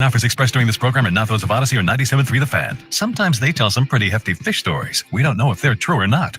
Offers expressed during this program and not those of Odyssey or 97.3 The Fan. Sometimes they tell some pretty hefty fish stories. We don't know if they're true or not.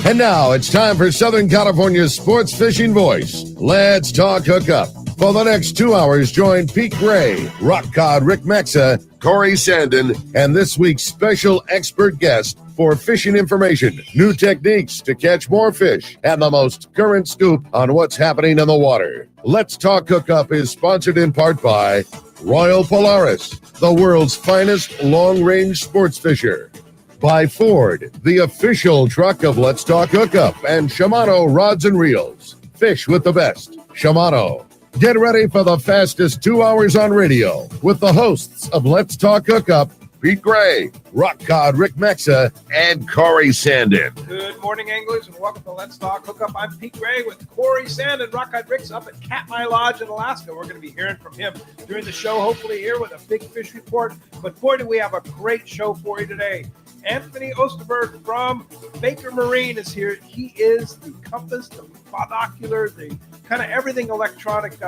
And now it's time for Southern California's sports fishing voice. Let's talk hookup. For the next 2 hours, join Pete Gray, Rock Cod Rick Mexa, Cory Sanden, and this week's special expert guest for fishing information, new techniques to catch more fish, and the most current scoop on what's happening in the water. Let's Talk Hookup is sponsored in part by Royal Polaris, the world's finest long-range sports fisher. By Ford, the official truck of Let's Talk Hookup, and Shimano Rods and Reels. Fish with the best. Shimano. Get ready for the fastest 2 hours on radio with the hosts of Let's Talk Hookup, Pete Gray, Rock Cod Rick Mexa, and Cory Sanden. Good morning, anglers, and welcome to Let's Talk Hookup. I'm Pete Gray with Cory Sanden, Rock Cod Rick's up at Katmai Lodge in Alaska. We're going to be hearing from him during the show, hopefully here with a big fish report. But boy, do we have a great show for you today. Anthony Osterberg from Baker Marine is here. He is the compass, the binocular, the kind of everything electronic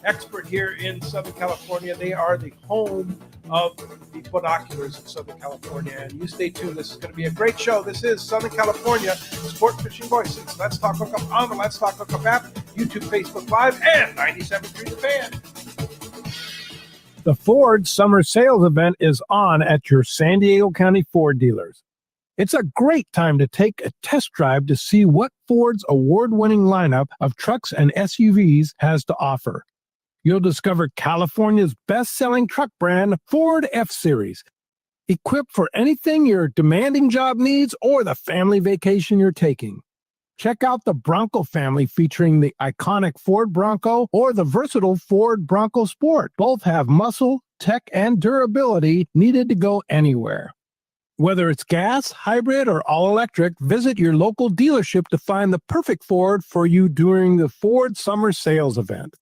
expert here in Southern California. They are the home of the binoculars in Southern California. And you stay tuned. This is going to be a great show. This is Southern California Sport Fishing Voices. Let's Talk Hookup on the Let's Talk Hookup app, YouTube, Facebook Live, and 97.3 The Fan. The Ford Summer Sales Event is on at your San Diego County Ford dealers. It's a great time to take a test drive to see what Ford's award-winning lineup of trucks and SUVs has to offer. You'll discover California's best-selling truck brand, Ford F-Series, equipped for anything your demanding job needs or the family vacation you're taking. Check out the Bronco family featuring the iconic Ford Bronco or the versatile Ford Bronco Sport. Both have muscle, tech, and durability needed to go anywhere. Whether it's gas, hybrid, or all-electric, visit your local dealership to find the perfect Ford for you during the Ford Summer Sales Event.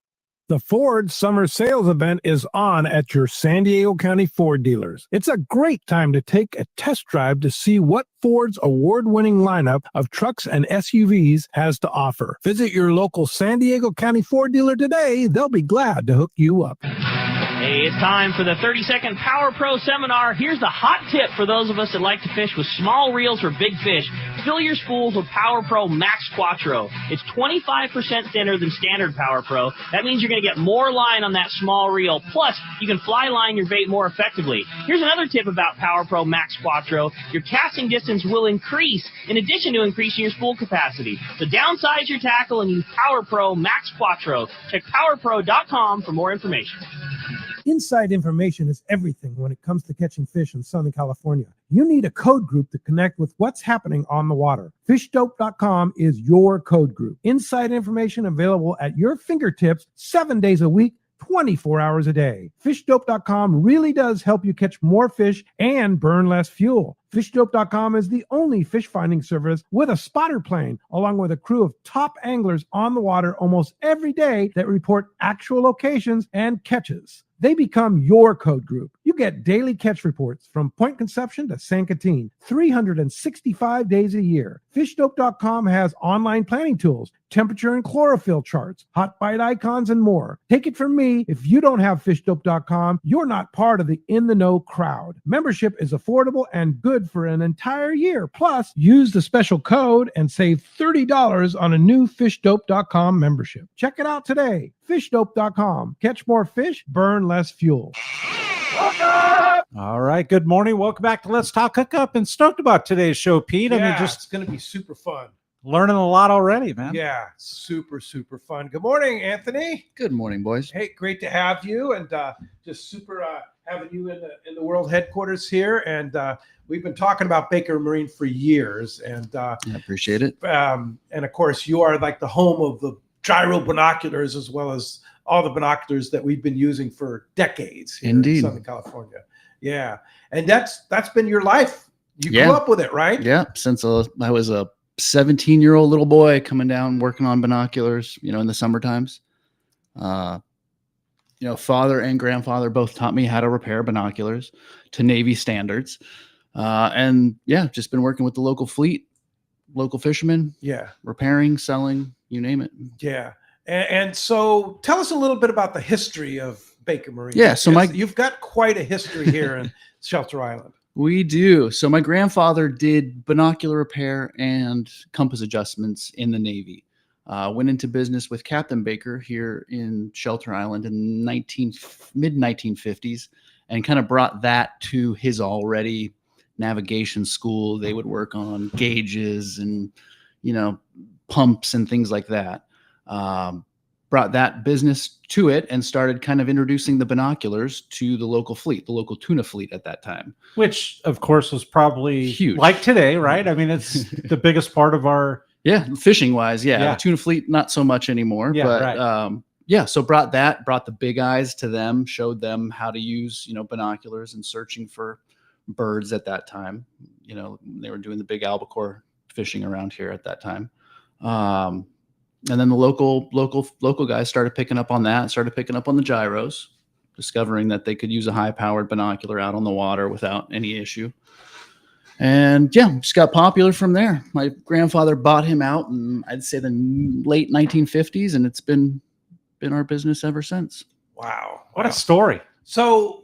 The Ford Summer Sales Event is on at your San Diego County Ford dealers. It's a great time to take a test drive to see what Ford's award-winning lineup of trucks and SUVs has to offer. Visit your local San Diego County Ford dealer today. They'll be glad to hook you up. Hey, it's time for the 30-second PowerPro seminar. Here's the hot tip for those of us that like to fish with small reels for big fish. Fill your spools with PowerPro Max Quattro. It's 25% thinner than standard PowerPro. That means you're going to get more line on that small reel. Plus, you can fly line your bait more effectively. Here's another tip about PowerPro Max Quattro. Your casting distance will increase in addition to increasing your spool capacity. So downsize your tackle and use PowerPro Max Quattro. Check PowerPro.com for more information. Inside information is everything when it comes to catching fish in Southern California. You need a code group to connect with what's happening on the water. FishDope.com is your code group. Inside information available at your fingertips 7 days a week, 24 hours a day. FishDope.com really does help you catch more fish and burn less fuel. FishDope.com is the only fish finding service with a spotter plane, along with a crew of top anglers on the water almost every day that report actual locations and catches. They become your code group. You get daily catch reports from Point Conception to San Quintin, 365 days a year. FishDope.com has online planning tools, temperature and chlorophyll charts, hot bite icons, and more. Take it from me, if you don't have FishDope.com, you're not part of the in-the-know crowd. Membership is affordable and good for an entire year. Plus, use the special code and save $30 on a new FishDope.com membership. Check it out today. FishDope.com. Catch more fish, burn less fuel. All right. Good morning. Welcome back to Let's Talk Hookup. And stoked about today's show, Pete. Yeah, I mean, just it's going to be super fun. learning a lot already, man. Yeah, super fun. Good morning, Anthony. Good morning, boys. Hey, great to have you, and just super having you in the world headquarters here. And we've been talking about Baker Marine for years, and I appreciate it. And of course, you are like the home of the Gyro binoculars, as well as all the binoculars that we've been using for decades here Indeed. in Southern California. Yeah, and that's been your life. You grew up with it, right? Yeah, since I was a 17-year-old little boy coming down working on binoculars, in the summer times. Father and grandfather both taught me how to repair binoculars to Navy standards. And just been working with the local fleet, local fishermen. Yeah. Repairing, selling, you name it. Yeah. And so tell us a little bit about the history of Baker Marine. Yeah, so you've got quite a history here in Shelter Island. We do. So my grandfather did binocular repair and compass adjustments in the Navy. Went into business with Captain Baker here in Shelter Island in mid 1950s, and kind of brought that to his already navigation school. They would work on gauges and, pumps and things like that. Brought that business to it and started kind of introducing the binoculars to the local fleet, the local tuna fleet at that time. Which, of course, was probably Huge. like today, right? I mean, it's the biggest part of our... Yeah, fishing wise, yeah. Yeah. The tuna fleet, not so much anymore. Yeah, but right. So brought the big eyes to them, showed them how to use, binoculars and searching for birds at that time. They were doing the big albacore fishing around here at that time. And then the local guys started picking up on that, started picking up on the gyros, discovering that they could use a high-powered binocular out on the water without any issue. And just got popular from there. My grandfather bought him out in, I'd say, the late 1950s, and it's been our business ever since. Wow. What a story. So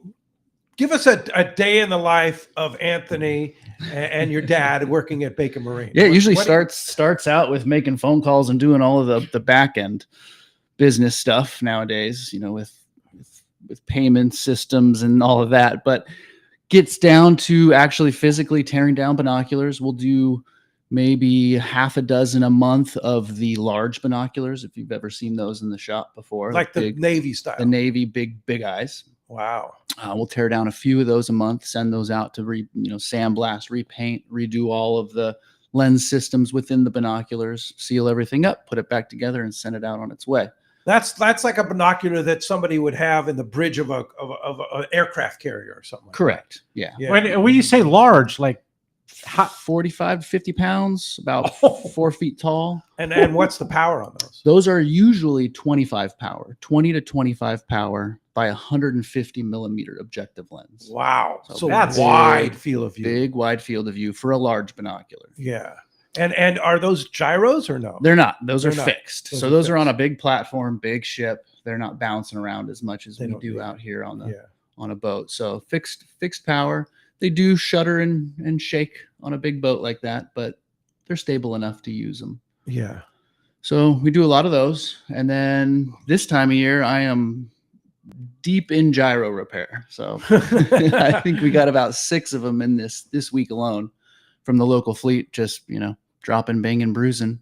give us a day in the life of Anthony and your dad working at Baker Marine. Yeah, it usually starts out with making phone calls and doing all of the back end business stuff nowadays, with payment systems and all of that, but gets down to actually physically tearing down binoculars. We'll do maybe half a dozen a month of the large binoculars, if you've ever seen those in the shop before. Like the Navy style. The Navy big eyes. Wow. We'll tear down a few of those a month, send those out to sandblast, repaint, redo all of the lens systems within the binoculars, seal everything up, put it back together, and send it out on its way. That's like a binocular that somebody would have in the bridge of an aircraft carrier or something. Correct. Yeah. When you say large, like 45 to 50 pounds, about 4 feet tall. And what's the power on those? Those are usually 25 power, 20 to 25 power by 150 millimeter objective lens. Wow. So that's wide field of view. Big wide field of view for a large binocular. Yeah. And are those gyros or no? They're not. Those They're are not. fixed. Those So are those are fixed. on a big platform, big ship. They're not bouncing around as much as They we don't do do out here on Yeah. a boat. So fixed power. They do shudder and shake on a big boat like that, but they're stable enough to use them. Yeah. So we do a lot of those. And then this time of year, I am deep in gyro repair. So I think we got about 6 of them in this week alone from the local fleet, just, dropping, banging, bruising.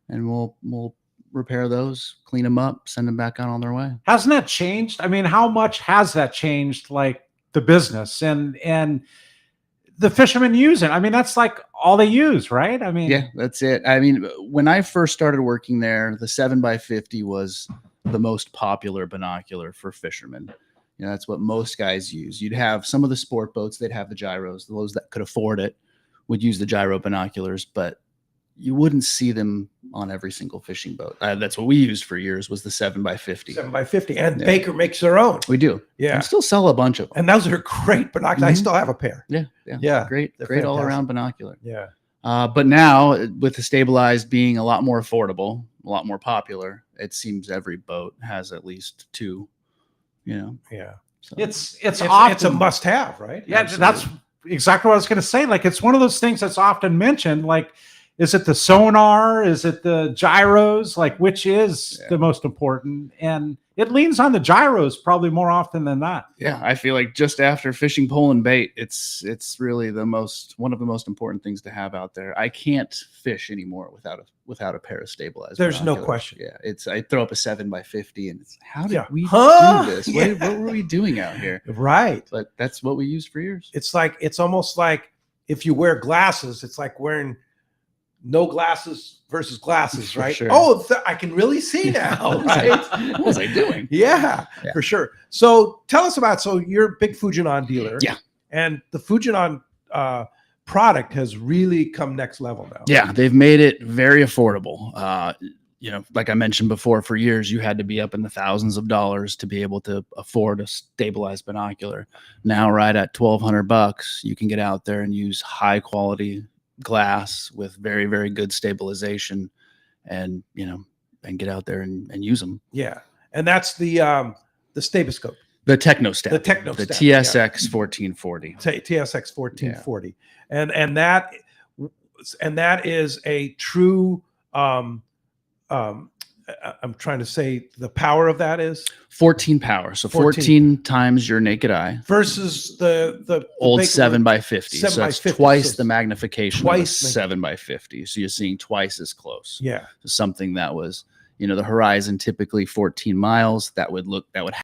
And we'll repair those, clean them up, send them back out on their way. Hasn't that changed? I mean, how much has that changed, like the business and the fishermen use it? I mean, that's like all they use, right? I mean, Yeah, that's it. I mean, when I first started working there, the 7x50 was the most popular binocular for fishermen. That's what most guys use. You'd have some of the sport boats, they'd have the gyros. Those that could afford it would use the gyro binoculars, but you wouldn't see them on every single fishing boat. That's what we used for years, was the 7x50. 7x50. And Yeah. Baker makes their own. We do. Yeah. And still sell a bunch of them. And those are great binoculars. I Mhm. still have a pair. Yeah. Yeah. Great They're fantastic. all around binocular. Yeah. But now, with the stabilized being a lot more affordable, a lot more popular, it seems every boat has at least 2. Yeah. So. it's It's often a must have, right? Yeah, Absolutely. that's exactly what I was going to say. Like, it's one of those things that's often mentioned. Like, is it the sonar? Is it the gyros? Like, which is the most important? And it leans on the gyros probably more often than not. Yeah, I feel like just after fishing, pole, and bait, it's really one of the most important things to have out there. I can't fish anymore without a pair of stabilized. There's no binoculars. question. Yeah, I throw up a 7x50, and it's, how did Yeah. we Huh? do this? Yeah. What were we doing out here? Right. But that's what we used for years. It's almost like if you wear glasses, it's like wearing no glasses versus glasses, For right? sure. Oh, I can really see now, right? What was I doing? Yeah, Yeah. for sure. So tell us so you're a big Fujinon dealer. Yeah. And the Fujinon product has really come next level now. Yeah, they've made it very affordable. Like I mentioned before, for years you had to be up in the thousands of dollars to be able to afford a stabilized binocular. Now, right at $1,200, you can get out there and use high quality glass with very, very good stabilization, and get out there and use them. Yeah. And that's the The Stabiscope. The Technostab. The Technostab, The TSX 1440. TSX 1440. And that is a true I'm trying to say the power of that is 14 power. So 14 times your naked eye versus the old big 7x50. 7 So by it's 50. twice So the magnification twice of a 7x50. So you're seeing twice as close. Yeah. So something that was, the horizon typically 14 miles, that would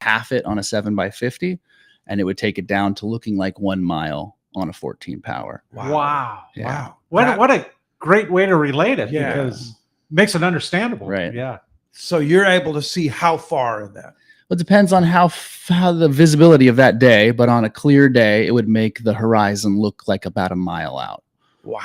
half it on a 7x50, and it would take it down to looking like 1 mile on a 14 power. Wow. Yeah. Wow. What a great way to relate it, Yeah. because it makes it understandable. Right. Yeah. So you're able to see how far in that. Well, it depends on how the visibility of that day, but on a clear day, it would make the horizon look like about a mile out. Wow.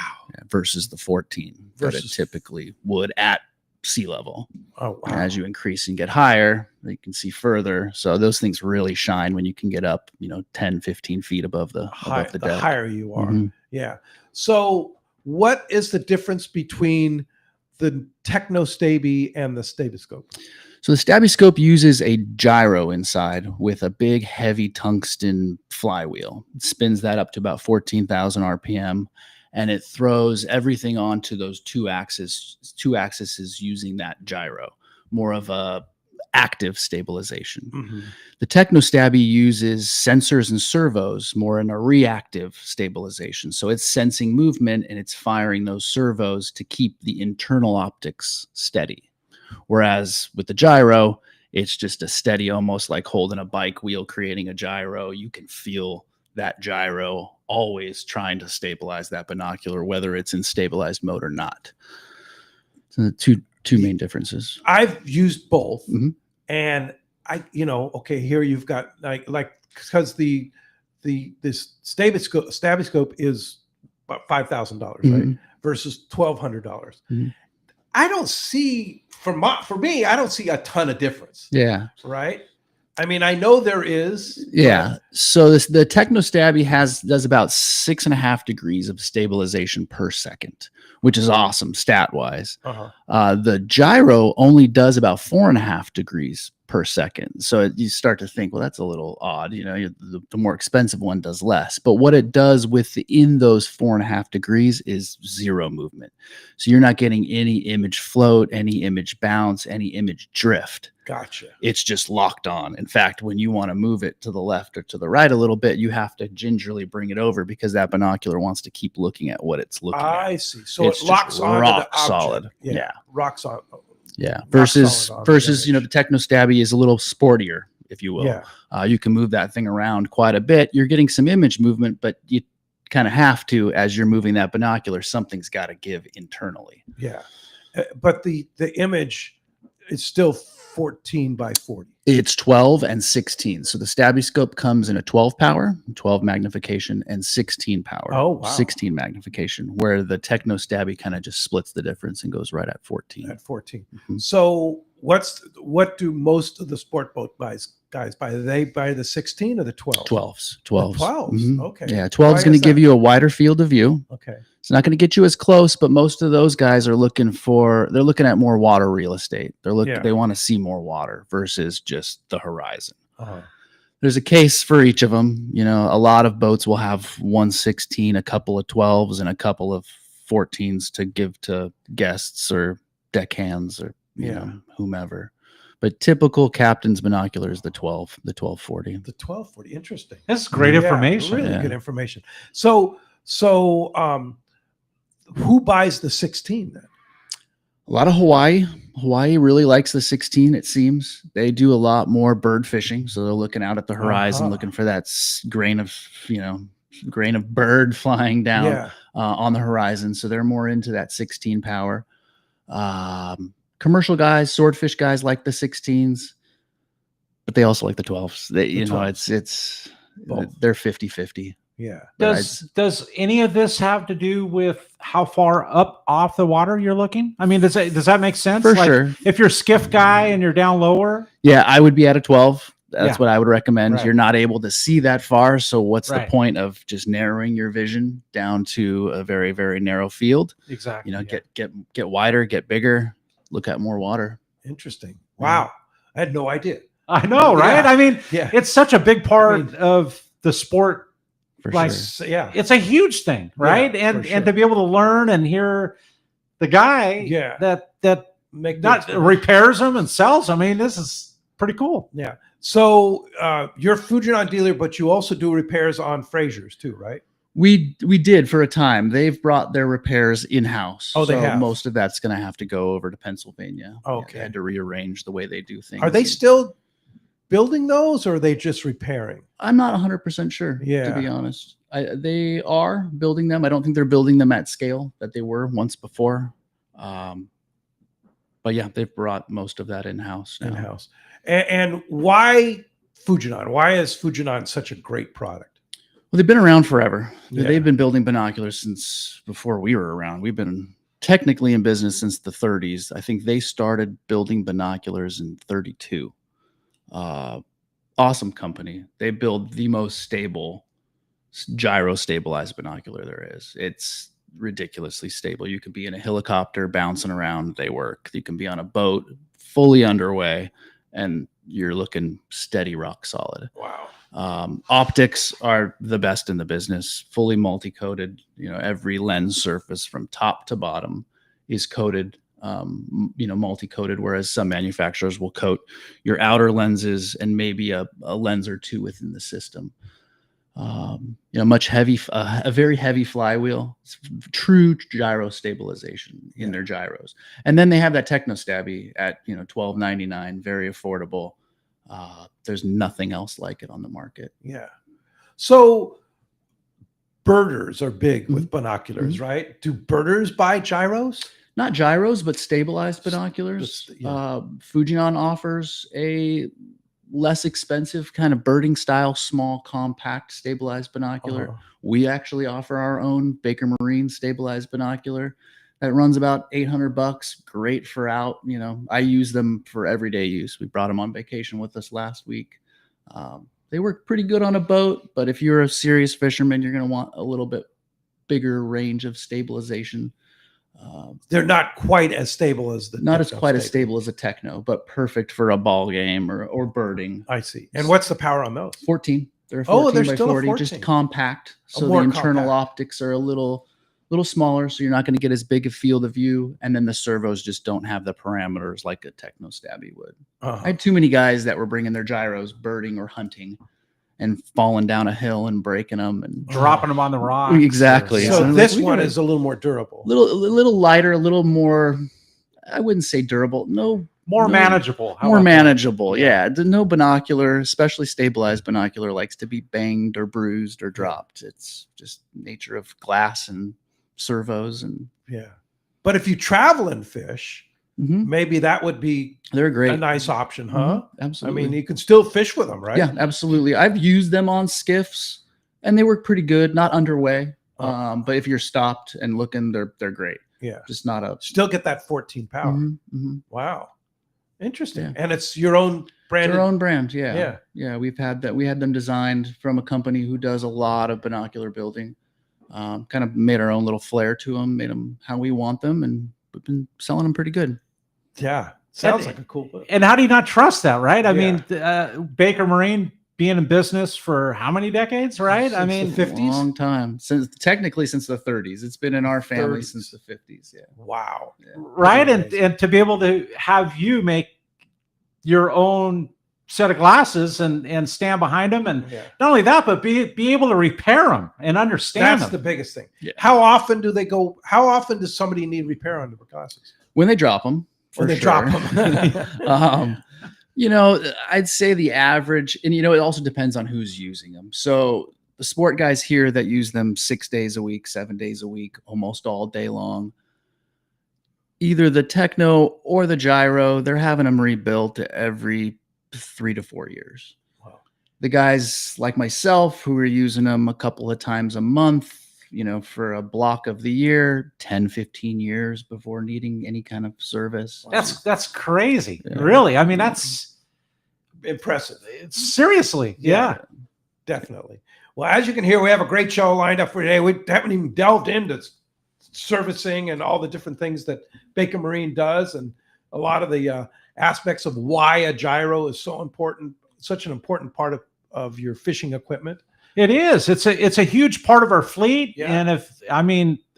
Versus the 14 that it typically would at sea level. Oh, wow. And as you increase and get higher, you can see further. So those things really shine when you can get up, 10, 15 feet above the deck. The higher you are. Mhm. Yeah. So what is the difference between the Technostabi and the Stabiscope? So the Stabiscope uses a gyro inside with a big, heavy tungsten flywheel. It spins that up to about 14,000 RPM, and it throws everything onto those two axes using that gyro, more of a active stabilization. Mm-hmm. The Technostabi uses sensors and servos more in a reactive stabilization. So it's sensing movement and it's firing those servos to keep the internal optics steady. Whereas with the gyro, it's just a steady, almost like holding a bike wheel, creating a gyro. You can feel that gyro always trying to stabilize that binocular, whether it's in stabilized mode or not. So the two main differences. I've used both. Mm-hmm. And okay, here you've got like because this Stabiscope is about $5,000, right? Versus $1,200. Mm-hmm. I don't see for me, I don't see a ton of difference. Yeah. Right. I mean, I know there is. Yeah. So the Technostabi does about 6.5 degrees of stabilization per second, which is awesome stat wise. Uh-huh. The gyro only does about 4.5 degrees per second. So you start to think, well, that's a little odd. The more expensive one does less. But what it does within those 4.5 degrees is zero movement. So you're not getting any image float, any image bounce, any image drift. Gotcha. It's just locked on. In fact, when you want to move it to the left or to the right a little bit, you have to gingerly bring it over because that binocular wants to keep looking at what it's looking at. I see. So it's it locks on rock the object. solid. Yeah. Rocks on. Yeah. Rock Versus solid on the image. the Technostabi is a little sportier, if you will. Yeah. You can move that thing around quite a bit. You're getting some image movement, but you kind of have to, as you're moving that binocular, something's got to give internally. Yeah. But the image is still 14 by 40. It's 12 and 16. So the Stabiscope comes in a 12 power, 12 magnification, and 16 power. Oh, wow. 16 magnification, where the Technostabi kind of just splits the difference and goes right at 14. At 14. Mm-hmm. So what do most of the sport boat guys buy? Do they buy the 16 or the 12? 12s. 12s. Mhm. Okay. Yeah, 12 is Why going is to give that? you a wider field of view. Okay. It's not going to get you as close, but most of those guys are looking at more water real estate. They want to see more water versus just the horizon. Uh-huh. There's a case for each of them. A lot of boats will have 116, a couple of 12s, and a couple of 14s to give to guests or deckhands or whomever. But typical captain's binocular is the 1240. The 1240. Interesting. That's great information. Really good information. So who buys the 16 then? A lot of Hawaii. Hawaii really likes the 16, it seems. They do a lot more bird fishing. So they're looking out at the horizon, looking for that grain of bird flying down on the horizon. So they're more into that 16 power. Commercial guys, swordfish guys like the 16s, but they also like the 12s. They're 50-50. Yeah. Does any of this have to do with how far up off the water you're looking? I mean, does that make sense? For sure. If you're a skiff guy and you're down lower. Yeah, I would be at a 12. That's what I would recommend. Right. You're not able to see that far. So what's the Right. point of just narrowing your vision down to a very, very narrow field? Exactly. Get wider, get bigger, look at more water. Interesting. Wow. I had no idea. I know, right? Yeah. I mean, Yeah. it's such a big part of the sport. For Like, sure. Yeah. it's a huge thing, right? Yeah, and for sure. and to be able to learn and hear the guy Yeah. that Make the not experience. repairs them and sells. I mean, this is pretty cool. Yeah. So you're a Fujinon dealer, but you also do repairs on Frasers too, right? We did for a time. They've brought their repairs in-house. Oh, they so have? most of that's going to have to go over to Pennsylvania. Yeah, Okay. they had to rearrange the way they do things. Are they And still building those, or are they just repairing? I'm not 100% sure, Yeah. to be honest. They are building them. I don't think they're building them at scale that they were once before. But yeah, they've brought most of that in-house now. In-house. And why Fujinon? Why is Fujinon such a great product? Well, they've been around forever. Yeah. They've been building binoculars since before we were around. We've been technically in business since the 30s. I think they started building binoculars in 32. Awesome company. They build the most stable gyro stabilized binocular there is. It's ridiculously stable. You could be in a helicopter bouncing around, they work. You can be on a boat fully underway and you're looking steady, rock solid. Wow. Optics are the best in the business, fully multi-coated. You know, every lens surface from top to bottom is coated, multi-coated, whereas some manufacturers will coat your outer lenses and maybe a lens or two within the system. A very heavy flywheel, true gyro stabilization in their gyros. And then they have that Techno Stabby at $12.99, very affordable. There's nothing else like it on the market. Yeah. So birders are big with binoculars, right? Do birders buy gyros? Not gyros, but stabilized binoculars. Fujinon offers a less expensive kind of birding style, small, compact, stabilized binocular. We actually offer our own Baker Marine stabilized binocular that runs about $800. Great for out. I use them for everyday use. We brought them on vacation with us last week. They work pretty good on a boat, but if you're a serious fisherman, you're going to want a little bit bigger range of stabilization. They're not quite as stable as the Not as Techno quite as Stabby. stable as a Techno, but perfect for a ball game or birding. I see. And what's the power on those? 14. They're a Oh, 14 they're by still a 40, 14. just compact. So the more internal compact. optics are a little smaller, so you're not going to get as big a field of view. And then the servos just don't have the parameters like a Techno Stabby would. I had too many guys that were bringing their gyros birding or hunting and falling down a hill and breaking them and Dropping them on the rocks. Exactly. So So this we one gotta- is a little more durable. a little lighter, a little more. I wouldn't say durable. More No, manageable. How more about that? manageable. Yeah. No binocular, especially stabilized binocular, likes to be banged or bruised or dropped. It's just nature of glass and servos and Yeah. But if you travel and fish, maybe that would be they're great. a nice option, huh? Absolutely. I mean, you can still fish with them, right? Yeah, absolutely. I've used them on skiffs and they work pretty good, not underway. But if you're stopped and looking, they're great. Yeah. Just not a Still get that 14 power. Wow. Interesting. Yeah. And it's your own brand. their own brand. Yeah. Yeah. Yeah. We've had that. We had them designed from a company who does a lot of binocular building. Kind of made our own little flair to them, made them how we want them, and we've been selling them pretty good. Yeah. Sounds And- like a cool book. And how do you not trust that, right? I Yeah. mean, Baker Marine being in business for how many decades, right? I Since mean, the 50s? Long time, since the 30s. It's been in our family 30s. since the 50s. Yeah. Wow. right? And Amazing. and to be able to have you make your own set of glasses and stand behind them, and Yeah. not only that, but be able to repair them and understand That's the them. biggest thing. Yeah. How often does somebody need repair on their glasses? When they drop them, When they drop them. I'd say the average, and it also depends on who's using them. So the sport guys here that use them 6 days a week, 7 days a week, almost all day long, either the Techno or the Gyro, they're having them rebuilt every 3 to 4 years. Wow. The guys like myself who are using them a couple of times a month, for a block of the year, 10, 15 years before needing any kind of service. That's crazy, Yeah. really. I mean, that's Impressive. seriously, yeah. Definitely. Well, as you can hear, we have a great show lined up for today. We haven't even delved into servicing and all the different things that Baker Marine does, and a lot of the aspects of why a gyro is so important, such an important part of your fishing equipment. It is. It's a huge part of our fleet. Yeah. And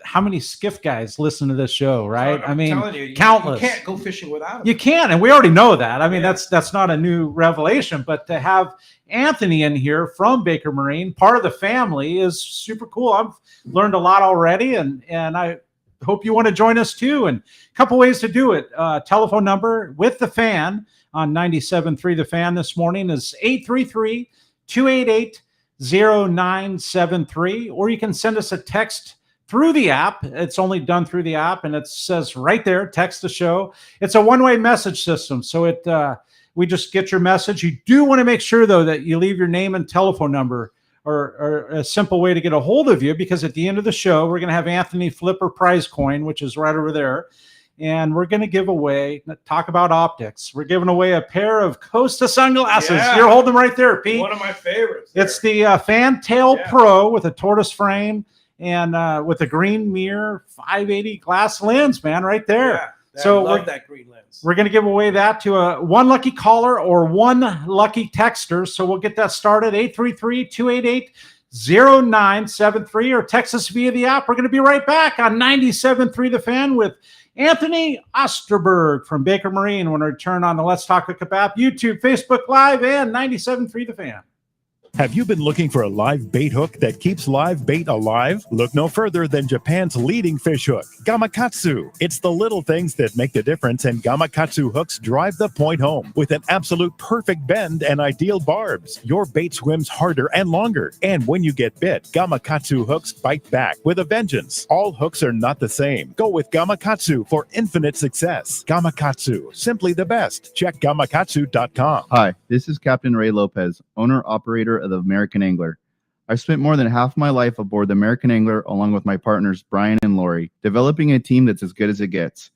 how many skiff guys listen to this show, right? I'm telling you, countless. You can't go fishing without them. You can, and we already know that. I mean, that's not a new revelation, but to have Anthony in here from Baker Marine, part of the family, is super cool. I've learned a lot already, and I hope you want to join us too. And a couple ways to do it. Telephone number with the fan on 97.3 The Fan this morning is 833-288-0973, or you can send us a text through the app. It's only done through the app, and it says right there, text the show. It's a one-way message system, so we just get your message. You do want to make sure, though, that you leave your name and telephone number, or a simple way to get a hold of you, because at the end of the show, we're going to have Anthony flip a prize coin, which is right over there, and we're going to give away, talk about optics. We're giving away a pair of Costa sunglasses. Yeah. You're holding them right there, Pete. One of my favorites. It's the Fantail Pro with a tortoise frame and with a green mirror, 580 glass lens, man, right there. Yeah, so I love that green lens. We're going to give away that to one lucky caller or one lucky texter. So we'll get that started, 833-288-0973, or text us via the app. We're going to be right back on 97.3 The Fan with Anthony Osterberg from Baker Marine when we return on the Let's Talk Hookup app, YouTube, Facebook Live, and 97.3 The Fan. Have you been looking for a live bait hook that keeps live bait alive? Look no further than Japan's leading fish hook, Gamakatsu. It's the little things that make the difference, and Gamakatsu hooks drive the point home. With an absolute perfect bend and ideal barbs, your bait swims harder and longer. And when you get bit, Gamakatsu hooks bite back with a vengeance. All hooks are not the same. Go with Gamakatsu for infinite success. Gamakatsu, simply the best. Check gamakatsu.com. Hi, this is Captain Ray Lopez, owner-operator of the American Angler. I've spent more than half my life aboard the American Angler along with my partners Brian and Lori, developing a team that's as good as it gets.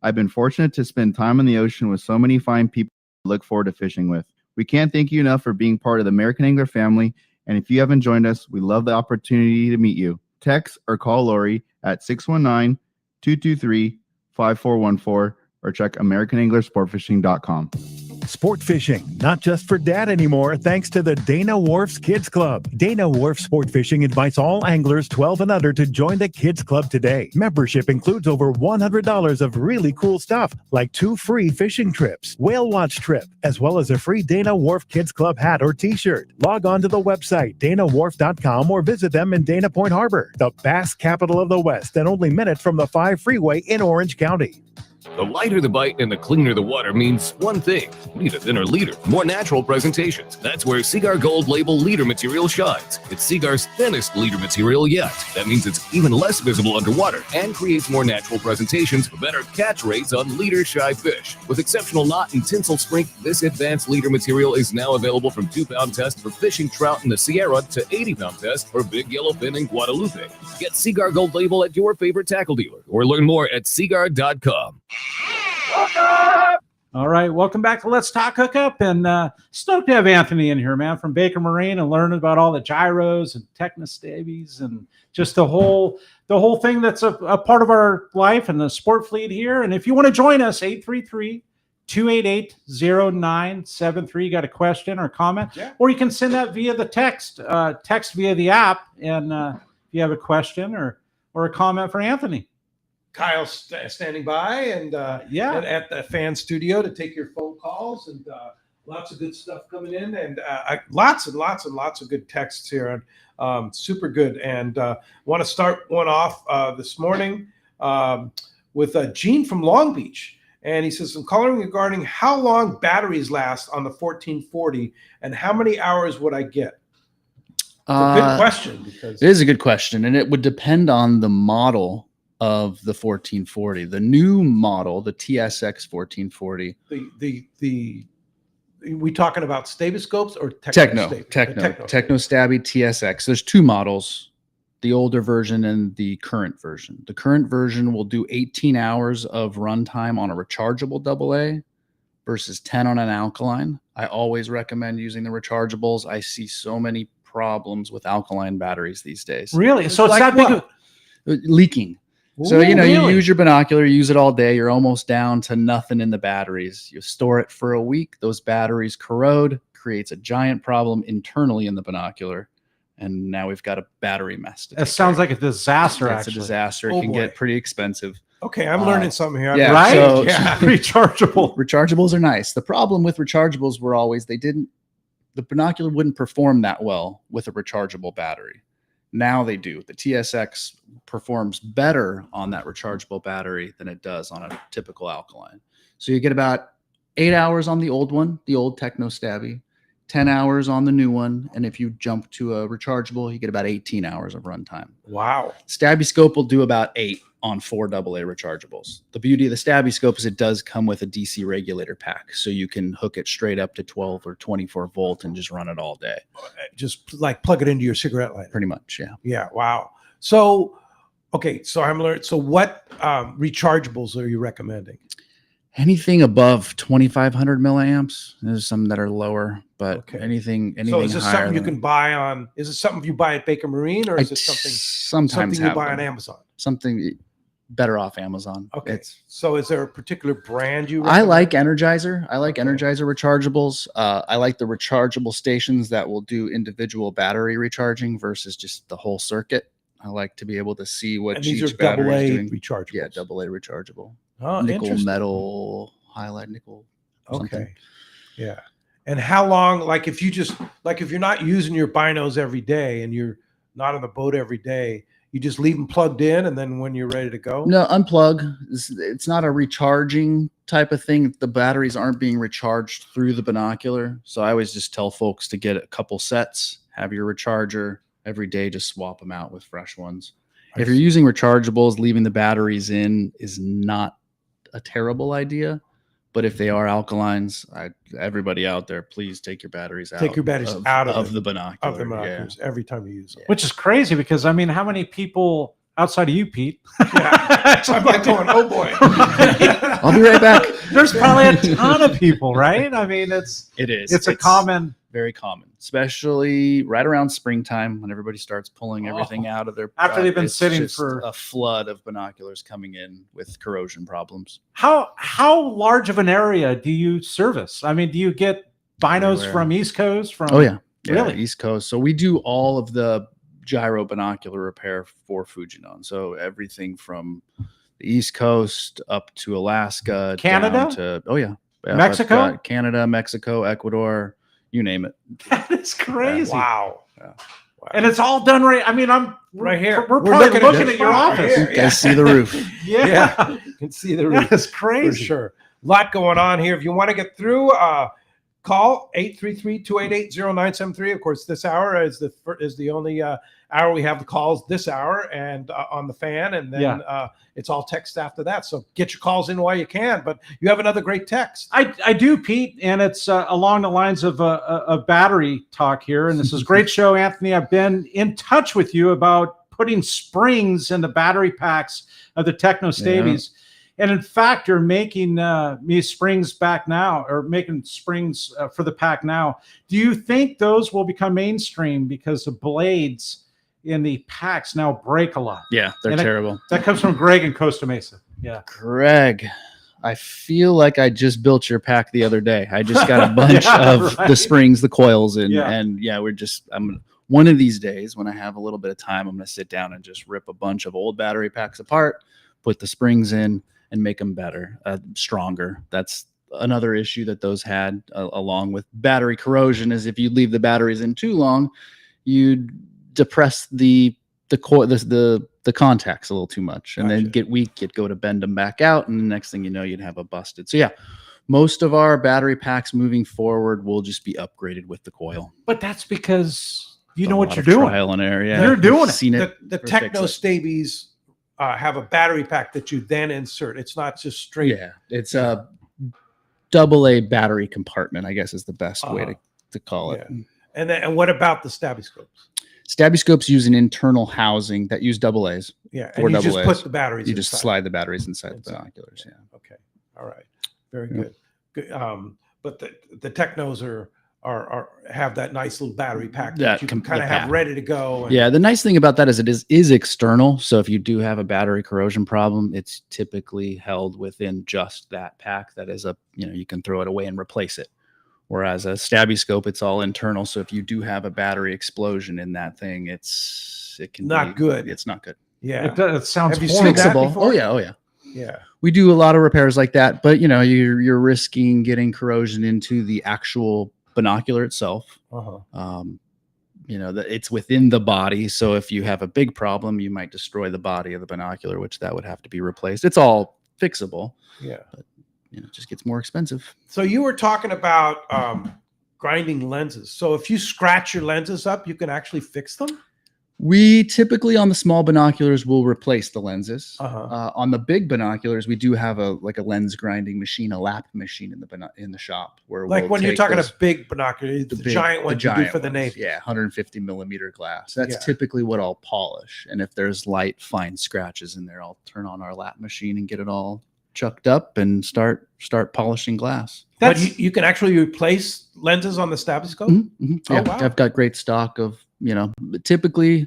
I've been fortunate to spend time on the ocean with so many fine people I look forward to fishing with. We can't thank you enough for being part of the American Angler family, and if you haven't joined us, we love the opportunity to meet you. Text or call Lori at 619-223-5414 or check AmericanAnglerSportFishing.com. Sport fishing, not just for dad anymore, thanks to the Dana Wharf's Kids Club. Dana Wharf Sport Fishing invites all anglers 12 and under to join the Kids Club today. Membership includes over $100 of really cool stuff, like 2 free fishing trips, whale watch trip, as well as a free Dana Wharf Kids Club hat or t-shirt. Log on to the website, danawharf.com, or visit them in Dana Point Harbor, the bass capital of the West, and only minutes from the 5 freeway in Orange County. The lighter the bite and the cleaner the water means one thing. Need a thinner leader, more natural presentations. That's where Seaguar Gold Label leader material shines. It's Seaguar's thinnest leader material yet. That means it's even less visible underwater and creates more natural presentations for better catch rates on leader-shy fish. With exceptional knot and tinsel strength, this advanced leader material is now available from 2-pound test for fishing trout in the Sierra to 80-pound test for big yellowfin in Guadalupe. Get Seaguar Gold Label at your favorite tackle dealer or learn more at seaguar.com. All right, welcome back to Let's Talk Hookup, and stoked to have Anthony in here, man, from Baker Marine, and learning about all the gyros and technostabies and just the whole thing that's a part of our life and the sport fleet here. And if you want to join us, 833-288-0973. You got a question or comment, or you can send that via the text via the app, and if you have a question or a comment for Anthony. Kyle's standing by and at the fan studio to take your phone calls, and lots of good stuff coming in, and lots and lots of good texts here, and super good. And want to start one off this morning with Gene from Long Beach, and he says, I'm calling regarding how long batteries last on the 1440 and how many hours would I get? It's a good question. Because it is a good question, and it would depend on the model of the 1440. The new model, the TSX 1440. We talking about stabiscopes or Techno Stabby TSX. There's 2 models, the older version and the current version. The current version will do 18 hours of runtime on a rechargeable AA versus 10 on an alkaline. I always recommend using the rechargeables. I see so many problems with alkaline batteries these days. Really? So it's like that big? Leaking. So, you Really? use your binocular, you use it all day. You're almost down to nothing in the batteries. You store it for a week. Those batteries corrode, creates a giant problem internally in the binocular. And now we've got a battery mess. That sounds like a disaster, It's a actually. disaster. It Oh, can boy. get pretty expensive. Okay, I'm learning something here. yeah, Right? so- Yeah. Rechargeable. Rechargeables are nice. The problem with rechargeables were always the binocular wouldn't perform that well with a rechargeable battery. Now they do. The TSX performs better on that rechargeable battery than it does on a typical alkaline. So you get about 8 hours on the old one, the old Techno Stabby, 10 hours on the new one. And if you jump to a rechargeable, you get about 18 hours of runtime. Wow. Stabby Scope will do about 8 on 4 AA rechargeables. The beauty of the Stabby Scope is it does come with a DC regulator pack. So you can hook it straight up to 12 or 24 volt and just run it all day. Just like plug it into your cigarette lighter. Pretty much, yeah. Yeah. Wow. So, okay. So I'm learning. So what rechargeables are you recommending? Anything above 2,500 milliamps. There's some that are lower, but Okay. anything So is this higher something you than- can buy on? Is it something you buy at Baker Marine, or is it sometimes you have buy them. on Amazon? Something better off Amazon. Okay. So is there a particular brand you? I recommend? like Energizer. I like Energizer rechargeables. I like the rechargeable stations that will do individual battery recharging versus just the whole circuit. I like to be able to see what And these each are battery is AA doing. rechargeables. Yeah, AA rechargeable. Oh, Nickel interesting. metal, highlight nickel. or something. Okay. Yeah. And how long, like if you're not using your binos every day and you're not on the boat every day, you just leave them plugged in, and then when you're ready to go? No, unplug. It's not a recharging type of thing. The batteries aren't being recharged through the binocular. So I always just tell folks to get a couple sets, have your recharger every day, just swap them out with fresh ones. If you're using rechargeables, leaving the batteries in is not a terrible idea. But if they are alkalines, everybody out there, please take your batteries out. Take your batteries out of the binocular. Of the binoculars every time you use them. Which is crazy because, I mean, how many people outside of you, Pete? Yeah. I'm like going, oh boy. I'll be right back. There's probably a ton of people, right? I mean, It is. it's a common. Very common, especially right around springtime when everybody starts pulling everything out of their. After they've been it's sitting just for- a flood of binoculars coming in with corrosion problems. How large of an area do you service? I mean, do you get binos Everywhere. from East Coast? From Oh yeah, Really? East Coast. So we do all of the gyro binocular repair for Fujinon. So everything from the East Coast up to Alaska, Canada? down to yeah, Mexico? I've got Canada, Mexico, Ecuador, you name it. That is crazy. Wow. And it's all done right. I mean, Right here. We're We're probably looking looking at at your right office. here. You guys see the roof. Yeah. Yeah. You can see the roof. That's For crazy. sure. A lot going on here. If you want to get through, call 833-288-0973. Of course, this hour is the only hour we have the calls this hour and on the fan, and then it's all text after that. So get your calls in while you can. But you have another great text. I do, Pete, and it's along the lines of battery talk here. And this is a great show, Anthony. I've been in touch with you about putting springs in the battery packs of the Techno Stabies. And in fact, you're making me springs back now, or making springs for the pack now. Do you think those will become mainstream because the blades in the packs now break a lot? Yeah, they're And terrible. That comes from Greg in Costa Mesa. Yeah. Greg, I feel like I just built your pack the other day. I just got a bunch Yeah, of right. the springs, the coils, and Yeah. and yeah, I'm one of these days when I have a little bit of time, I'm going to sit down and just rip a bunch of old battery packs apart, put the springs in, and make them better, stronger. That's another issue that those had, along with battery corrosion, is if you leave the batteries in too long, you depress the contacts a little too much, and then Gotcha. get weak. You'd go to bend them back out, and the next thing you know, you'd have a busted. So yeah, most of our battery packs moving forward will just be upgraded with the coil. But that's because you know A what lot you're of doing. Trial and error. Yeah, You're doing I've it. Seen it. The or Techno fix Stabies have a battery pack that you then insert. It's not just straight. Yeah, it's a AA battery compartment, I guess is the best way to call it. Yeah. And what about the Stabby Scopes? Stabby scopes use an internal housing that use AA's. Yeah, Or and you just AA. put the batteries. You just inside. slide the batteries inside the binoculars. Yeah. Okay. All right. Very Yep. good. Good. But the Technos are have that nice little battery pack That you can com- kind the of have pack. ready to go. And, Yeah, the nice thing about that is it is external. So if you do have a battery corrosion problem, it's typically held within just that pack. That is you can throw it away and replace it. Whereas a stabby scope, it's all internal. So if you do have a battery explosion in that thing, it can Not be good. It's not good. Yeah. It sounds Have you seen that horrible. Fixable. before? Oh yeah. Yeah. We do a lot of repairs like that, but you're risking getting corrosion into the actual binocular itself. Uh-huh. That it's within the body. So if you have a big problem, you might destroy the body of the binocular, which that would have to be replaced. It's all fixable. Yeah. But it just gets more expensive. So you were talking about grinding lenses. So if you scratch your lenses up, you can actually fix them? We typically on the small binoculars will replace the lenses. Uh-huh. On the big binoculars, we do have a lens grinding machine, a lap machine in the shop where Like we'll when you're take talking those- a big binocular, the giant one you do for the ones. Navy. Yeah, 150 millimeter glass. That's Yeah. typically what I'll polish. And if there's light, fine scratches in there, I'll turn on our lap machine and get it all chucked up and start polishing glass. But you can actually replace lenses on the stethoscope? Yeah, Oh, wow. I've got great stock of, typically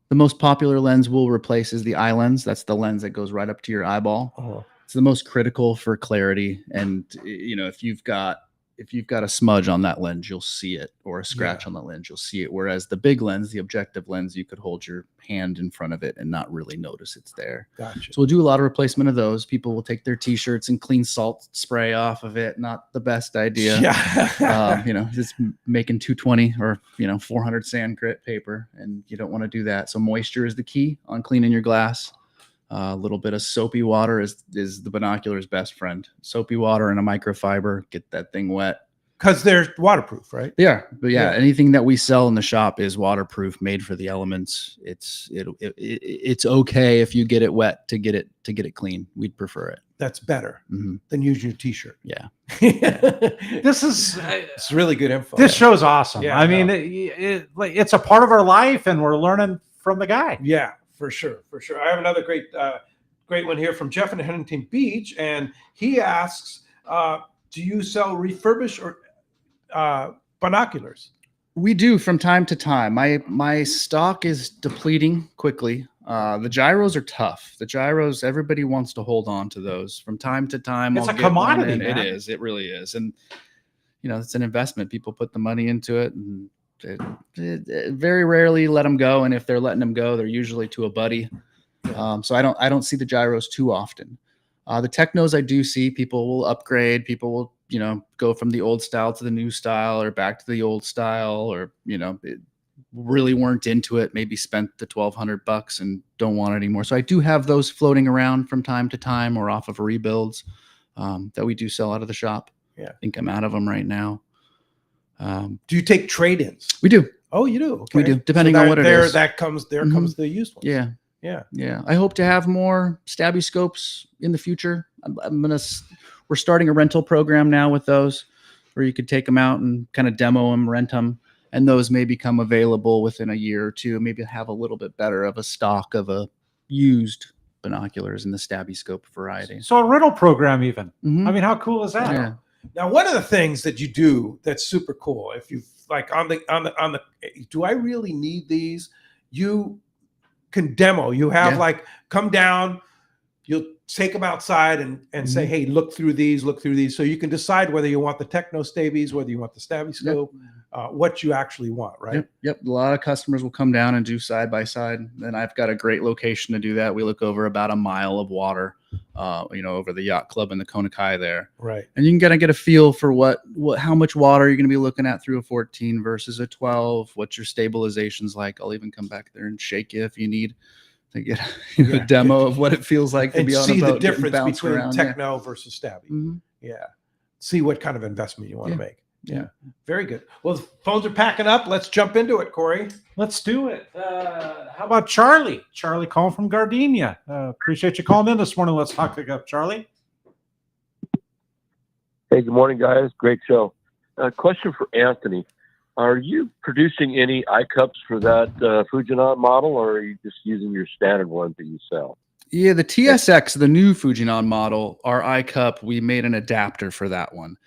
the most popular lens we'll replace is the eye lens. That's the lens that goes right up to your eyeball. Uh-huh. It's the most critical for clarity. And if you've got a smudge on that lens, you'll see it, or a scratch on the lens, you'll see it. Whereas the big lens, the objective lens, you could hold your hand in front of it and not really notice it's there. Gotcha. So we'll do a lot of replacement of those. People will take their t-shirts and clean salt spray off of it. Not the best idea. Yeah. Just making 220 or 400 sand grit paper, and you don't want to do that. So moisture is the key on cleaning your glass. A little bit of soapy water is the binocular's best friend. Soapy water and a microfiber, get that thing wet. Because they're waterproof, right? Yeah, but anything that we sell in the shop is waterproof, made for the elements. It's okay if you get it wet to get it clean. We'd prefer it. That's better Mm-hmm. than using your t-shirt. Yeah. It's really good info. This show's awesome. Yeah, I mean, it's a part of our life, and we're learning from the guy. Yeah, for sure. I have another great one here from Jeff in Huntington Beach, and he asks, do you sell refurbished or binoculars? We do from time to time. My stock is depleting quickly. The gyros are tough. The gyros, everybody wants to hold on to those from time to time. It's I'll a get one commodity, in. man. It is. It really is. And it's an investment. People put the money into it, and it very rarely let them go. And if they're letting them go, they're usually to a buddy. So I don't see the gyros too often. The technos I do see, people will upgrade. People will go from the old style to the new style, or back to the old style, or really weren't into it, maybe spent the $1,200 and don't want it anymore. So I do have those floating around from time to time, or off of rebuilds that we do sell out of the shop. Yeah, I think I'm out of them right now. Do you take trade-ins? We do. Oh, you do? Okay. We do, depending on what it is. There comes the used ones. Yeah. I hope to have more stabby scopes in the future. We're starting a rental program now with those, where you could take them out and kind of demo them, rent them, and those may become available within a year or two. Maybe have a little bit better of a stock of a used binoculars in the stabby scope variety. So a rental program, even. Mhm. I mean, how cool is that? Yeah. Now, one of the things that you do that's super cool, if you like on the, do I really need these? You can demo. You have come down, you'll take them outside and say, hey, look through these. So you can decide whether you want the techno stabies, whether you want the stabby scope, what you actually want, right? Yep. A lot of customers will come down and do side by side. And I've got a great location to do that. We look over about a mile of water, over the yacht club in the Konakai there. Right. And you can kind of get a feel for how much water you're going to be looking at through a 14 versus a 12, what your stabilization's like. I'll even come back there and shake you if you need to get a demo of what it feels like to And be on see a boat, the difference bounced between around. techno versus stabby. Mhm. Yeah. See what kind of investment you want to make. Yeah. Very good. Well, the phones are packing up. Let's jump into it, Cory. Let's do it. How about Charlie? Charlie calling from Gardenia. Appreciate you calling in this morning. Let's talk Hookup, Charlie. Hey, good morning, guys. Great show. Question for Anthony. Are you producing any eye cups for that Fujinon model, or are you just using your standard ones that you sell? Yeah, the TSX, the new Fujinon model, our eye cup, we made an adapter for that one.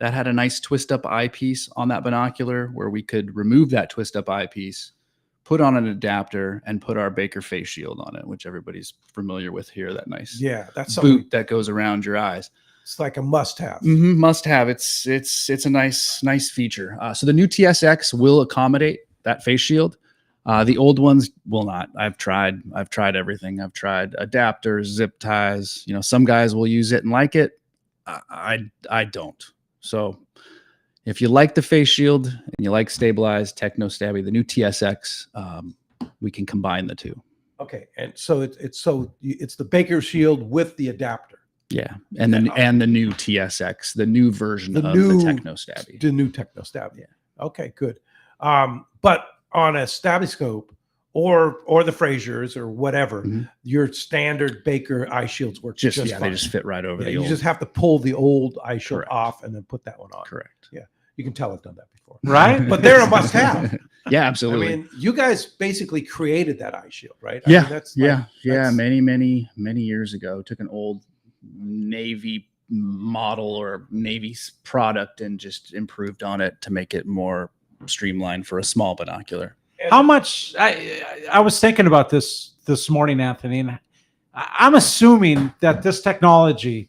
that had a nice twist up eyepiece on that binocular where we could remove that twist up eyepiece, put on an adapter, and put our Baker face shield on it, which everybody's familiar with here. That nice that's boot that goes around your eyes. It's like a must-have. Must have. It's a nice feature. So the new TSX will accommodate that face shield. The old ones will not. I've tried everything. I've tried adapters, zip ties. Some guys will use it and like it. I don't. So if you like the face shield and you like stabilized techno stabby, the new TSX, we can combine the two. Okay, and so it's the Baker shield with the adapter. Yeah, and the new TSX, the new version of the techno stabby. The new techno stabby. Yeah. Okay, good. But on a stabby scope or the Frasers or whatever, your standard Baker eye shields work just fine. They just fit right over the old. You just have to pull the old eye shield off and then put that one on. Correct. Yeah, you can tell I've done that before. Right? But they're a must-have. Yeah, absolutely. I mean, you guys basically created that eye shield, right? Yeah, I mean, many years ago. Took an old Navy model or Navy product and just improved on it to make it more streamlined for a small binocular. How much I was thinking about this morning, Anthony, and I'm assuming that this technology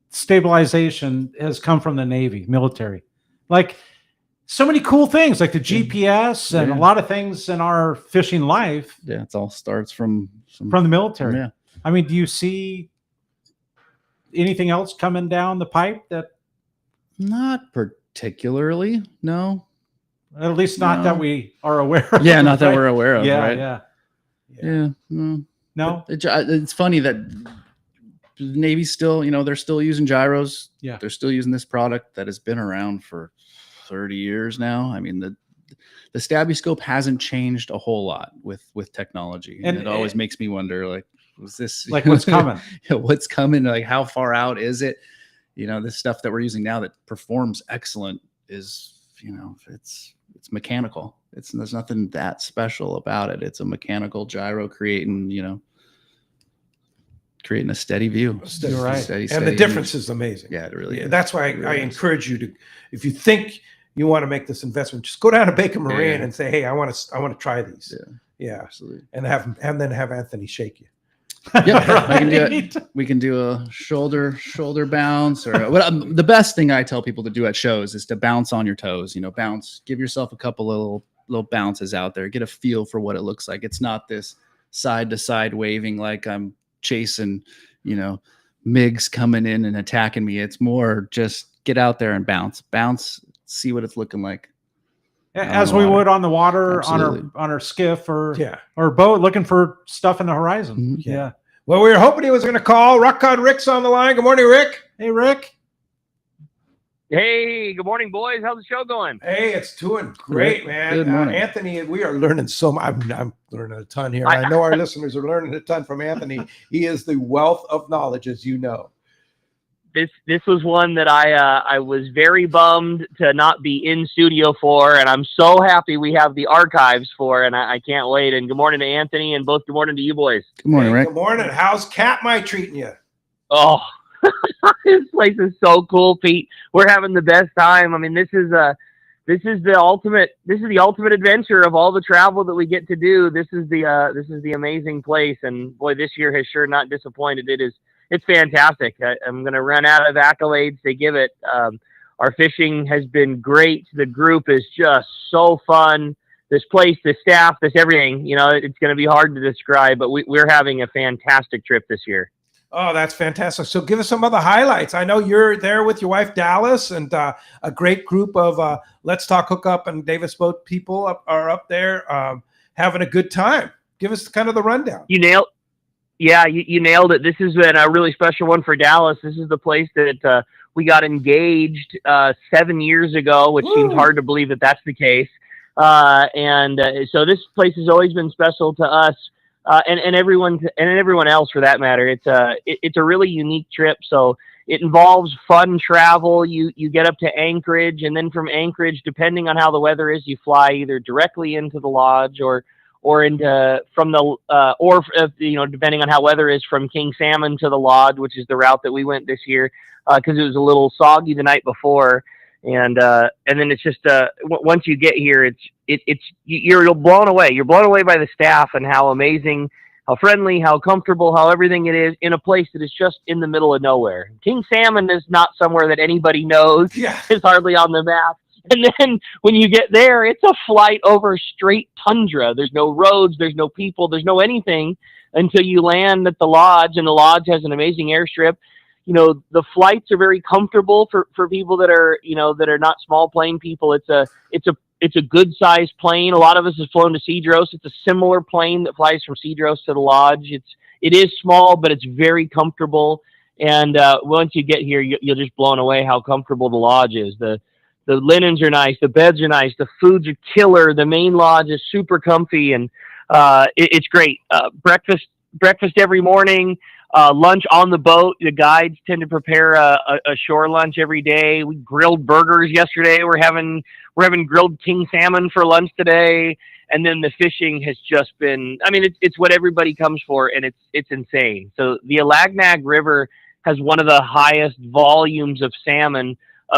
stabilization has come from the Navy military. Like so many cool things like the GPS and a lot of things in our fishing life. Yeah, it all starts from the military. Yeah. I mean, do you see anything else coming down the pipe that? Not particularly, no. At least not that we are aware of. Yeah, not that we're aware of, right? Yeah. No. It's funny that the Navy's still, they're still using gyros. Yeah. They're still using this product that has been around for 30 years now. I mean, the stabby scope hasn't changed a whole lot with technology. And it always makes me wonder, like, was this like what's coming? What's coming? Like, how far out is it? This stuff that we're using now that performs excellent is, it's mechanical. There's nothing that special about it. It's a mechanical gyro creating a steady view. You're right. Steady, and the difference is amazing. Yeah, it really is. That's why I encourage you to, if you think you want to make this investment, just go down to Baker Marine and say, hey, I want to try these. Yeah, absolutely. And then have Anthony shake you. Yeah, right. I can do it. We can do a shoulder bounce, or the best thing I tell people to do at shows is to bounce on your toes. Bounce. Give yourself a couple little bounces out there. Get a feel for what it looks like. It's not this side to side waving like I'm chasing, MiGs coming in and attacking me. It's more just get out there and bounce, see what it's looking like. As we would on the water, on our skiff or boat, looking for stuff in the horizon. Yeah. Well, we were hoping he was going to call. Rock Cod Rick's on the line. Good morning, Rick. Hey, Rick. Hey, good morning, boys. How's the show going? Hey, it's doing great, man. Good morning. Anthony, we are learning so much. I'm learning a ton here. I know our listeners are learning a ton from Anthony. He is the wealth of knowledge, as you know. This was one that I was very bummed to not be in studio for, and I'm so happy we have the archives for, and I can't wait. And good morning to Anthony, and both good morning to you boys. Good morning, Rick. Good morning. How's Katmai treating you? Oh, this place is so cool, Pete. We're having the best time. I mean, this is the ultimate adventure of all the travel that we get to do. This is the amazing place, and boy, this year has sure not disappointed. It's fantastic. I'm going to run out of accolades to give it. Our fishing has been great. The group is just so fun. This place, the staff, this everything, it's going to be hard to describe, but we're having a fantastic trip this year. Oh, that's fantastic. So give us some of the highlights. I know you're there with your wife, Dallas, and a great group of Let's Talk Hookup and Davis Boat people are up there having a good time. Give us kind of the rundown. You nailed it. This has been a really special one for Dallas. This is the place that we got engaged 7 years ago, which seems hard to believe that that's the case. So this place has always been special to us and everyone else for that matter. It's a really unique trip. So it involves fun travel. You get up to Anchorage, and then from Anchorage, depending on how the weather is, you fly either directly into the lodge or or into from the or you know, depending on how weather is, from King Salmon to the Lodge, which is the route that we went this year, because it was a little soggy the night before. And then it's just once you get here, you're blown away. You're blown away by the staff and how amazing, how friendly, how comfortable, how everything it is in a place that is just in the middle of nowhere. King Salmon is not somewhere that anybody knows. Yeah. It's hardly on the map. And then when you get there, it's a flight over straight tundra. There's no roads, there's no people, there's no anything until you land at the Lodge, and the Lodge has an amazing airstrip. You know, the flights are very comfortable for people that are, you know, that are not small plane people. It's a good sized plane. A lot of us have flown to Sedros. It's a similar plane that flies from Sedros to the Lodge. It is small, but it's very comfortable. And once you get here, you're just blown away how comfortable the Lodge is. The linens are nice. The beds are nice. The foods are killer. The main lodge is super comfy, and it's great. Breakfast every morning. Lunch on the boat. The guides tend to prepare a shore lunch every day. We grilled burgers yesterday. We're having grilled king salmon for lunch today. And then the fishing has just been, I mean, it's what everybody comes for, and it's insane. So the Alagnag River has one of the highest volumes of salmon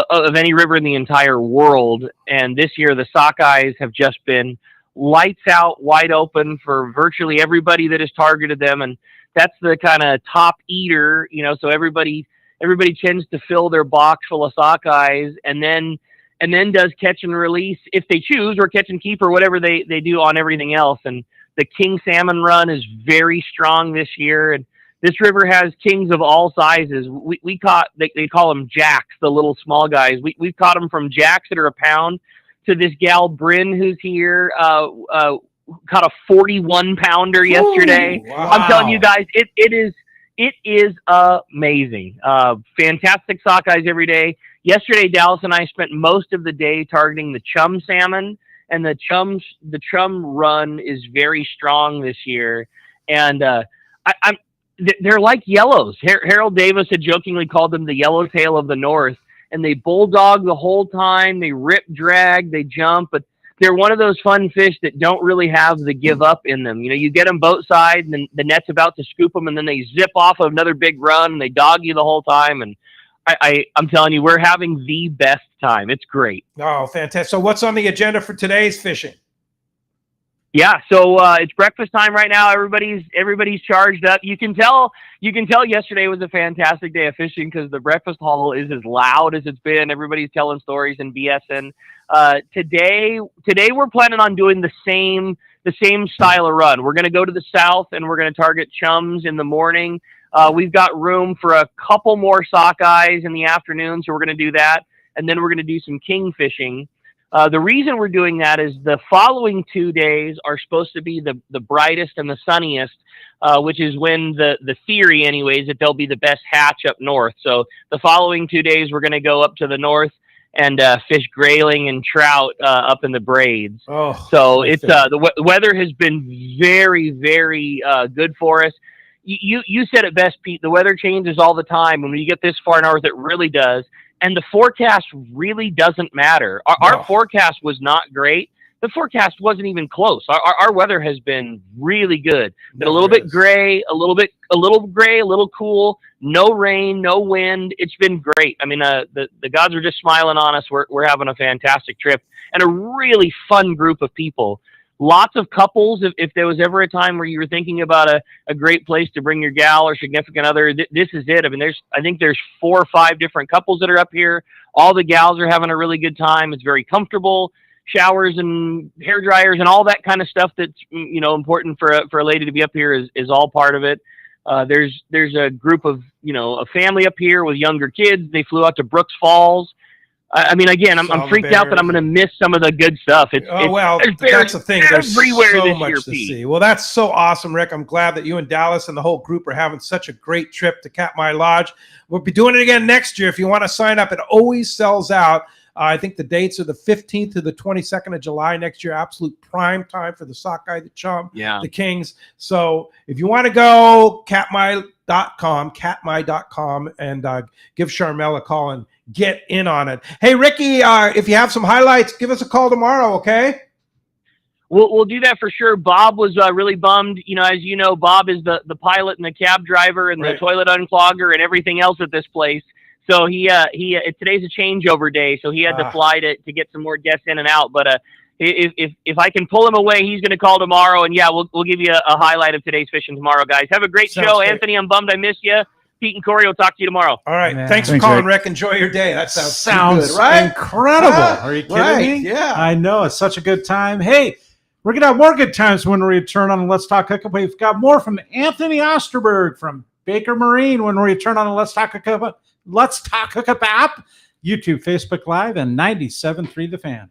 of any river in the entire world. And this year the sockeyes have just been lights out, wide open for virtually everybody that has targeted them. And that's the kind of top eater, you know, so everybody tends to fill their box full of sockeyes and then does catch and release if they choose, or catch and keep, or whatever they do on everything else. And the king salmon run is very strong this year. And this river has kings of all sizes. We caught, they call them jacks, the little small guys. We've caught them from jacks that are a pound to this gal Bryn who's here, caught a 41 pounder yesterday. Wow. I'm telling you guys, it is amazing. Fantastic sockeyes every day. Yesterday, Dallas and I spent most of the day targeting the chum salmon, and the chum run is very strong this year. And they're like yellows. Harold Davis had jokingly called them the yellowtail of the North, and they bulldog the whole time. They rip, drag, they jump, but they're one of those fun fish that don't really have the give up in them. You know, you get them boat side, and then the net's about to scoop them, and then they zip off of another big run, and they dog you the whole time. And I'm telling you, we're having the best time. It's great. Oh, fantastic. So what's on the agenda for today's fishing? Yeah, so it's breakfast time right now. Everybody's charged up. You can tell yesterday was a fantastic day of fishing because the breakfast hall is as loud as it's been. Everybody's telling stories and BSing. Today we're planning on doing the same style of run. We're going to go to the south, and we're going to target chums in the morning. We've got room for a couple more sockeyes in the afternoon, so we're going to do that, and then we're going to do some king fishing. The reason we're doing that is the following 2 days are supposed to be the brightest and the sunniest, which is when the theory anyways, that they'll be the best hatch up north. So the following 2 days, we're going to go up to the north and fish grayling and trout up in the braids. Oh, so it's the weather has been very, very good for us. You said it best, Pete. The weather changes all the time. When you get this far north, it really does. And the forecast really doesn't matter. Our forecast was not great. The forecast wasn't even close. Our weather has been really good. Been a little bit gray, a little gray, a little cool. No rain, no wind. It's been great. I mean, the gods are just smiling on us. We're having a fantastic trip and a really fun group of people. Lots of couples. If there was ever a time where you were thinking about a great place to bring your gal or significant other, this is it. I mean, I think there's 4 or 5 different couples that are up here. All the gals are having a really good time. It's very comfortable. Showers and hair dryers and all that kind of stuff that's, you know, important for a lady to be up here is all part of it. There's a group of, you know, a family up here with younger kids. They flew out to Brooks Falls. I mean, again, I'm freaked out that I'm going to miss some of the good stuff. That's the thing. There's everywhere so much to see. Well, that's so awesome, Rick. I'm glad that you and Dallas and the whole group are having such a great trip to Katmai Lodge. We'll be doing it again next year. If you want to sign up, it always sells out. I think the dates are the 15th to the 22nd of July next year. Absolute prime time for the sockeye, the chum, the kings. So if you want to go, katmai.com, and give Charmel a call and get in on it. Hey, Ricky, if you have some highlights, give us a call tomorrow, okay? We'll do that for sure. Bob was really bummed. As you know, Bob is the pilot and the cab driver and the toilet unclogger and everything else at this place. So he today's a changeover day, so he had to fly to get some more guests in and out. But if I can pull him away, he's going to call tomorrow, and we'll give you a highlight of today's fishing tomorrow, guys. Have a great show, great. Anthony. I'm bummed I missed you. Pete and Cory will talk to you tomorrow. All right, thanks for calling, Rick. Enjoy your day. That sounds good, right? Incredible. Are you kidding me? Yeah, I know, it's such a good time. Hey, we're gonna have more good times when we return on Let's Talk Hookup. We've got more from Anthony Osterberg from Baker Marine when we return on the Let's Talk Hookup app, YouTube, Facebook Live, and 97.3 The Fan.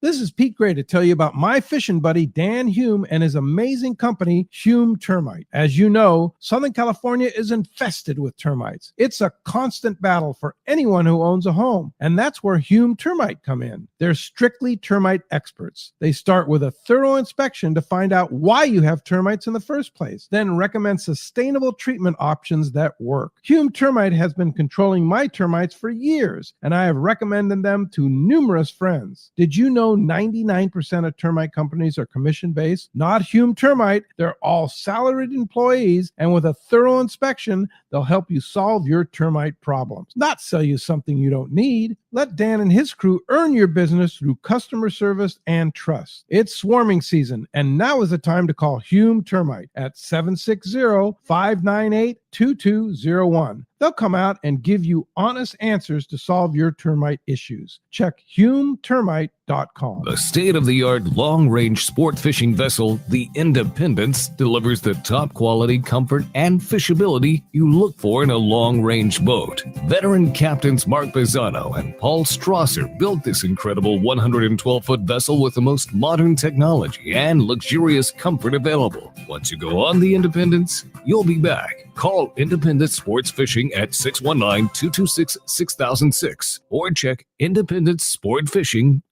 This is Pete Gray to tell you about my fishing buddy, Dan Hume, and his amazing company, Hume Termite. As you know, Southern California is infested with termites. It's a constant battle for anyone who owns a home, and that's where Hume Termite come in. They're strictly termite experts. They start with a thorough inspection to find out why you have termites in the first place, then recommend sustainable treatment options that work. Hume Termite has been controlling my termites for years, and I have recommended them to numerous friends. Did you know 99% of termite companies are commission-based? Not Hume Termite. They're all salaried employees, and with a thorough inspection, they'll help you solve your termite problems, not sell you something you don't need. Let Dan and his crew earn your business through customer service and trust. It's swarming season, and now is the time to call Hume Termite at 760-598-2201. They'll come out and give you honest answers to solve your termite issues. Check HumeTermite.com. The state-of-the-art long-range sport fishing vessel, the Independence, delivers the top quality, comfort, and fishability you look for in a long-range boat. Veteran captains Mark Bizzano and Paul Strasser built this incredible 112-foot vessel with the most modern technology and luxurious comfort available. Once you go on the Independence, you'll be back. Call Independence Sports Fishing at 619-226-6006 or check independencesportfishing.com.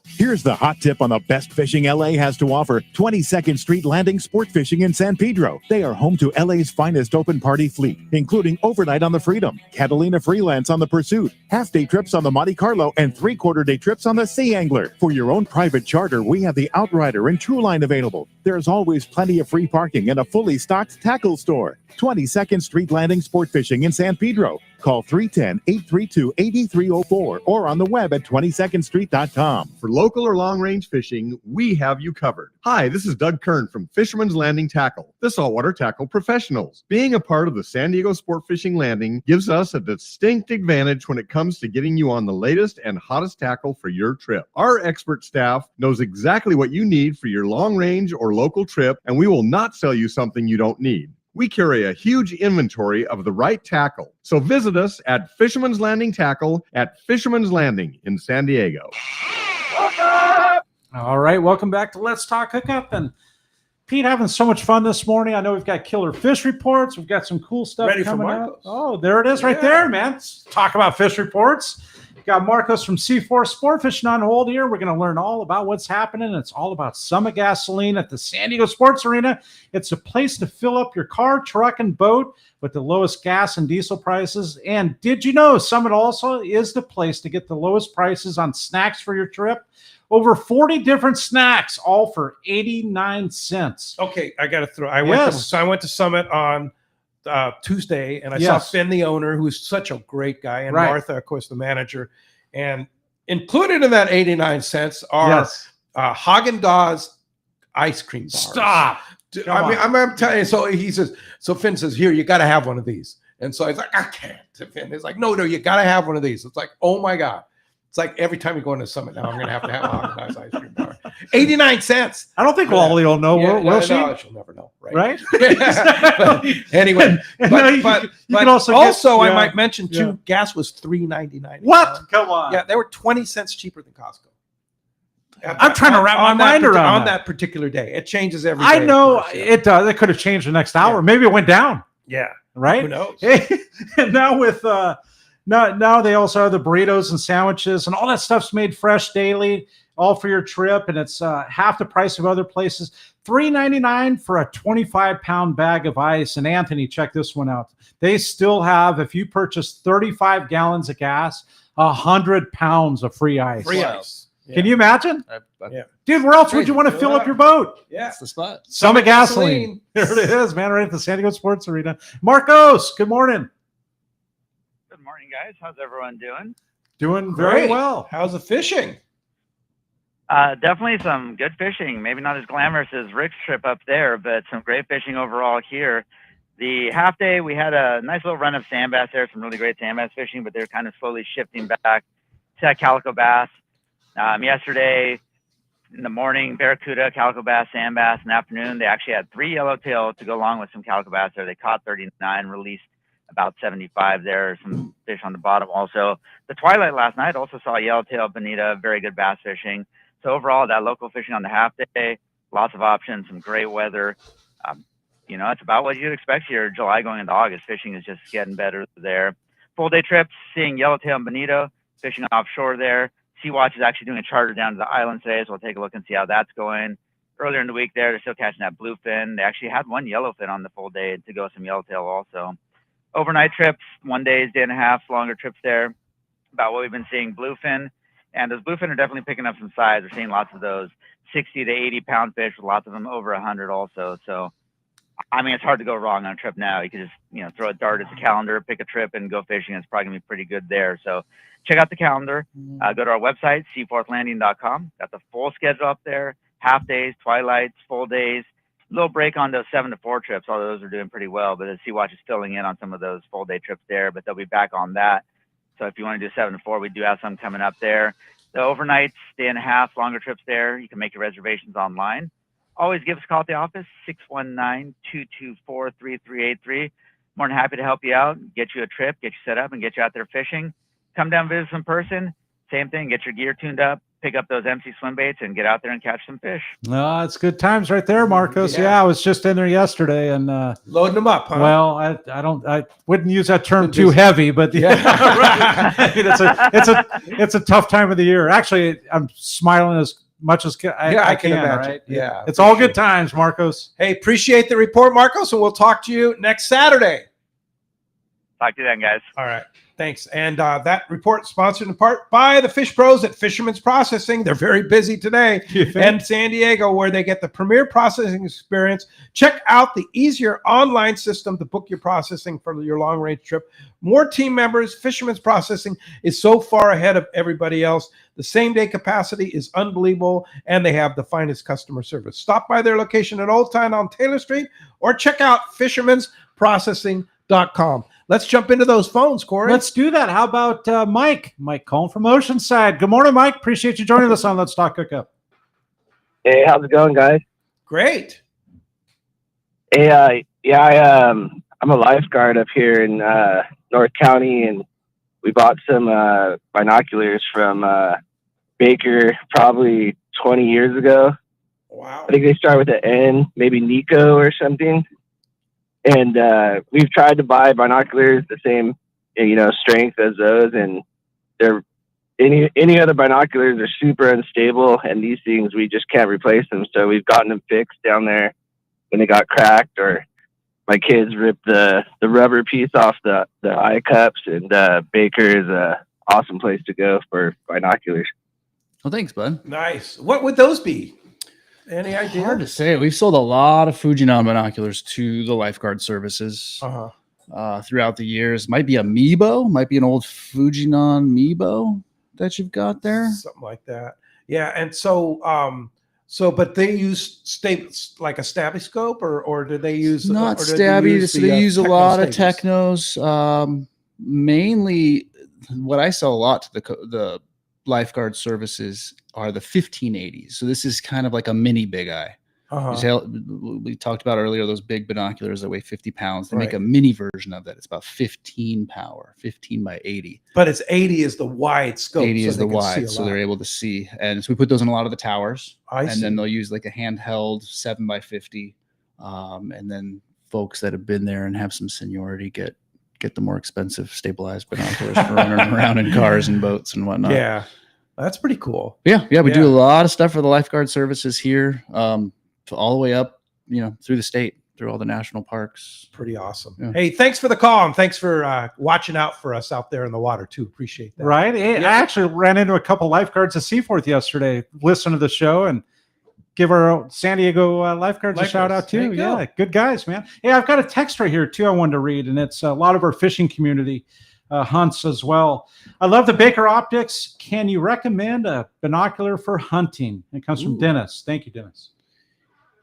Here's the hot tip on the best fishing LA has to offer. 22nd Street Landing Sport Fishing in San Pedro. They are home to LA's finest open party fleet, including overnight on the Freedom, Catalina Freelance on the Pursuit, half-day trips on the Monte Carlo, and three-quarter-day trips on the Sea Angler. For your own private charter, we have the Outrider and True Line available. There's always plenty of free parking and a fully stocked tackle store. 22nd Street Landing Sport Fishing in San Pedro. Call 310-832-8304 or on the web at 22ndstreet.com. For local or long-range fishing, we have you covered. Hi, this is Doug Kern from Fisherman's Landing Tackle, the saltwater tackle professionals. Being a part of the San Diego Sport Fishing Landing gives us a distinct advantage when it comes to getting you on the latest and hottest tackle for your trip. Our expert staff knows exactly what you need for your long-range or local trip, and we will not sell you something you don't need. We carry a huge inventory of the right tackle. So visit us at Fisherman's Landing Tackle at Fisherman's Landing in San Diego. All right, welcome back to Let's Talk Hookup. And Pete, having so much fun this morning. I know we've got killer fish reports. We've got some cool stuff coming up. Oh, there it is right there, man. Let's talk about fish reports. Got Marcos from C4 Sport Fishing on hold here. We're going to learn all about what's happening. It's all about Summit Gasoline at the San Diego Sports Arena. It's a place to fill up your car, truck, and boat with the lowest gas and diesel prices. And did you know Summit also is the place to get the lowest prices on snacks for your trip? Over 40 different snacks, all for 89 cents. Okay, I got to throw. I went to Summit on Tuesday, and I saw Finn, the owner, who's such a great guy, and Martha, of course, the manager. And included in that 89 cents are Haagen-Dazs ice cream bars. Stop. I'm telling you. So he says. So Finn says, "Here, you got to have one of these." And so he's like, "I can't." And Finn is like, "No, you got to have one of these." It's like, oh my god. It's like every time you go into Summit now, I'm going to have a Haagen-Dazs ice cream bar. 89 cents. I don't think Wally will know. Will she? No, she'll never know. Right? But anyway, but also I might mention too, gas was $3.99. What? Come on. Yeah, they were 20 cents cheaper than Costco. I'm trying to wrap my mind around on that particular day. It changes every day. I know it does. It could have changed the next hour. Maybe it went down. Yeah. Right? Who knows? And now with now they also have the burritos and sandwiches, and all that stuff's made fresh daily, all for your trip, and it's half the price of other places. $3.99 for a 25-pound bag of ice. And Anthony, check this one out. They still have, if you purchase 35 gallons of gas, 100 pounds of free ice. Free ice. Can you imagine? Yeah. Dude, where else would you want to fill up your boat? Yeah. That's the spot. Summit Gasoline. There it is, man, right at the San Diego Sports Arena. Marcos, good morning. Good morning, guys. How's everyone doing? Doing very Great. well. How's the fishing? Definitely some good fishing. Maybe not as glamorous as Rick's trip up there, but some great fishing overall here. The half day, we had a nice little run of sand bass there, some really great sand bass fishing, but they're kind of slowly shifting back to that calico bass. Yesterday in the morning, barracuda, calico bass, sand bass. In the afternoon, they actually had 3 yellowtail to go along with some calico bass there. They caught 39, released about 75 there. Some fish on the bottom also. The twilight last night also saw yellowtail, bonita, very good bass fishing. So overall, that local fishing on the half day, lots of options, some great weather. It's about what you'd expect here. July going into August, fishing is just getting better there. Full day trips, seeing yellowtail and bonito, fishing offshore there. Sea-Watch is actually doing a charter down to the island today, so we'll take a look and see how that's going. Earlier in the week there, they're still catching that bluefin. They actually had 1 yellowfin on the full day to go some yellowtail also. Overnight trips, 1 day and a half, longer trips there. About what we've been seeing, bluefin. And those bluefin are definitely picking up some size. We're seeing lots of those 60 to 80 pound fish, with lots of them over 100 also. So, it's hard to go wrong on a trip now. You can just, throw a dart at the calendar, pick a trip, and go fishing. It's probably going to be pretty good there. So check out the calendar. Go to our website, seaforthlanding.com. Got the full schedule up there. Half days, twilights, full days. Little break on those 7 to 4 trips, although those are doing pretty well. But the Sea-Watch is filling in on some of those full day trips there, but they'll be back on that. So if you want to do 7 to 4, we do have some coming up there. The overnights, day and a half, longer trips there. You can make your reservations online. Always give us a call at the office, 619-224-3383. More than happy to help you out, get you a trip, get you set up, and get you out there fishing. Come down, visit us in person. Same thing, get your gear tuned up, pick up those MC swim baits, and get out there and catch some fish. It's good times right there, Marcos. Yeah, I was just in there yesterday and loading them up, huh? Well, I wouldn't use that term too heavy, but yeah, it's a tough time of the year. Actually, I'm smiling as much as I can imagine. Right? Yeah, it's all good times, Marcos. Hey, appreciate the report, Marcos, and we'll talk to you next Saturday. Talk to you then, guys. All right. Thanks. And that report sponsored in part by the Fish Pros at Fisherman's Processing. They're very busy today in San Diego, where they get the premier processing experience. Check out the easier online system to book your processing for your long-range trip. More team members. Fisherman's Processing is so far ahead of everybody else. The same-day capacity is unbelievable, and they have the finest customer service. Stop by their location at Old Town on Taylor Street, or check out fishermansprocessing.com. Let's jump into those phones, Cory. Let's do that. How about Mike? Mike calling from Oceanside. Good morning, Mike. Appreciate you joining us on Let's Talk Hookup. Hey, how's it going, guys? Great. Hey, I'm a lifeguard up here in North County, and we bought some binoculars from Baker probably 20 years ago. Wow. I think they start with an N, maybe Nico or something. And we've tried to buy binoculars the same, strength as those, and they're any other binoculars are super unstable, and these things we just can't replace them. So we've gotten them fixed down there when they got cracked, or my kids ripped the rubber piece off the eye cups, and Baker is a awesome place to go for binoculars. Well, thanks, bud. Nice. What would those be? Any idea? Hard to say. We've sold a lot of Fujinon binoculars to the lifeguard services throughout the years. Might be a Mebo, might be an old Fujinon Mebo that you've got there. Something like that. Yeah, and so but they use like a stabby scope, or do they use not stabby? So they use a lot of technos. Mainly, what I sell a lot to the lifeguard services are the 1580s. So this is kind of like a mini Big Eye. We talked about earlier those big binoculars that weigh 50 pounds. They make a mini version of that. It's about 15 power, 15 by 80. But it's 80 is the wide scope. 80 is the wide, so they're able to see. And so we put those in a lot of the towers. And then they'll use like a handheld 7 by 50. And then folks that have been there and have some seniority get the more expensive stabilized binoculars for running around in cars and boats and whatnot. Yeah, that's pretty cool. Yeah, we do a lot of stuff for the lifeguard services here, all the way up, through the state. through all the national parks. Pretty awesome. Yeah. Hey, thanks for the call, and thanks for watching out for us out there in the water too. Appreciate that. Right. Hey, Yeah. I actually ran into a couple lifeguards at Seaforth yesterday. Listen to the show and give our San Diego lifeguards a shout out too. Yeah, good guys, man. Hey, I've got a text right here too I wanted to read, and it's a lot of our fishing community hunts as well. I love the Baker Optics. Can you recommend a binocular for hunting? It comes from Dennis. Thank you, Dennis.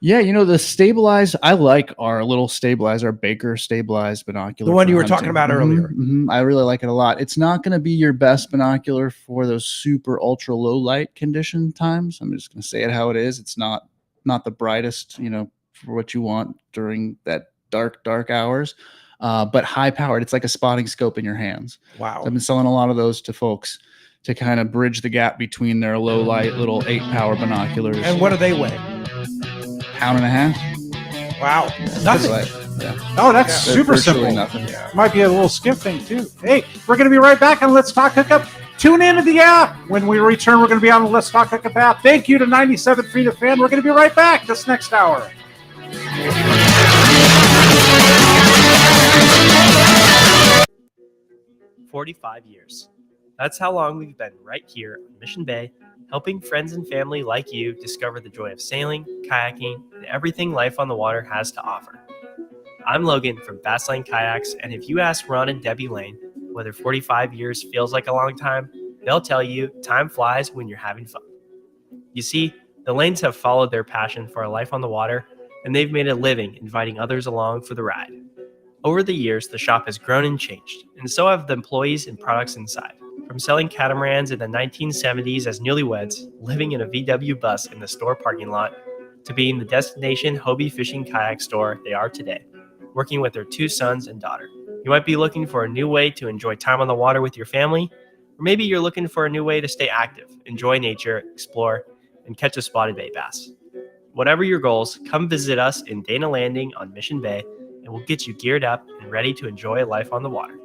Yeah, the stabilized, I like our little stabilized, our Baker stabilized binocular. The one for you were hunting. talking about earlier. I really like it a lot. It's not going to be your best binocular for those super ultra low light condition times. I'm just going to say it how it is. It's not the brightest, for what you want during that dark hours, but high powered. It's like a spotting scope in your hands. Wow. So I've been selling a lot of those to folks to kind of bridge the gap between their low light little 8-power binoculars. And what do they weigh? Pound and a half. Wow. Nothing. Yeah. Oh, that's super simple. Nothing. Might be a little skiff thing too. Hey, we're going to be right back on Let's Talk Hookup. Tune into the app. When we return, we're going to be on the Let's Talk Hookup app. Thank you to 97.3 The Fan. We're going to be right back this next hour. 45 years. That's how long we've been right here on Mission Bay, helping friends and family like you discover the joy of sailing, kayaking, and everything life on the water has to offer. I'm Logan from Bass Lane Kayaks, and if you ask Ron and Debbie Lane whether 45 years feels like a long time, they'll tell you time flies when you're having fun. You see, the Lanes have followed their passion for a life on the water, and they've made a living inviting others along for the ride. Over the years, the shop has grown and changed, and so have the employees and products inside. From selling catamarans in the 1970s as newlyweds, living in a VW bus in the store parking lot, to being the destination Hobie fishing kayak store they are today, working with their 2 sons and daughter. You might be looking for a new way to enjoy time on the water with your family, or maybe you're looking for a new way to stay active, enjoy nature, explore, and catch a spotted bay bass. Whatever your goals, come visit us in Dana Landing on Mission Bay, and we'll get you geared up and ready to enjoy life on the water.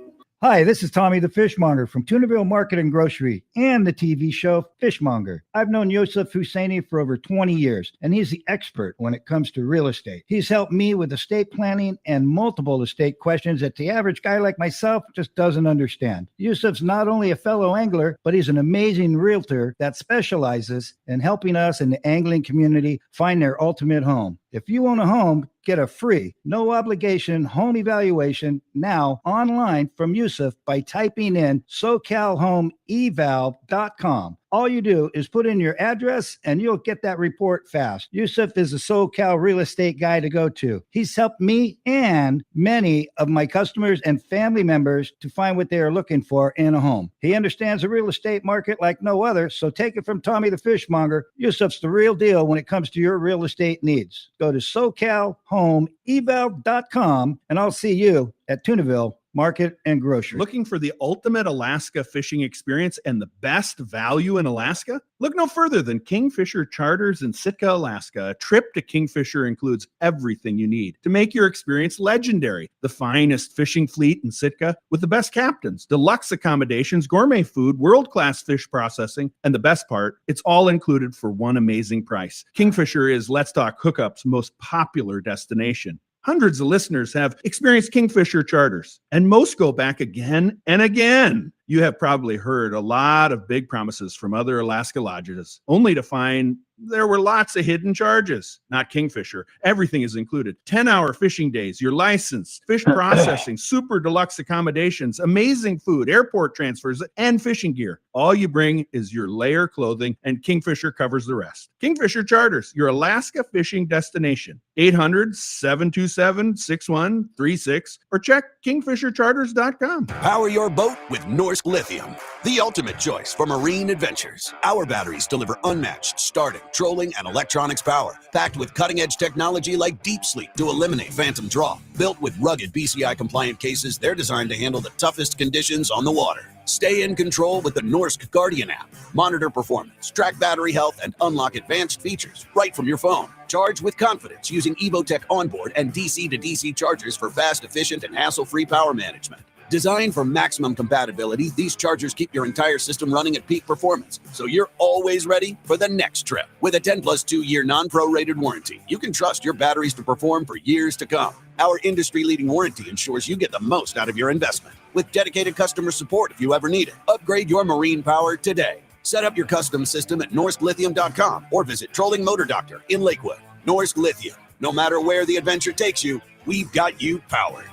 Hi, this is Tommy the Fishmonger from Tunaville Market and Grocery and the TV show Fishmonger. I've known Yosef Husseini for over 20 years, and he's the expert when it comes to real estate. He's helped me with estate planning and multiple estate questions that the average guy like myself just doesn't understand. Yosef's not only a fellow angler, but he's an amazing realtor that specializes in helping us in the angling community find their ultimate home. If you own a home, get a free, no obligation home evaluation now online from Yusuf by typing in SoCalHomeEval.com. All you do is put in your address and you'll get that report fast. Yusuf is a SoCal real estate guy to go to. He's helped me and many of my customers and family members to find what they are looking for in a home. He understands the real estate market like no other, so take it from Tommy the Fishmonger. Yusuf's the real deal when it comes to your real estate needs. Go to SoCalHomeEval.com and I'll see you at Tunaville Market and Grocery. Looking for the ultimate Alaska fishing experience and the best value in Alaska? Look no further than Kingfisher Charters in Sitka, Alaska. A trip to Kingfisher includes everything you need to make your experience legendary. The finest fishing fleet in Sitka with the best captains, deluxe accommodations, gourmet food, world-class fish processing, and the best part, it's all included for one amazing price. Kingfisher is Let's Talk Hookup's most popular destination. Hundreds of listeners have experienced Kingfisher Charters, and most go back again and again. You have probably heard a lot of big promises from other Alaska lodges, only to find there were lots of hidden charges. Not Kingfisher. Everything is included. 10-hour fishing days, your license, fish processing, super deluxe accommodations, amazing food, airport transfers, and fishing gear. All you bring is your layer clothing, and Kingfisher covers the rest. Kingfisher Charters, your Alaska fishing destination. 800-727-6136 or check kingfishercharters.com. Power your boat with Norsk Lithium, the ultimate choice for marine adventures. Our batteries deliver unmatched starting, trolling, and electronics power, packed with cutting-edge technology like Deep Sleep to eliminate phantom draw. Built with rugged BCI-compliant cases, they're designed to handle the toughest conditions on the water. Stay in control with the Norsk Guardian app. Monitor performance, track battery health, and unlock advanced features right from your phone. Charge with confidence using Evotech onboard and DC-to-DC chargers for fast, efficient, and hassle-free power management. Designed for maximum compatibility, these chargers keep your entire system running at peak performance, so you're always ready for the next trip. With a 10 plus 2-year non-prorated warranty, you can trust your batteries to perform for years to come. Our industry-leading warranty ensures you get the most out of your investment. With dedicated customer support if you ever need it. Upgrade your marine power today. Set up your custom system at NorskLithium.com or visit Trolling Motor Doctor in Lakewood. Norsk Lithium. No matter where the adventure takes you, we've got you powered.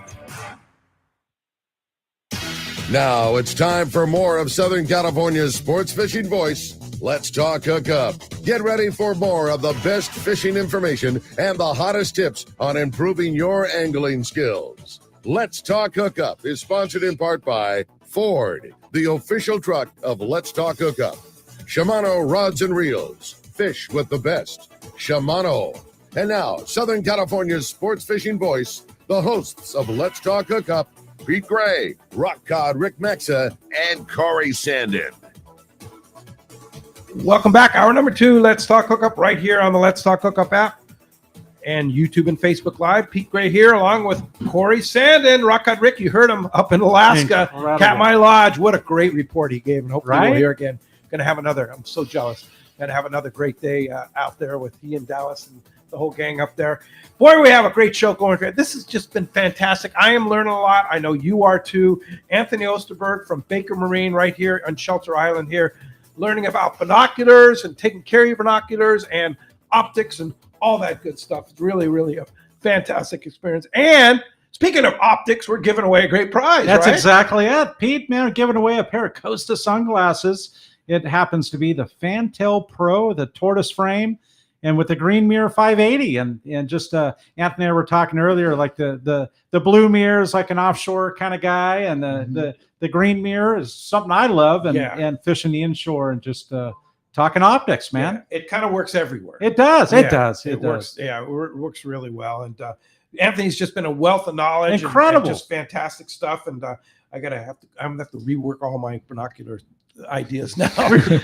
Now it's time for more of Southern California's sports fishing voice. Let's talk hookup. Get ready for more of the best fishing information and the hottest tips on improving your angling skills. Let's Talk Hookup is sponsored in part by Ford, the official truck of Let's Talk Hookup. Shimano Rods and Reels. Fish with the best. Shimano. And now, Southern California's sports fishing voice, the hosts of Let's Talk Hookup, Pete Gray, Rock Cod Rick Mexa, and Cory Sanden. Welcome back. Hour number 2, Let's Talk Hookup, right here on the Let's Talk Hookup app and YouTube and Facebook Live. Pete Gray here, along with Cory Sanden. Rock Cod Rick, you heard him up in Alaska. Katmai Lodge. What a great report he gave, and hopefully we'll hear again. Going to have another. I'm so jealous. Going to have another great day out there with he and Dallas and the whole gang up there. Boy, we have a great show going. This has just been fantastic. I am learning a lot. I know you are too. Anthony Osterberg from Baker Marine right here on Shelter Island here, learning about binoculars and taking care of your binoculars and optics and all that good stuff. It's really, really a fantastic experience. And speaking of optics, we're giving away a great prize. That's right? exactly it. Pete, man, we're giving away a pair of Costa sunglasses. It happens to be the Fantail Pro, the tortoise frame, and with the green mirror 580. And just Anthony and I were talking earlier, like the blue mirror is like an offshore kind of guy, and the green mirror is something I love, and fishing the inshore and just talking optics, man. Yeah, it kind of works everywhere. It does. It does. It works. Yeah, it works really well. And Anthony's just been a wealth of knowledge. Incredible. And just fantastic stuff. And I'm gonna have to rework all my binocular ideas now.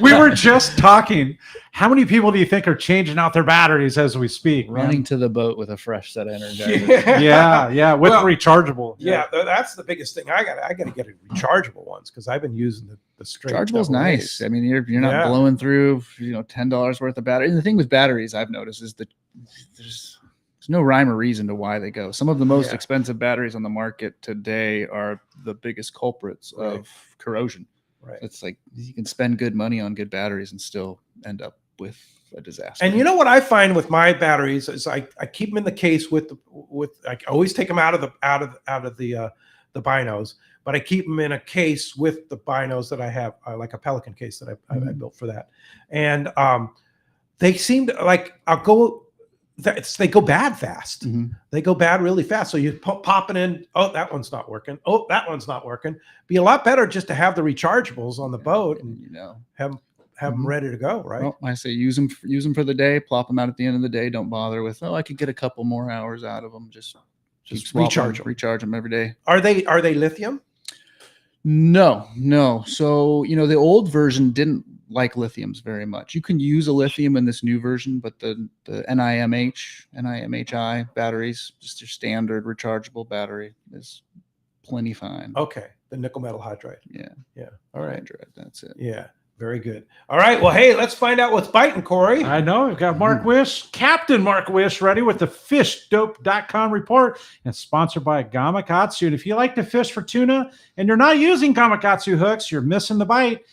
we were just talking. How many people do you think are changing out their batteries as we speak? Running to the boat with a fresh set of energizers. Yeah, with rechargeable. Yeah, that's the biggest thing. I gotta get a rechargeable ones because I've been using the straight. Rechargeable's nice. I mean, you're not blowing through $10 worth of battery. And the thing with batteries, I've noticed, is that there's no rhyme or reason to why they go. Some of the most expensive batteries on the market today are the biggest culprits of corrosion. Right. It's like you can spend good money on good batteries and still end up with a disaster. And you know what I find with my batteries is I keep them in the case with I always take them out of the binos, but I keep them in a case with the binos that I have, like a Pelican case that I built for that. And they seem to like they go bad fast. They go bad really fast. So you pop it in. Oh, that one's not working. Oh, that one's not working. Be a lot better just to have the rechargeables on the boat and have them ready to go. Right. Well, I say use them for the day. Plop them out at the end of the day. Don't bother with I could get a couple more hours out of them. Just recharge them every day. Are they lithium? No. So the old version didn't like lithiums very much. You can use a lithium in this new version, but the NIMHI batteries, just your standard rechargeable battery, is plenty fine. Okay, the nickel metal hydride. Yeah. All right, hydride. That's it. Yeah, very good. All right, well, hey, let's find out what's biting, Cory. I know. We've got Mark Wish, Captain Mark Wish, ready with the fishdope.com report, and sponsored by Gamakatsu. And if you like to fish for tuna and you're not using Gamakatsu hooks, you're missing the bite.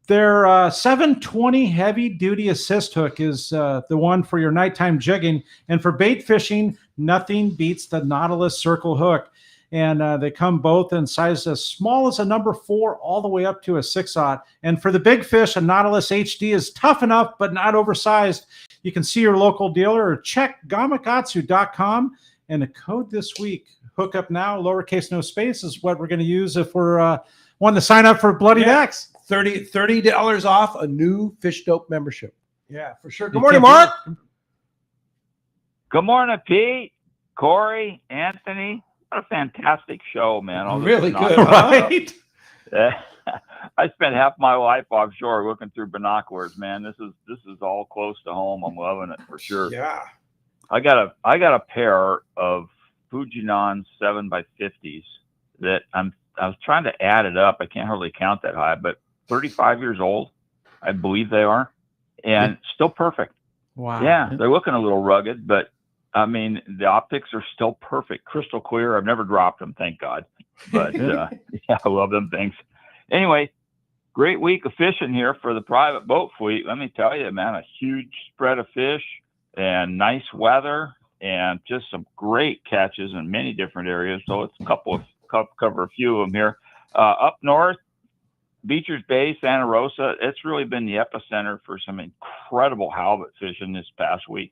Their 720 heavy-duty assist hook is the one for your nighttime jigging. And for bait fishing, nothing beats the Nautilus Circle hook. And they come both in sizes as small as a number 4 all the way up to a 6/0. And for the big fish, a Nautilus HD is tough enough but not oversized. You can see your local dealer or check gamakatsu.com. And the code this week, hookup now, lowercase no space, is what we're going to use if we're wanting to sign up for Bloody Decks. $30 off a new Fish Dope membership. Yeah, for sure. Good morning, Mark. Good morning, Pete, Cory, Anthony. What a fantastic show, man. Really good, right? I spent half my life offshore looking through binoculars, man. This is all close to home. I'm loving it for sure. Yeah. I got a pair of Fujinon 7x50s that I'm I was trying to add it up. I can't hardly count that high, but 35 years old, I believe they are, and still perfect. Wow. Yeah, they're looking a little rugged, but I mean, the optics are still perfect, crystal clear. I've never dropped them, thank God. But yeah, I love them things. Anyway, great week of fishing here for the private boat fleet. Let me tell you, man, a huge spread of fish and nice weather and just some great catches in many different areas. So it's cover a few of them here. Up north, Beecher's Bay, Santa Rosa, it's really been the epicenter for some incredible halibut fishing this past week.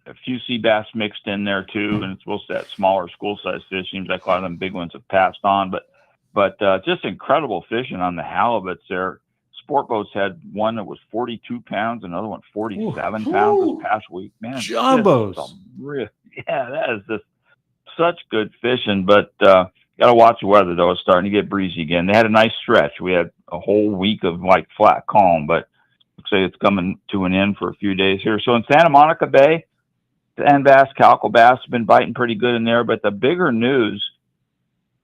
A few sea bass mixed in there too, and it's supposed to that smaller school-sized fish. Seems like a lot of them big ones have passed on, but just incredible fishing on the halibuts there. Sport boats had one that was 42 pounds, another one 47 pounds this past week. Man, jumbos. Yeah, that is just such good fishing, but got to watch the weather though. It's starting to get breezy again. They had a nice stretch. We had a whole week of like flat calm, but looks like it's coming to an end for a few days here. So in Santa Monica Bay, sand bass, calico bass have been biting pretty good in there, but the bigger news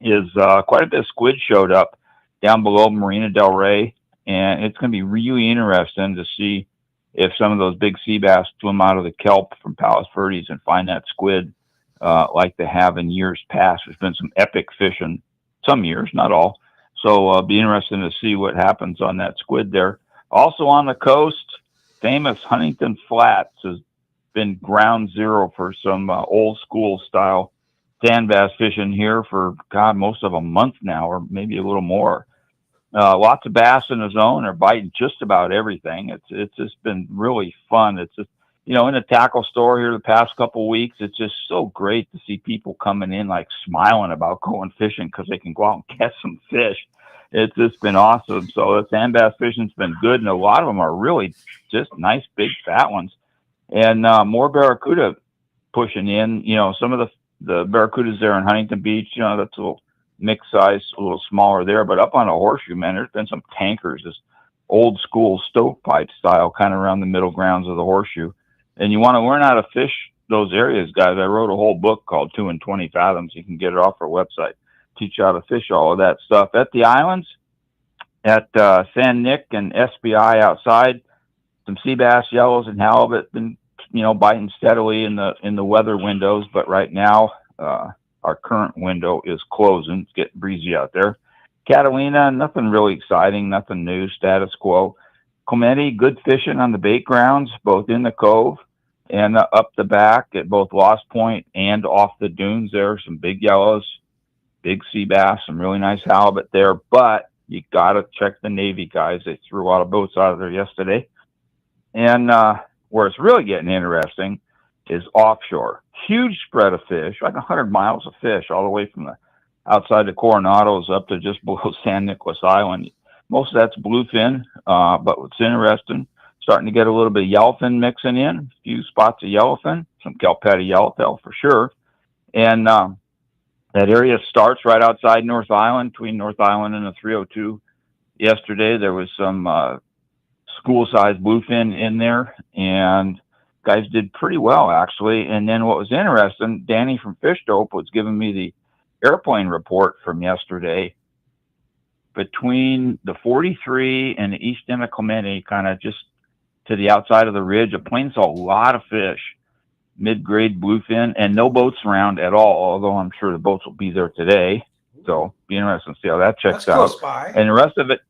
is quite a bit of squid showed up down below Marina Del Rey, and it's going to be really interesting to see if some of those big sea bass swim out of the kelp from Palos Verdes and find that squid like they have in years past. There's been some epic fishing some years, not all. So it'll be interesting to see what happens on that squid there. Also on the coast, famous Huntington Flats has been ground zero for some old school style sand bass fishing here for most of a month now, or maybe a little more. Lots of bass in the zone are biting just about everything. It's just been really fun. It's just, in the tackle store here the past couple of weeks, it's just so great to see people coming in like smiling about going fishing because they can go out and catch some fish. It's just been awesome. So the sand bass fishing's been good, and a lot of them are really just nice big fat ones. And more barracuda pushing in. Some of the barracudas there in Huntington Beach, that's a little mixed size, a little smaller there. But up on a horseshoe, man, there's been some tankers, this old school stovepipe style, kind of around the middle grounds of the horseshoe. And you want to learn how to fish those areas, guys. I wrote a whole book called 2 and 20 Fathoms. You can get it off our website. Teach you how to fish all of that stuff. At the islands, at San Nick and SBI outside, some sea bass, yellows, and halibut been biting steadily in the weather windows, but right now our current window is closing. It's getting breezy out there. Catalina, nothing really exciting, nothing new, status quo. Clemente, good fishing on the bait grounds, both in the cove and up the back at both Lost Point and off the dunes. There are some big yellows, big sea bass, some really nice halibut there, but you got to check the Navy guys. They threw a lot of boats out of there yesterday. And where it's really getting interesting is offshore. Huge spread of fish, like 100 miles of fish, all the way from the outside the Coronados up to just below San Nicolas Island. Most of that's bluefin, but what's interesting, starting to get a little bit of yellowfin mixing in, a few spots of yellowfin, some kelp-patty yellowtail for sure. And that area starts right outside North Island, between North Island and the 302. Yesterday there was some school-sized bluefin in there, and guys did pretty well, actually. And then what was interesting, Danny from Fish Dope was giving me the airplane report from yesterday. Between the 43 and the east end of Clemente, kind of just to the outside of the ridge, a plane saw a lot of fish, mid-grade bluefin, and no boats around at all, although I'm sure the boats will be there today. So be interesting to see how that checks out. Close by. And the rest of it,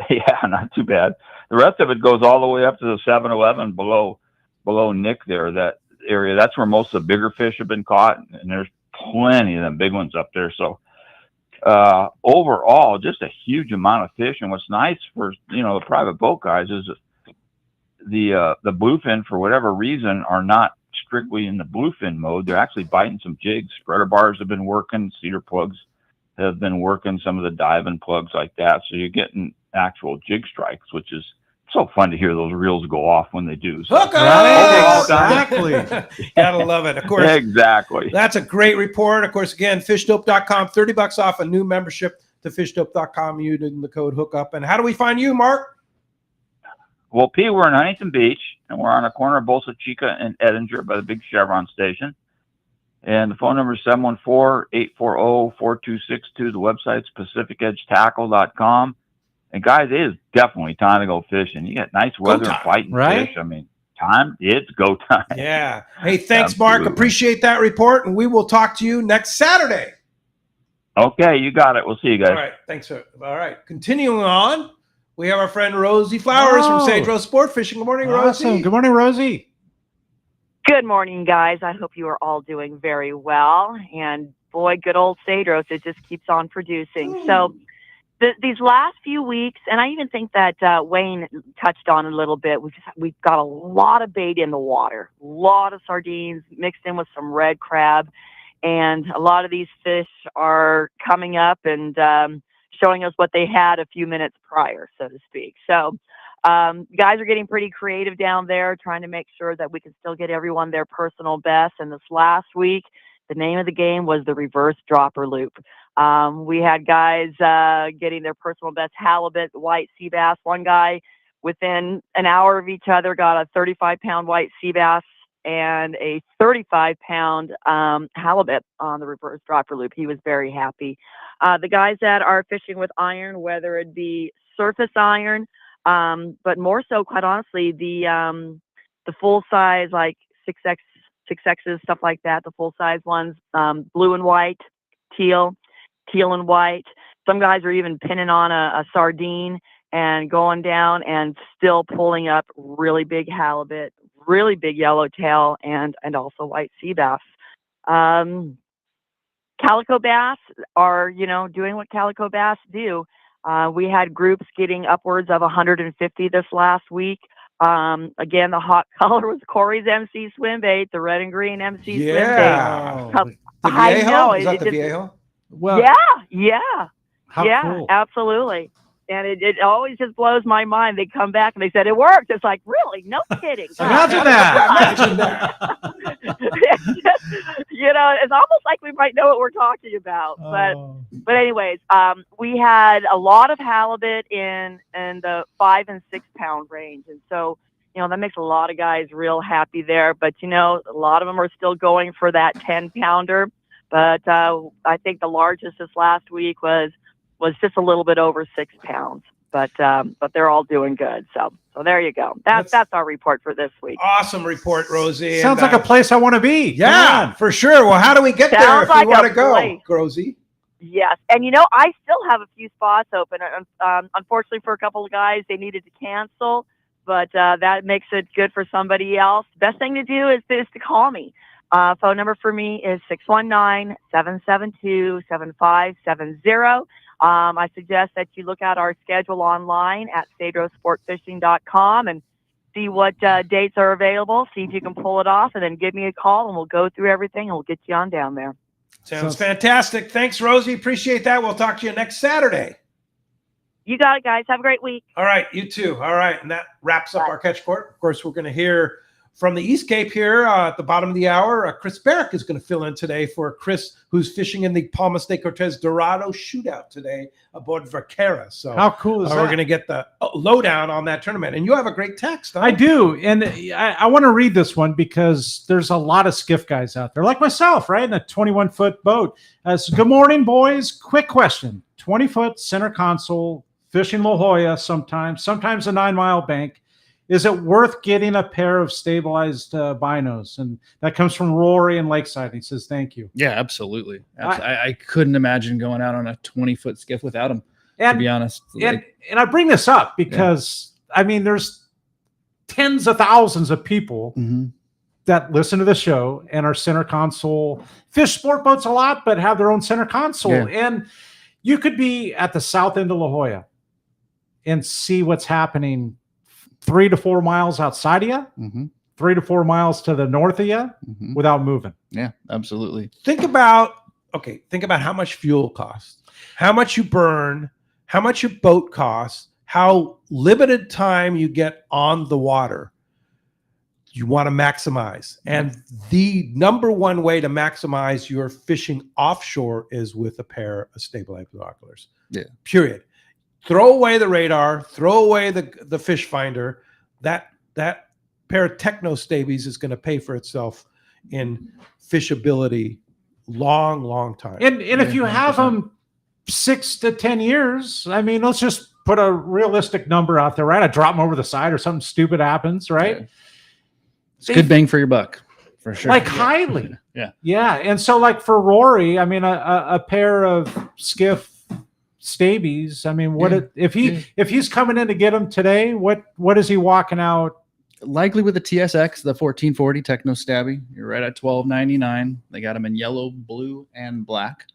yeah, not too bad. The rest of it goes all the way up to the 7-Eleven below Nick there, that area. That's where most of the bigger fish have been caught, and there's plenty of them big ones up there. So overall, just a huge amount of fish. And what's nice for the private boat guys is the bluefin, for whatever reason, are not strictly in the bluefin mode. They're actually biting some jigs. Spreader bars have been working. Cedar plugs have been working. Some of the diving plugs like that. So you're getting actual jig strikes, which is so fun to hear those reels go off when they do. So Hookup! Exactly. Gotta love it. Of course. Exactly. That's a great report. Of course, again, fishdope.com, $30 off a new membership to fishdope.com using the code Hookup. And how do we find you, Mark? Well, P, we're in Huntington Beach, and we're on the corner of Bolsa Chica and Edinger by the big Chevron station. And the phone number is 714-840-4262. The website's PacificEdgeTackle.com. And guys, it is definitely time to go fishing. You got nice weather and fighting right? fish. I mean, it's go time. Yeah. Hey, thanks, Mark. Absolutely. Appreciate that report, and we will talk to you next Saturday. Okay, you got it. We'll see you guys. All right. Thanks, sir. All right. Continuing on, we have our friend Rosie Flowers from Sedros Sport Fishing. Good morning, Awesome. Rosie. Good morning, Rosie. Good morning, guys. I hope you are all doing very well. And boy, good old Sedros, it just keeps on producing. So these last few weeks, and I even think that Wayne touched on a little bit, we've got a lot of bait in the water, a lot of sardines mixed in with some red crab. And a lot of these fish are coming up and showing us what they had a few minutes prior, so to speak. So guys are getting pretty creative down there, trying to make sure that we can still get everyone their personal best. And this last week, the name of the game was the reverse dropper loop. We had guys getting their personal best halibut, white sea bass. One guy, within an hour of each other, got a 35-pound white sea bass and a 35-pound halibut on the reverse dropper loop. He was very happy. The guys that are fishing with iron, whether it be surface iron, but more so, quite honestly, the full size, like 6Xs, stuff like that, the full size ones, blue and white, teal and white. Some guys are even pinning on a sardine and going down and still pulling up really big halibut, really big yellowtail, and also white sea bass. Calico bass are, doing what calico bass do. We had groups getting upwards of 150 this last week. Again, the hot color was Cory's MC swim bait, the red and green MC swim bait. I know. Is that the Viejo? Well, yeah, cool. absolutely. And it always just blows my mind. They come back and they said it worked. It's like, really? No kidding. Imagine that. Imagine that. It's almost like we might know what we're talking about. But anyways, we had a lot of halibut in the 5 and 6 pound range. And so, that makes a lot of guys real happy there. But, a lot of them are still going for that 10 pounder. But I think the largest this last week was just a little bit over 6 pounds, but they're all doing good. So there you go. That's our report for this week. Awesome report, Rosie. Sounds like a place I want to be. Yeah, for sure. Well, how do we get there if we want to go, Rosie? Yes, and I still have a few spots open. Unfortunately, for a couple of guys, they needed to cancel, but that makes it good for somebody else. Best thing to do is to call me. Phone number for me is 619-772-7570. I suggest that you look at our schedule online at sedrosportfishing.com and see what dates are available, see if you can pull it off, and then give me a call, and we'll go through everything, and we'll get you on down there. Sounds fantastic. Thanks, Rosie. Appreciate that. We'll talk to you next Saturday. You got it, guys. Have a great week. All right, you too. All right, and that wraps up our catch court. Of course, we're going to hear from the East Cape here at the bottom of the hour. Chris Barrick is going to fill in today for Chris, who's fishing in the Palmas de Cortez Dorado shootout today aboard Vaquera. So how cool is that? We're going to get the lowdown on that tournament. And you have a great text. Huh? I do. And I want to read this one because there's a lot of skiff guys out there, like myself, right? In a 21-foot boat. So good morning, boys. Quick question. 20-foot center console, fishing La Jolla sometimes a 9-mile bank. Is it worth getting a pair of stabilized binos? And that comes from Rory in Lakeside. He says, thank you. Yeah, absolutely. I couldn't imagine going out on a 20-foot skiff without them, to be honest. And I bring this up because, there's tens of thousands of people that listen to the show and are center console, fish sport boats a lot, but have their own center console. Yeah. And you could be at the south end of La Jolla and see what's happening 3 to 4 miles outside of you, 3 to 4 miles to the north of you without moving. Yeah, absolutely. Think about how much fuel costs, how much you burn, how much your boat costs, how limited time you get on the water. You want to maximize. And the number one way to maximize your fishing offshore is with a pair of stabilized binoculars. Yeah. Period. Throw away the radar, throw away the fish finder. That pair of techno stabies is going to pay for itself in fishability long time. And if you have them 6 to 10 years, I mean, let's just put a realistic number out there, right? I drop them over the side or something stupid happens, right? It's good bang for your buck, for sure. Like highly. Yeah. And so like for Rory, I mean, a pair of skiff stabies, I mean, if he's coming in to get them today, what is he walking out? Likely with the TSX, the 1440 Techno Stabby. You're right at $12.99. They got them in yellow, blue, and black.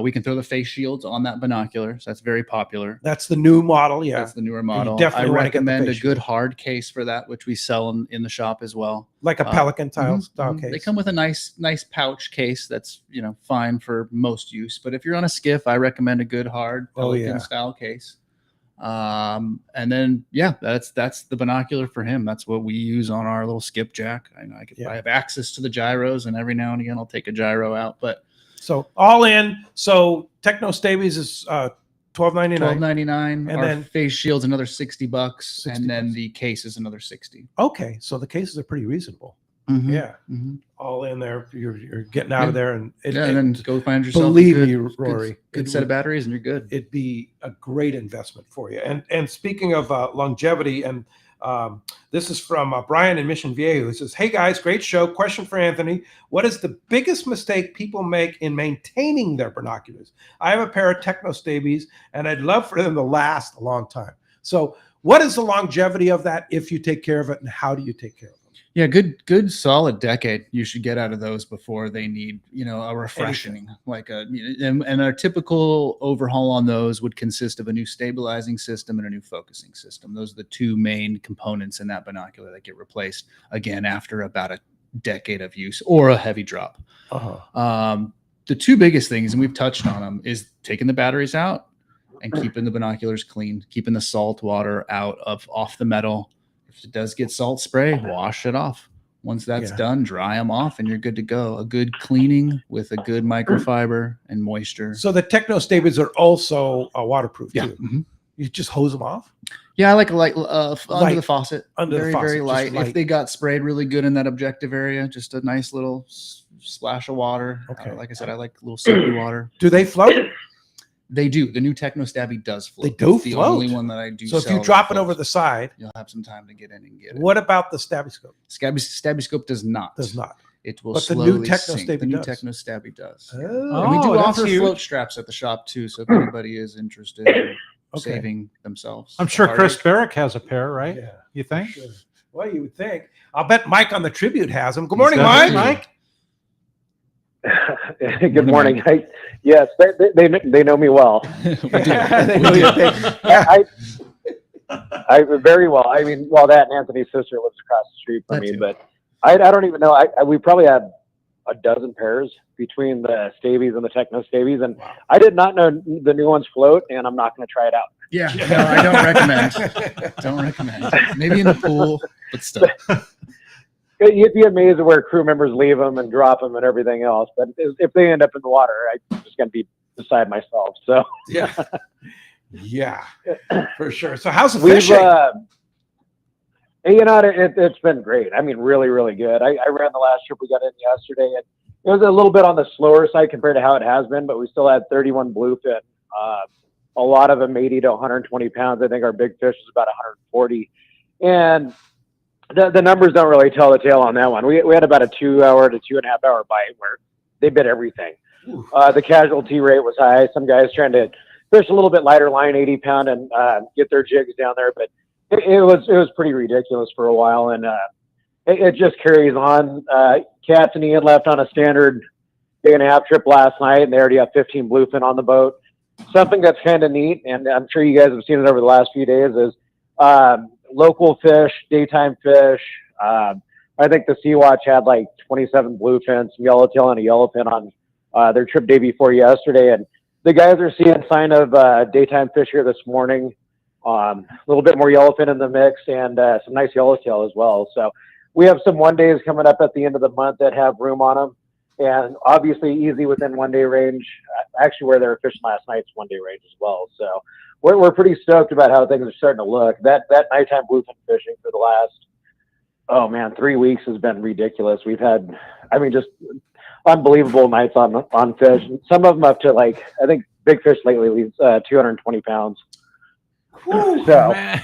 We can throw the face shields on that binocular, so that's very popular. That's the new model, yeah. That's the newer model. definitely I wanna get the recommend a face good hard case for that, which we sell in the shop as well. Like a Pelican style They case. come with a nice pouch case that's fine for most use. But if you're on a skiff, I recommend a good hard Pelican style case. And then that's the binocular for him. That's what we use on our little skipjack. I have access to the gyros, and every now and again I'll take a gyro out. But so all in, so Techno Stabies is $12.99. $12.99, and our then face shield's another $60, and then the case is another $60. Okay, so the cases are pretty reasonable. Mhm. Yeah, all in there. You're getting out of there, and and then go find yourself. Believe a me, good, Rory, good set of batteries, and you're good. It'd be a great investment for you. And speaking of longevity, and this is from Brian in Mission Viejo, who says, "Hey guys, great show. Question for Anthony: what is the biggest mistake people make in maintaining their binoculars? I have a pair of Techno Stabies, and I'd love for them to last a long time. So, what is the longevity of that if you take care of it, and how do you take care of it?" Yeah, good solid decade you should get out of those before they need, a refreshing. And our typical overhaul on those would consist of a new stabilizing system and a new focusing system. Those are the two main components in that binocular that get replaced again after about a decade of use or a heavy drop. The two biggest things, and we've touched on them, is taking the batteries out and keeping the binoculars clean, keeping the salt water off the metal. If it does get salt spray, wash it off. Once that's done, dry them off, and you're good to go. A good cleaning with a good microfiber and moisture. So the Techno Stabies are also waterproof too. You just hose them off. Yeah, I like under the faucet. Under the faucet, very just light. light. If they got sprayed really good in that objective area, just a nice little splash of water. Okay. Like I said, I like a little soapy water. Do they float? They do. The new Techno Stabby does float. They do It's the float. only one that I do. So if sell you that drop it floats. over the side, you'll have some time to get in and get it. What about the Stabby Scope? Stabby Scope does not. Does not. It will But the slowly new Techno sink. Stabby The new does. Techno Stabby does. Oh, And we do that's offer huge. float straps at the shop too. So if anybody is interested in saving themselves, I'm sure a Chris heartache. Barrick has a pair, right? Yeah. You think? Sure. Well, you would think. I'll bet Mike on the Tribute has them. Good He's morning, got Mike. it, too. Mike. Good morning. Yes, they know me well. They know you think. I very well. I mean, that and Anthony's sister lives across the street from me, but I don't even know. We probably had a dozen pairs between the Stabies and the Techno Stabies, and I did not know the new ones float, and I'm not going to try it out. Yeah, no, I don't recommend. Don't recommend. Maybe in the pool, but still. You'd be amazed at where crew members leave them and drop them and everything else. But if they end up in the water, I'm just going to be beside myself. So yeah, for sure. So how's the fishing? It's been great. I mean, really, really good. I ran the last trip we got in yesterday, and it was a little bit on the slower side compared to how it has been, but we still had 31 bluefin. A lot of them 80 to 120 pounds. I think our big fish is about 140. And the numbers don't really tell the tale on that one. We had about a 2 hour to 2.5 hour bite where they bit everything. The casualty rate was high. Some guys trying to fish a little bit lighter line, 80 pound, and get their jigs down there. But it was pretty ridiculous for a while. And it just carries on. Katz and Ian left on a standard day-and-a-half trip last night, and they already have 15 bluefin on the boat. Something that's kind of neat, and I'm sure you guys have seen it over the last few days, is local fish, daytime fish. I think the Sea Watch had like 27 bluefin, some yellowtail, and a yellowfin on their trip day before yesterday. And the guys are seeing sign of daytime fish here this morning. A little bit more yellowfin in the mix, and some nice yellowtail as well. So we have some one days coming up at the end of the month that have room on them. And obviously easy within 1 day range. Actually, where they were fishing last night's 1 day range as well. So we're pretty stoked about how things are starting to look. That nighttime bluefin fishing for the last Oh man, 3 weeks has been ridiculous. We've had, I mean, just unbelievable nights on fish. Some of them up to like, I think big fish lately leaves 220 pounds. Whew, So man.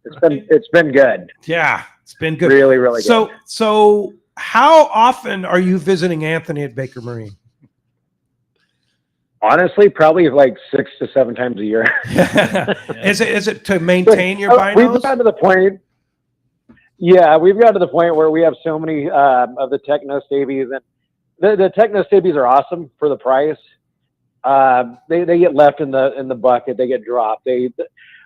it's been good. Yeah, it's been good. Really, really good. So how often are you visiting Anthony at Baker Marine? Honestly, probably like 6 to 7 times a year. Is it to maintain your binos? We've gotten to the point. Yeah, we've got to the point where we have so many of the Techno Stabies, and the Techno Stabies are awesome for the price. They get left in the bucket. They get dropped. I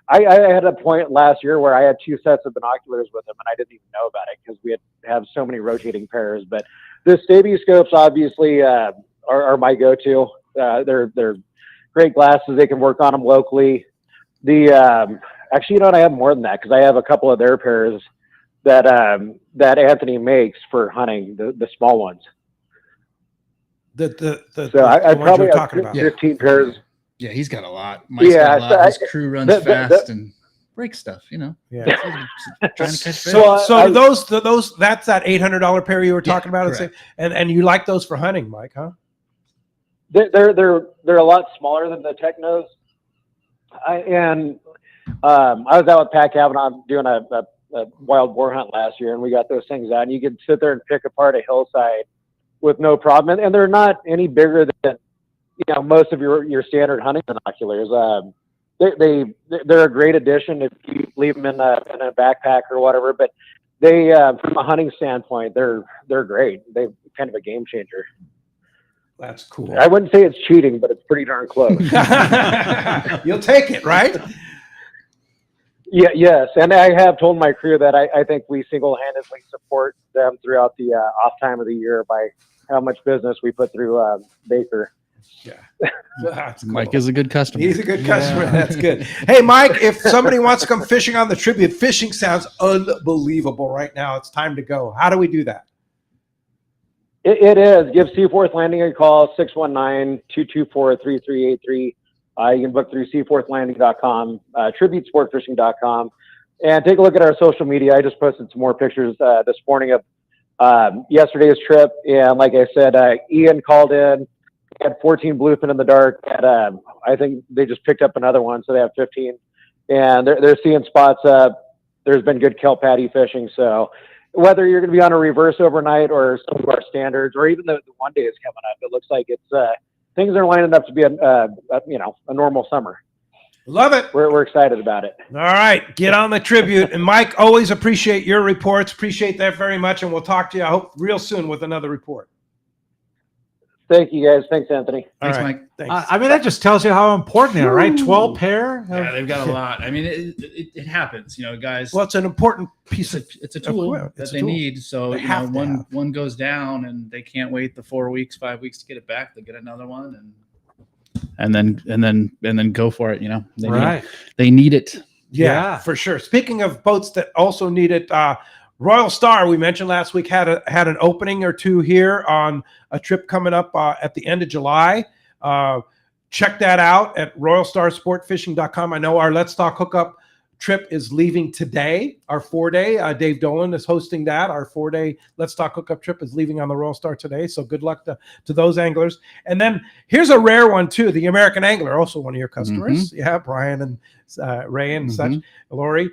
had a point last year where I had 2 sets of binoculars with them, and I didn't even know about it because we have so many rotating pairs. But the Stabie scopes obviously are my go-to. They're great glasses. They can work on them locally. Actually, you know what? I have more than that because I have a couple of their pairs that Anthony makes for hunting, the small ones. So I probably have 15 pairs. Yeah, he's got a lot. Mike's got a lot. His crew runs fast and breaks stuff, you know. Yeah. Trying to catch fish. So those that's that $800 pair you were talking about, correct. and you like those for hunting, Mike, huh? They're a lot smaller than the Technos. I was out with Pat Kavanaugh doing a wild boar hunt last year, and we got those things out, and you could sit there and pick apart a hillside with no problem, and they're not any bigger than most of your standard hunting binoculars. They're a great addition if you leave them in a backpack or whatever. But they, from a hunting standpoint, they're great. They're kind of a game changer. That's cool. I wouldn't say it's cheating, but it's pretty darn close. You'll take it, right? Yeah, yes. And I have told my crew that I think we single-handedly support them throughout the off time of the year by how much business we put through Baker. Yeah. That's cool. Mike is a good customer. He's a good customer. Yeah. That's good. Hey, Mike, if somebody wants to come fishing on the Tribute, fishing sounds unbelievable right now. It's time to go. How do we do that? It is. Give Seaforth Landing a call, 619-224-3383. You can book through seaforthlanding.com, tributesportfishing.com, and take a look at our social media. I just posted some more pictures this morning of yesterday's trip. And like I said, Ian called in, had 14 bluefin in the dark. And, I think they just picked up another one, so they have 15. And they're seeing spots up. There's been good kelp patty fishing. So whether you're going to be on a reverse overnight or some of our standards, or even the one day is coming up, it looks like it's things are lining up to be a normal summer. Love it. We're excited about it. All right, get on the Tribute. And Mike, always appreciate your reports. Appreciate that very much. And we'll talk to you, I hope, real soon with another report. Thank you, guys. Thanks, Anthony. Thanks, All right. Mike. Thanks. I mean, that just tells you how important they are, right? 12 pair. Yeah, they've got a lot. I mean, it happens, guys. Well, it's an important piece of it's a tool that they need. So one goes down and they can't wait the 4 weeks, 5 weeks to get it back. They get another one and then go for it. They need it. Yeah, for sure. Speaking of boats that also need it, Royal Star, we mentioned last week, had an opening or two here on a trip coming up at the end of July. Check that out at royalstarsportfishing.com. I know our Let's Talk Hookup trip is leaving today, our 4-day. Dave Dolan is hosting that. Our 4-day Let's Talk Hookup trip is leaving on the Royal Star today. So good luck to those anglers. And then here's a rare one too, the American Angler, also one of your customers. Mm-hmm. Yeah, Brian and Ray and such, Lori.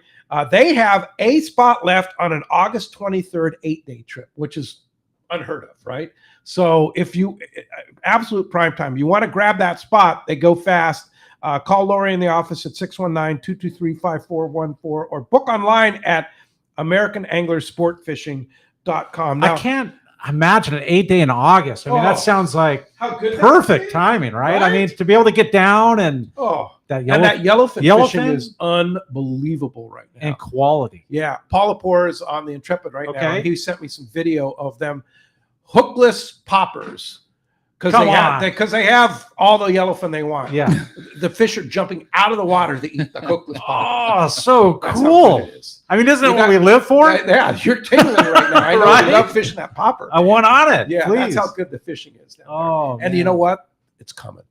They have a spot left on an August 23rd 8-day trip, which is unheard of, right? So if you, absolute prime time, you want to grab that spot, they go fast. Call Lori in the office at 619-223-5414 or book online at AmericanAnglerSportFishing.com. Now, I can't imagine an 8-day in August. I mean, that sounds like perfect timing, right? I mean, to be able to get down and that yellowfin fishing is unbelievable right now. And quality. Yeah. Paul Lepore is on the Intrepid right now. And he sent me some video of them hookless poppers. Because they have all the yellowfin they want. Yeah. The fish are jumping out of the water to eat the hookless popper. Oh, so cool. I mean, isn't it what we live for? Yeah, you're tingling right now. I know you love fishing that popper. I want on it. Yeah, please. That's how good the fishing is down there. Oh, and you know what? It's coming.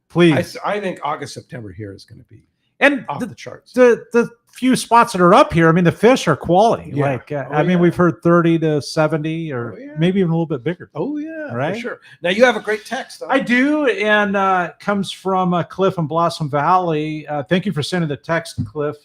Please. I think August, September here is going to be and off the charts. The few spots that are up here, I mean, the fish are quality. Yeah. Like, I mean, we've heard 30 to 70 or maybe even a little bit bigger. Oh, yeah, right? for sure. Now, you have a great text. Huh? I do, and it comes from Cliff in Blossom Valley. Thank you for sending the text, Cliff.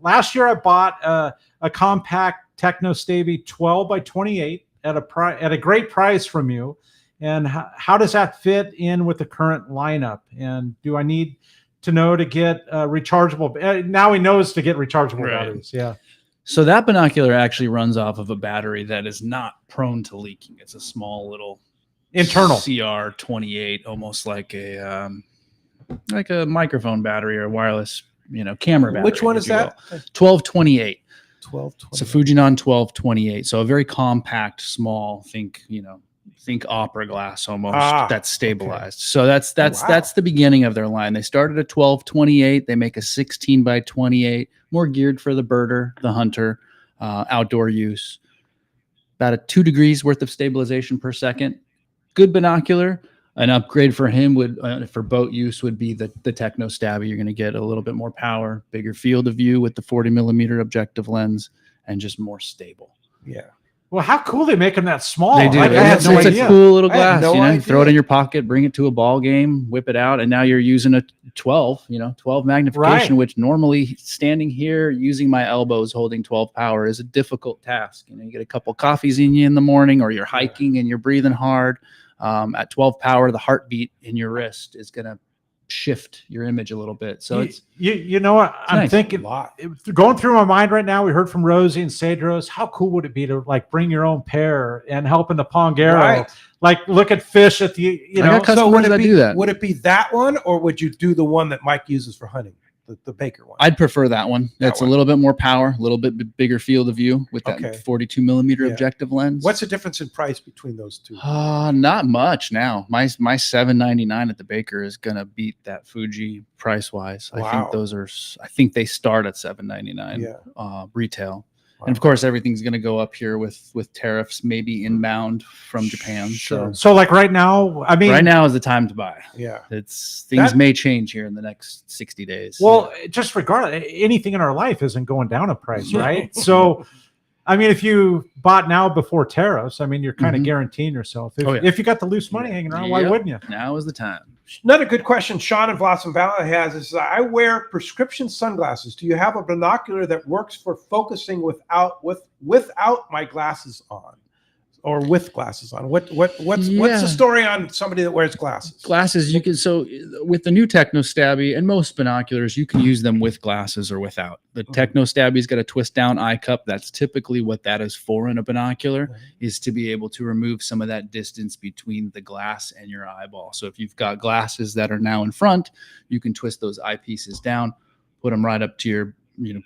Last year, I bought a compact Techno Stabby 12 by 28 at a great price from you. And how does that fit in with the current lineup? And do I need to know to get rechargeable? Now he knows to get rechargeable batteries. Yeah. So that binocular actually runs off of a battery that is not prone to leaking. It's a small little internal CR28, almost like a microphone battery or wireless, camera battery. Which one is that? 1228. 1228. It's a Fujinon 1228. So a very compact, small. Think opera glass almost that's stabilized. Okay. So that's the beginning of their line. They started at 1228. They make a 16 by 28, more geared for the birder, the hunter, outdoor use. About a 2 degrees worth of stabilization per second. Good binocular. An upgrade for him would for boat use would be the Techno Stabby. You're going to get a little bit more power, bigger field of view with the 40 millimeter objective lens, and just more stable. Yeah. Well, how cool they make them that small. They do. Like, I had no it's idea. a cool little glass. You throw it in your pocket, bring it to a ball game, whip it out, and now you're using a 12. 12 magnification, which normally standing here using my elbows holding 12 power is a difficult task. You get a couple coffees in you in the morning, or you're hiking and you're breathing hard. At 12 power, the heartbeat in your wrist is going to shift your image a little bit. So it's you know what I'm nice. thinking, going through my mind right now. We heard from Rosie and Sedros. How cool would it be to bring your own pair and help in the Pongero, look at fish at the So would it be that one, or would you do the one that Mike uses for hunting, the Baker one? I'd prefer that one. That's a little bit more power, a little bit bigger field of view with that 42 millimeter objective lens. What's the difference in price between those two? Not much now. My $799 at the Baker is gonna beat that Fuji price wise. Wow. I think they start at $799 retail. Wow. And of course, everything's going to go up here with tariffs, maybe inbound from Japan. Sure. So right now, right now is the time to buy. Yeah. Things may change here in the next 60 days. Well, just regardless, anything in our life isn't going down in price, right? So, if you bought now before tariffs, you're kind of guaranteeing yourself. If you got the loose money hanging around, why wouldn't you? Now is the time. Another good question Sean in Blossom Valley has is, I wear prescription sunglasses. Do you have a binocular that works for focusing without my glasses on, or with glasses on? What's the story on somebody that wears glasses? Glasses, you can, so with the new Techno Stabby and most binoculars, you can use them with glasses or without. The Techno Stabby's got a twist down eye cup. That's typically what that is for in a binocular, is to be able to remove some of that distance between the glass and your eyeball. So if you've got glasses that are now in front, you can twist those eyepieces down, put them right up to your,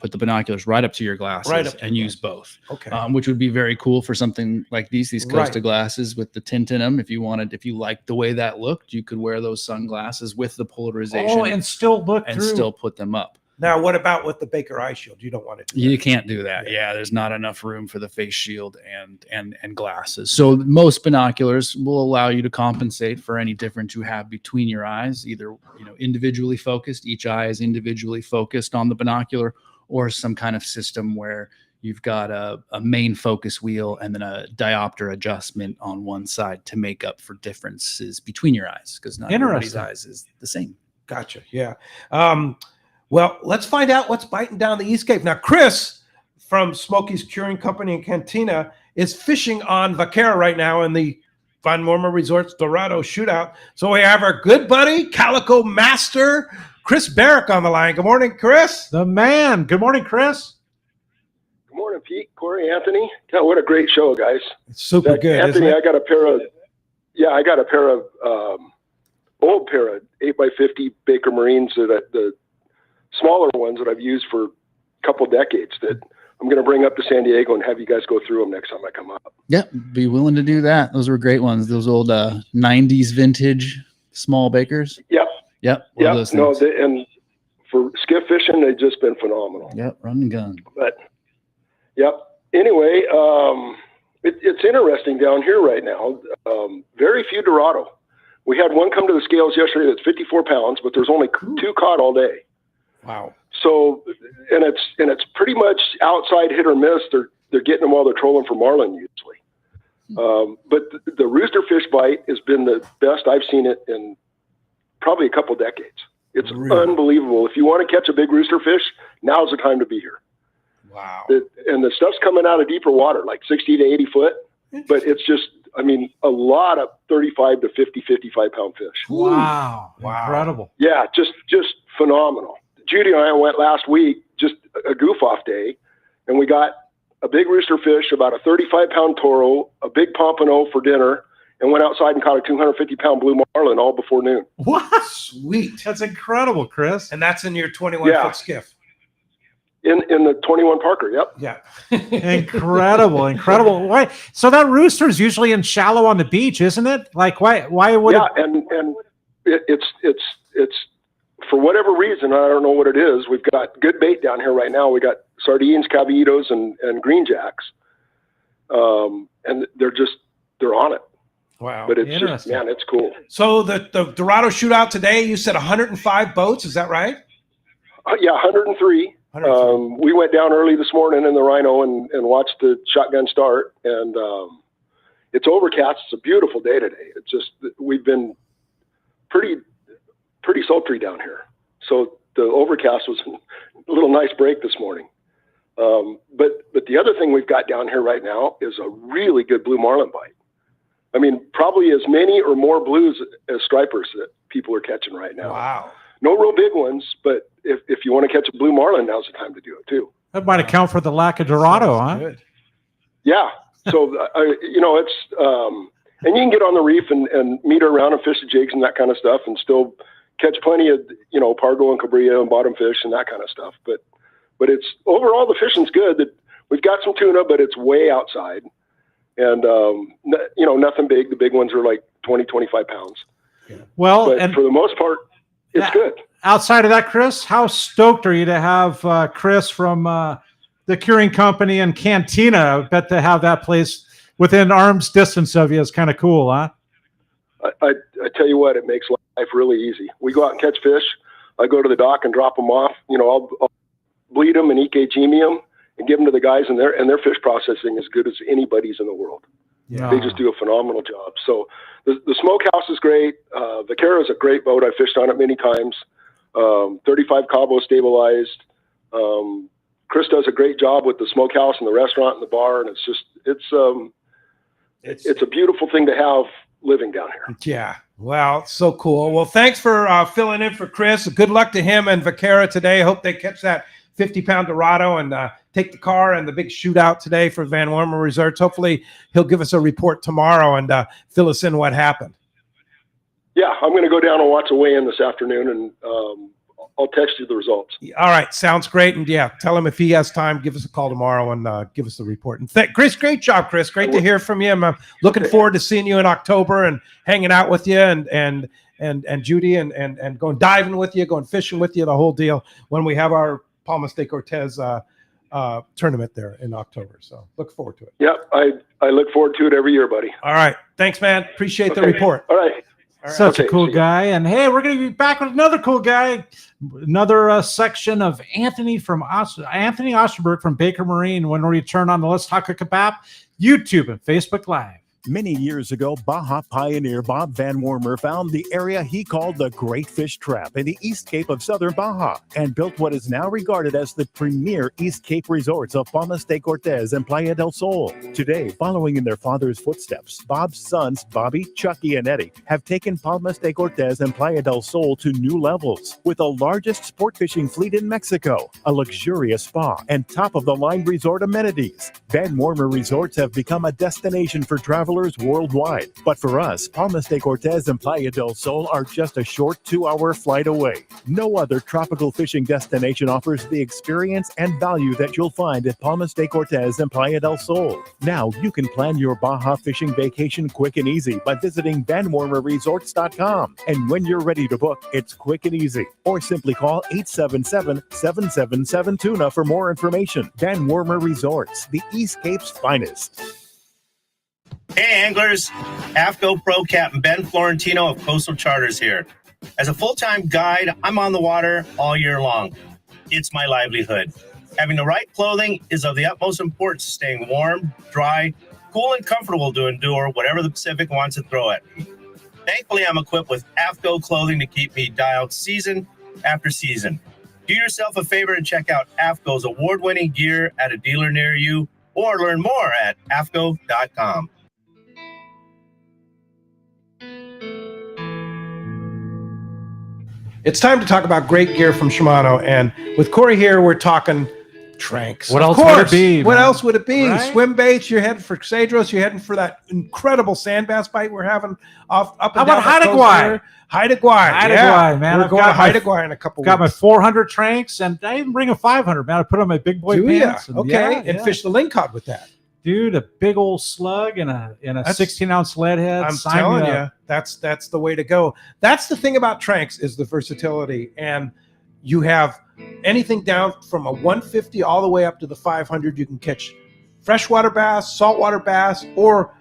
put the binoculars right up to your glasses and use both. Okay. Which would be very cool for something like these Costa glasses with the tint in them. If you liked the way that looked, you could wear those sunglasses with the polarization. And still still put them up. Now, what about with the Baker eye shield? You don't want it. You can't do that. Yeah, there's not enough room for the face shield and glasses. So most binoculars will allow you to compensate for any difference you have between your eyes, either individually focused, each eye is individually focused on the binocular, or some kind of system where you've got a main focus wheel and then a diopter adjustment on one side to make up for differences between your eyes, because not everybody's eyes is the same. Gotcha. Yeah. Well, let's find out what's biting down the East Cape. Now, Chris from Smokey's Curing Company in Cantina is fishing on Vaquera right now in the Van Morma Resorts Dorado Shootout. So we have our good buddy, Calico Master, Chris Barrick on the line. Good morning, Chris. The man. Good morning, Chris. Good morning, Pete, Cory, Anthony. God, what a great show, guys. It's super good. Anthony, I got a pair of old pair of 8x50 Baker Marines, the smaller ones that I've used for a couple decades, that I'm going to bring up to San Diego and have you guys go through them next time I come up. Yeah, be willing to do that. Those were great ones. Those old 90s vintage small Bakers. Yep. No, and for skiff fishing, they've just been phenomenal. Yep, run and gun. But, anyway, it's interesting down here right now. Very few Dorado. We had one come to the scales yesterday that's 54 pounds, but there's only 2 caught all day. Wow. So, and it's pretty much outside hit or miss. They're getting them while they're trolling for marlin usually. But the rooster fish bite has been the best I've seen it in probably a couple decades. It's unbelievable. If you want to catch a big rooster fish, now's the time to be here. Wow. And the stuff's coming out of deeper water, like 60 to 80 foot. But it's just, I mean, a lot of 35 to 50, 55 pound fish. Wow. Incredible. Yeah, just phenomenal. Judy and I went last week, just a goof off day, and we got a big rooster fish, about a 35 pound toro, a big pompano for dinner, and went outside and caught a 250 pound blue marlin all before noon. What? Sweet. That's incredible, Chris. And that's in your 21-foot skiff. In the 21 Parker, yep. Yeah. Incredible. Why? So that rooster is usually in shallow on the beach, isn't it? Like why would and it's for whatever reason, I don't know what it is. We've got good bait down here right now. We got sardines, caballitos, and green jacks. And they're on it. Wow. But it's just, man, it's cool. So the Dorado shootout today, you said 105 boats, is that right? Yeah, 103. We went down early this morning in the Rhino and watched the shotgun start, and it's overcast. It's a beautiful day today. It's just, we've been pretty sultry down here. So the overcast was a little nice break this morning. But the other thing we've got down here right now is a really good blue marlin bite. I mean, probably as many or more blues as stripers that people are catching right now. Wow. No real big ones, but if you want to catch a blue marlin, now's the time to do it too. That might account for the lack of Dorado, huh? Good. Yeah. So, it's, and you can get on the reef and meter around and fish the jigs and that kind of stuff and still catch plenty of, pargo and cabrillo and bottom fish and that kind of stuff. But it's overall, the fishing's good. We've got some tuna, but it's way outside. And, nothing big. The big ones are like 20, 25 pounds. Well, but and for the most part, it's good. Outside of that, Chris, how stoked are you to have Chris from the Curing Company and Cantina? I bet to have that place within arm's distance of you is kind of cool, huh? I tell you what, it makes life really easy. We go out and catch fish. I go to the dock and drop them off. I'll bleed them and EKG them and give them to the guys, and their fish processing is as good as anybody's in the world. Yeah. They just do a phenomenal job. So the smokehouse is great. Vaquero is a great boat. I fished on it many times. 35 Cabo stabilized. Chris does a great job with the smokehouse and the restaurant and the bar, and it's a beautiful thing to have living down here. Yeah. Wow. So cool. Well, thanks for filling in for Chris. Good luck to him and Vaquera today. Hope they catch that 50-pound Dorado and take the car and the big shootout today for Van Wormer Resorts. Hopefully he'll give us a report tomorrow and fill us in what happened. Yeah, I'm going to go down and watch a weigh-in this afternoon, and I'll text you the results. All right. Sounds great. And yeah, tell him if he has time, give us a call tomorrow and give us the report. And Chris, great job, Chris. Great to hear from you. I'm looking forward to seeing you in October and hanging out with you and Judy and going diving with you, going fishing with you, the whole deal when we have our Palmas de Cortez tournament there in October. So look forward to it. Yep. I look forward to it every year, buddy. All right. Thanks, man. Appreciate the report. All right. Such a cool guy. And hey, we're going to be back with another cool guy, another section of Anthony Osterberg from Baker Marine when we return on the Let's Talk Hookup app, YouTube and Facebook Live. Many years ago, Baja pioneer Bob Van Wormer found the area he called the Great Fish Trap in the East Cape of southern Baja and built what is now regarded as the premier East Cape resorts of Palmas de Cortez and Playa del Sol. Today, following in their father's footsteps, Bob's sons, Bobby, Chucky, and Eddie, have taken Palmas de Cortez and Playa del Sol to new levels with the largest sport fishing fleet in Mexico, a luxurious spa, and top-of-the-line resort amenities. Van Wormer Resorts have become a destination for travelers worldwide. But for us, Palmas de Cortez and Playa del Sol are just a short 2-hour flight away. No other tropical fishing destination offers the experience and value that you'll find at Palmas de Cortez and Playa del Sol. Now you can plan your Baja fishing vacation quick and easy by visiting VanWormerResorts.com. And when you're ready to book, it's quick and easy. Or simply call 877-7772 for more information. Van Wormer Resorts, the East Cape's finest. Hey anglers, AFCO Pro Captain Ben Florentino of Coastal Charters here. As a full-time guide, I'm on the water all year long. it's my livelihood. Having the right clothing is of the utmost importance to staying warm, dry, cool, and comfortable to endure whatever the Pacific wants to throw at me. Thankfully, I'm equipped with AFCO clothing to keep me dialed season after season. Do yourself a favor and check out AFCO's award-winning gear at a dealer near you, or learn more at afco.com. It's time to talk about great gear from Shimano, and with Cory here, we're talking Tranks. What Of else course. would it be, What man? else would it be? Right? Swim baits. You're heading for Sedros. You're heading for that incredible sand bass bite we're having up How and about down the coast Haida here. Haida Gwaii. Haida Yeah. Gwaii, man. We're I've going to got my- Haida Gwaii in a couple Got my weeks. 400 Tranks, and I even bring a 500, man. I put on my big boy Do pants. ya? and Okay, and fish the lingcod with that. Dude, a big old slug and a That's- 16-ounce lead head. I'm Sign me telling you, up. that's the way to go. That's the thing about Tranks is the versatility, and you have anything down from a 150 all the way up to the 500. You can catch freshwater bass, saltwater bass, or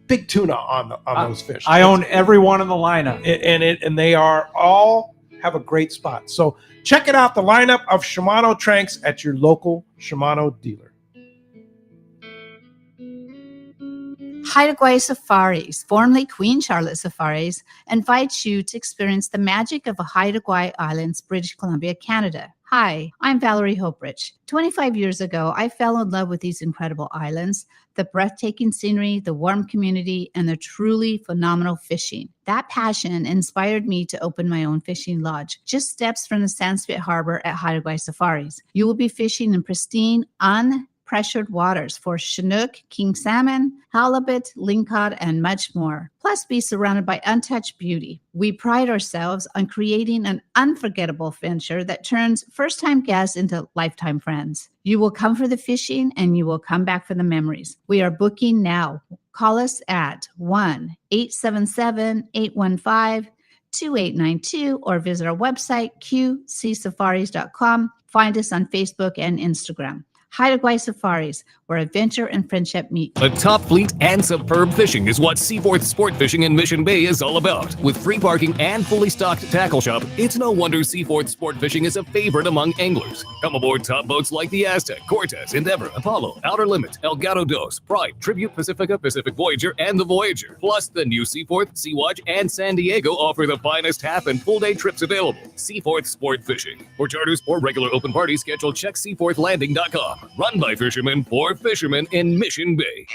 big tuna on those fish. I own every one in the lineup. And they are all have a great spot. So check it out, the lineup of Shimano Tranks at your local Shimano dealer. Haida Gwaii Safaris, formerly Queen Charlotte Safaris, invites you to experience the magic of Haida Gwaii Islands, British Columbia, Canada. Hi, I'm Valerie Hoprich. 25 years ago, I fell in love with these incredible islands, the breathtaking scenery, the warm community, and the truly phenomenal fishing. That passion inspired me to open my own fishing lodge, just steps from the Sandspit Harbor at Haida Gwaii Safaris. You will be fishing in pristine, unpressured waters for Chinook, king salmon, halibut, lingcod, and much more. Plus, be surrounded by untouched beauty. We pride ourselves on creating an unforgettable adventure that turns first-time guests into lifetime friends. You will come for the fishing, and you will come back for the memories. We are booking now. Call us at 1-877-815-2892 or visit our website, qcsafaris.com. Find us on Facebook and Instagram. Haida Gwaii Safaris, where adventure and friendship meet. A top fleet and superb fishing is what Seaforth Sport Fishing in Mission Bay is all about. With free parking and fully stocked tackle shop, it's no wonder Seaforth Sport Fishing is a favorite among anglers. Come aboard top boats like the Aztec, Cortez, Endeavor, Apollo, Outer Limit, El Gato Dos, Pride, Tribute Pacifica, Pacific Voyager, and the Voyager. Plus, the new Seaforth, Sea-Watch, and San Diego offer the finest half and full day trips available. Seaforth Sport Fishing. For charters or regular open party schedule, check seaforthlanding.com. Run by fishermen for fishermen in Mission Bay.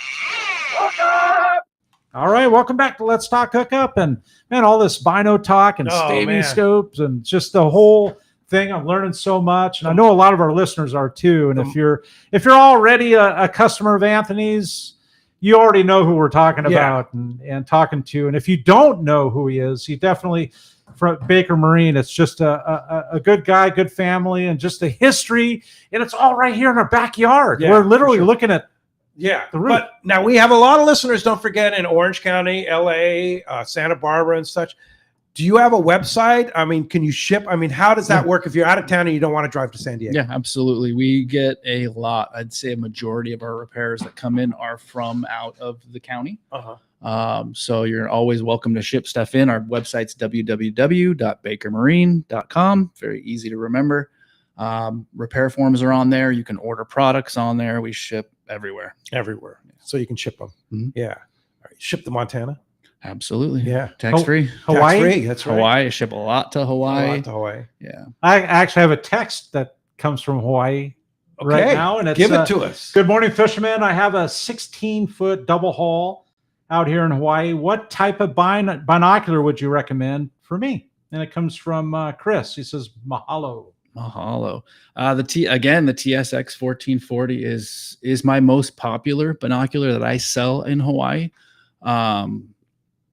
All right, welcome back to Let's Talk Hookup, and man, all this bino talk and staving scopes and just the whole thing. I'm learning so much, and I know a lot of our listeners are too. And if you're already a customer of Anthony's, you already know who we're talking about and talking to. And if you don't know who he is, he definitely from Baker Marine. It's just a good guy, good family, and just a history. And it's all right here in our backyard. Yeah, we're literally looking at the roof. But now we have a lot of listeners, don't forget, in Orange County, LA, Santa Barbara and such. Do you have a website? I mean, can you ship? I mean, how does that work if you're out of town and you don't want to drive to San Diego? Yeah, absolutely. We get a lot. I'd say a majority of our repairs that come in are from out of the county. So you're always welcome to ship stuff in. Our website's www.bakermarine.com. Very easy to remember. Repair forms are on there. You can order products on there. We ship everywhere. So you can ship them. Yeah. All right. Ship to Montana. Absolutely. Yeah. Tax free. Hawaii. Tax-free, that's right. Hawaii. I ship a lot to Hawaii. Yeah. I actually have a text that comes from Hawaii right now, and it's give it to us. Good morning, fishermen. I have a 16-foot double haul out here in Hawaii. What type of binocular would you recommend for me? And it comes from Chris. He says, mahalo. Mahalo. The TSX 1440 is my most popular binocular that I sell in Hawaii.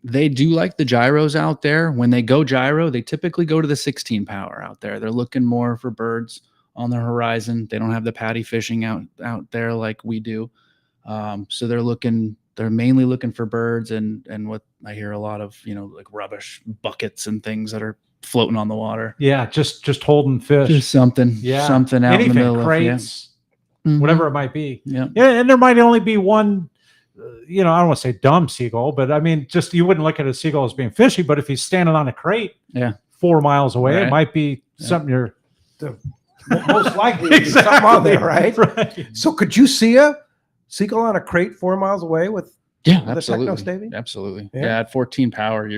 They do like the gyros out there. When they go gyro, they typically go to the 16 power out there. They're looking more for birds on the horizon. They don't have the patty fishing out there like we do. So they're mainly looking for birds and what I hear a lot of, like rubbish buckets and things that are floating on the water. Yeah, just holding fish. Just something out in the middle crates, of whatever it might be. Yeah. And there might only be one, I don't want to say dumb seagull, but I mean, just you wouldn't look at a seagull as being fishy, but if he's standing on a crate 4 miles away, it might be something you're most likely there's something on there, right? So could you see a seagull on a crate 4 miles away with a absolutely. techno-stavy? Absolutely. Yeah. Yeah. At 14 power,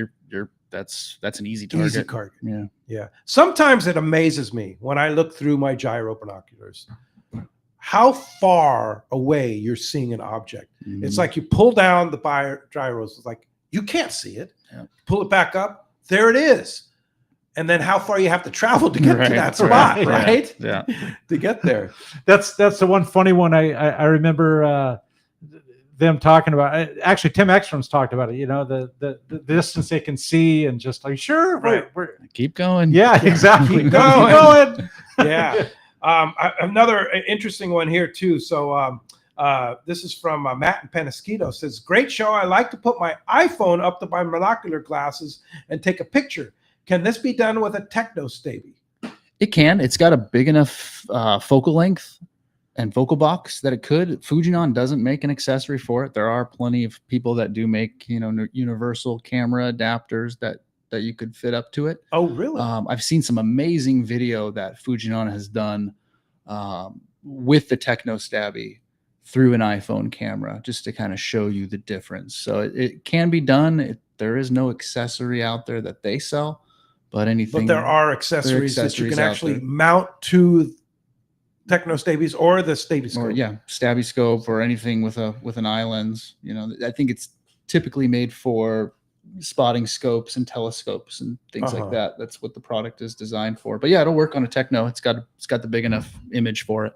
that's an easy target. Easy target. Yeah. Yeah. Sometimes it amazes me when I look through my gyro binoculars how far away you're seeing an object. It's like you pull down the gyros, it's like you can't see it. Yeah. Pull it back up, there it is. And then how far you have to travel to get to that spot, right? Yeah. To get there. That's the one funny one I remember them talking about. Actually, Tim Ekstrom's talked about it. You know, the distance they can see, and just, are you sure? Right. Keep going. Yeah, exactly. Keep going. going. Yeah. Another interesting one here too. So this is from Matt in Penasquito. Says, great show. I like to put my iPhone up to my binocular glasses and take a picture. Can this be done with a techno-stavy? It can. It's got a big enough focal length and focal box that it could. Fujinon doesn't make an accessory for it. There are plenty of people that do make, universal camera adapters that you could fit up to it. Oh, really? I've seen some amazing video that Fujinon has done with the techno-stavy through an iPhone camera, just to kind of show you the difference. So it can be done. There is no accessory out there that they sell. But there are accessories that you can actually mount to techno-stavies or the Stabiscope. Or Stabiscope or anything with an eye lens. I think it's typically made for spotting scopes and telescopes and things like that. That's what the product is designed for. But yeah, it'll work on a techno. It's got the big enough image for it.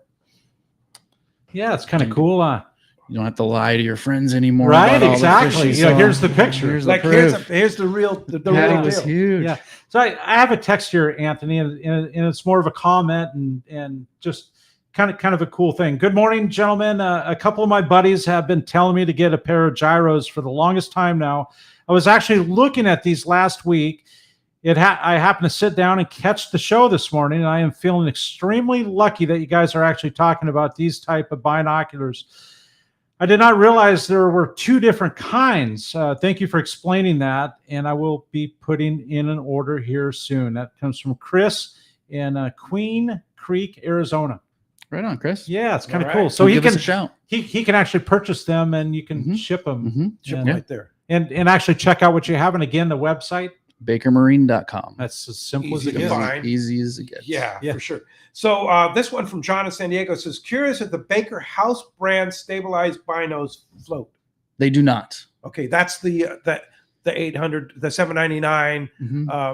Yeah, it's kind of cool. You don't have to lie to your friends anymore. Right, exactly. Here's the picture. Here's the real that real was deal. huge. Yeah. So I have a text here, Anthony, and it's more of a comment and just kind of a cool thing. Good morning, gentlemen. A couple of my buddies have been telling me to get a pair of gyros for the longest time now. I was actually looking at these last week. I happened to sit down and catch the show this morning, and I am feeling extremely lucky that you guys are actually talking about these type of binoculars. I did not realize there were two different kinds. Thank you for explaining that, and I will be putting in an order here soon. That comes from Chris in Queen Creek, Arizona. Right on, Chris. Yeah, it's kind of cool. So give us a shout. He can actually purchase them, and you can ship them. Ship them right there. And actually check out what you have. And again, the website, bakermarine.com. That's as simple Easy as it to gets. find. Easy as it gets. Yeah, for sure. So this one from John in San Diego says, curious if the Baker house brand stabilized binos float. They do not. Okay, that's the 800, the 799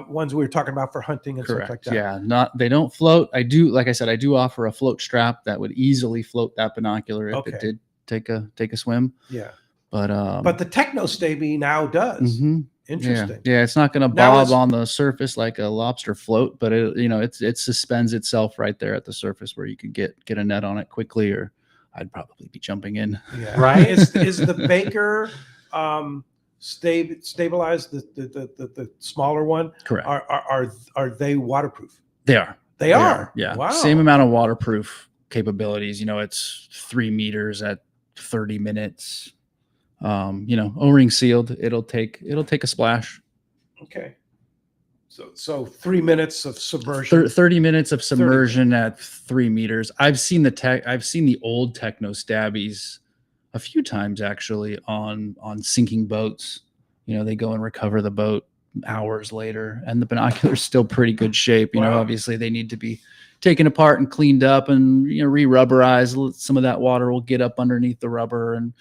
ones we were talking about for hunting and Correct. stuff like that. Yeah, they don't float. I do, like I said, I do offer a float strap that would easily float that binocular if it did take a swim. Yeah. But the techno-stavy now does. Interesting. Yeah, it's not going to bob on the surface like a lobster float, but it suspends itself right there at the surface where you could get a net on it quickly, or I'd probably be jumping in. Yeah. Right. is the Baker stabilized the smaller one? Correct. Are they waterproof? They are. They are. Yeah. Wow. Same amount of waterproof capabilities. It's 3 meters at 30 minutes. O-ring sealed. It'll take a splash. Okay. So 3 minutes of submersion. 30 minutes of submersion at 3 meters. I've seen the old techno-stabies a few times actually on sinking boats. They go and recover the boat hours later, and the binocular's still pretty good shape. Obviously they need to be taken apart and cleaned up and re-rubberized. Some of that water will get up underneath the rubber and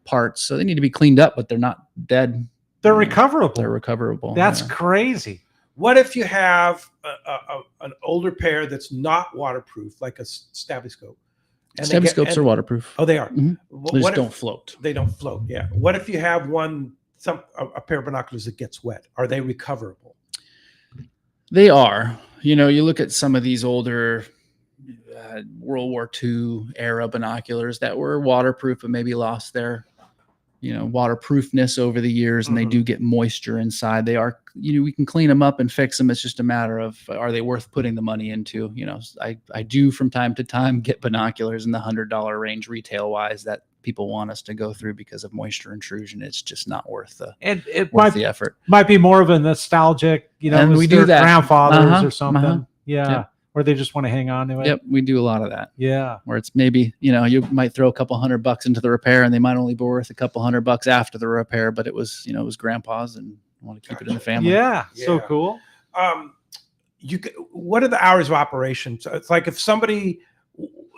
parts, so they need to be cleaned up, but they're not dead. They're recoverable. They're recoverable. That's crazy. What if you have an older pair that's not waterproof, like a Stabiscope? Stabiscopes are waterproof. Oh, they are. Mm-hmm. They just don't float. They don't float. Yeah. What if you have a pair of binoculars that gets wet? Are they recoverable? They are. You look at some of these older World War II era binoculars that were waterproof but maybe lost their waterproofness over the years, and they do get moisture inside. They are, we can clean them up and fix them. It's just a matter of, are they worth putting the money into? I do from time to time get binoculars in the $100 range retail wise that people want us to go through because of moisture intrusion. It's just not worth the the effort. Might be more of a nostalgic, and we do that grandfathers or something. Yeah. or they just want to hang on to it? Yep, we do a lot of that. Yeah. Where it's maybe, you might throw a couple $100 into the repair and they might only be worth a couple $100 after the repair, but it was grandpa's and want to keep it in the family. Yeah. So cool. What are the hours of operation? So it's like if somebody,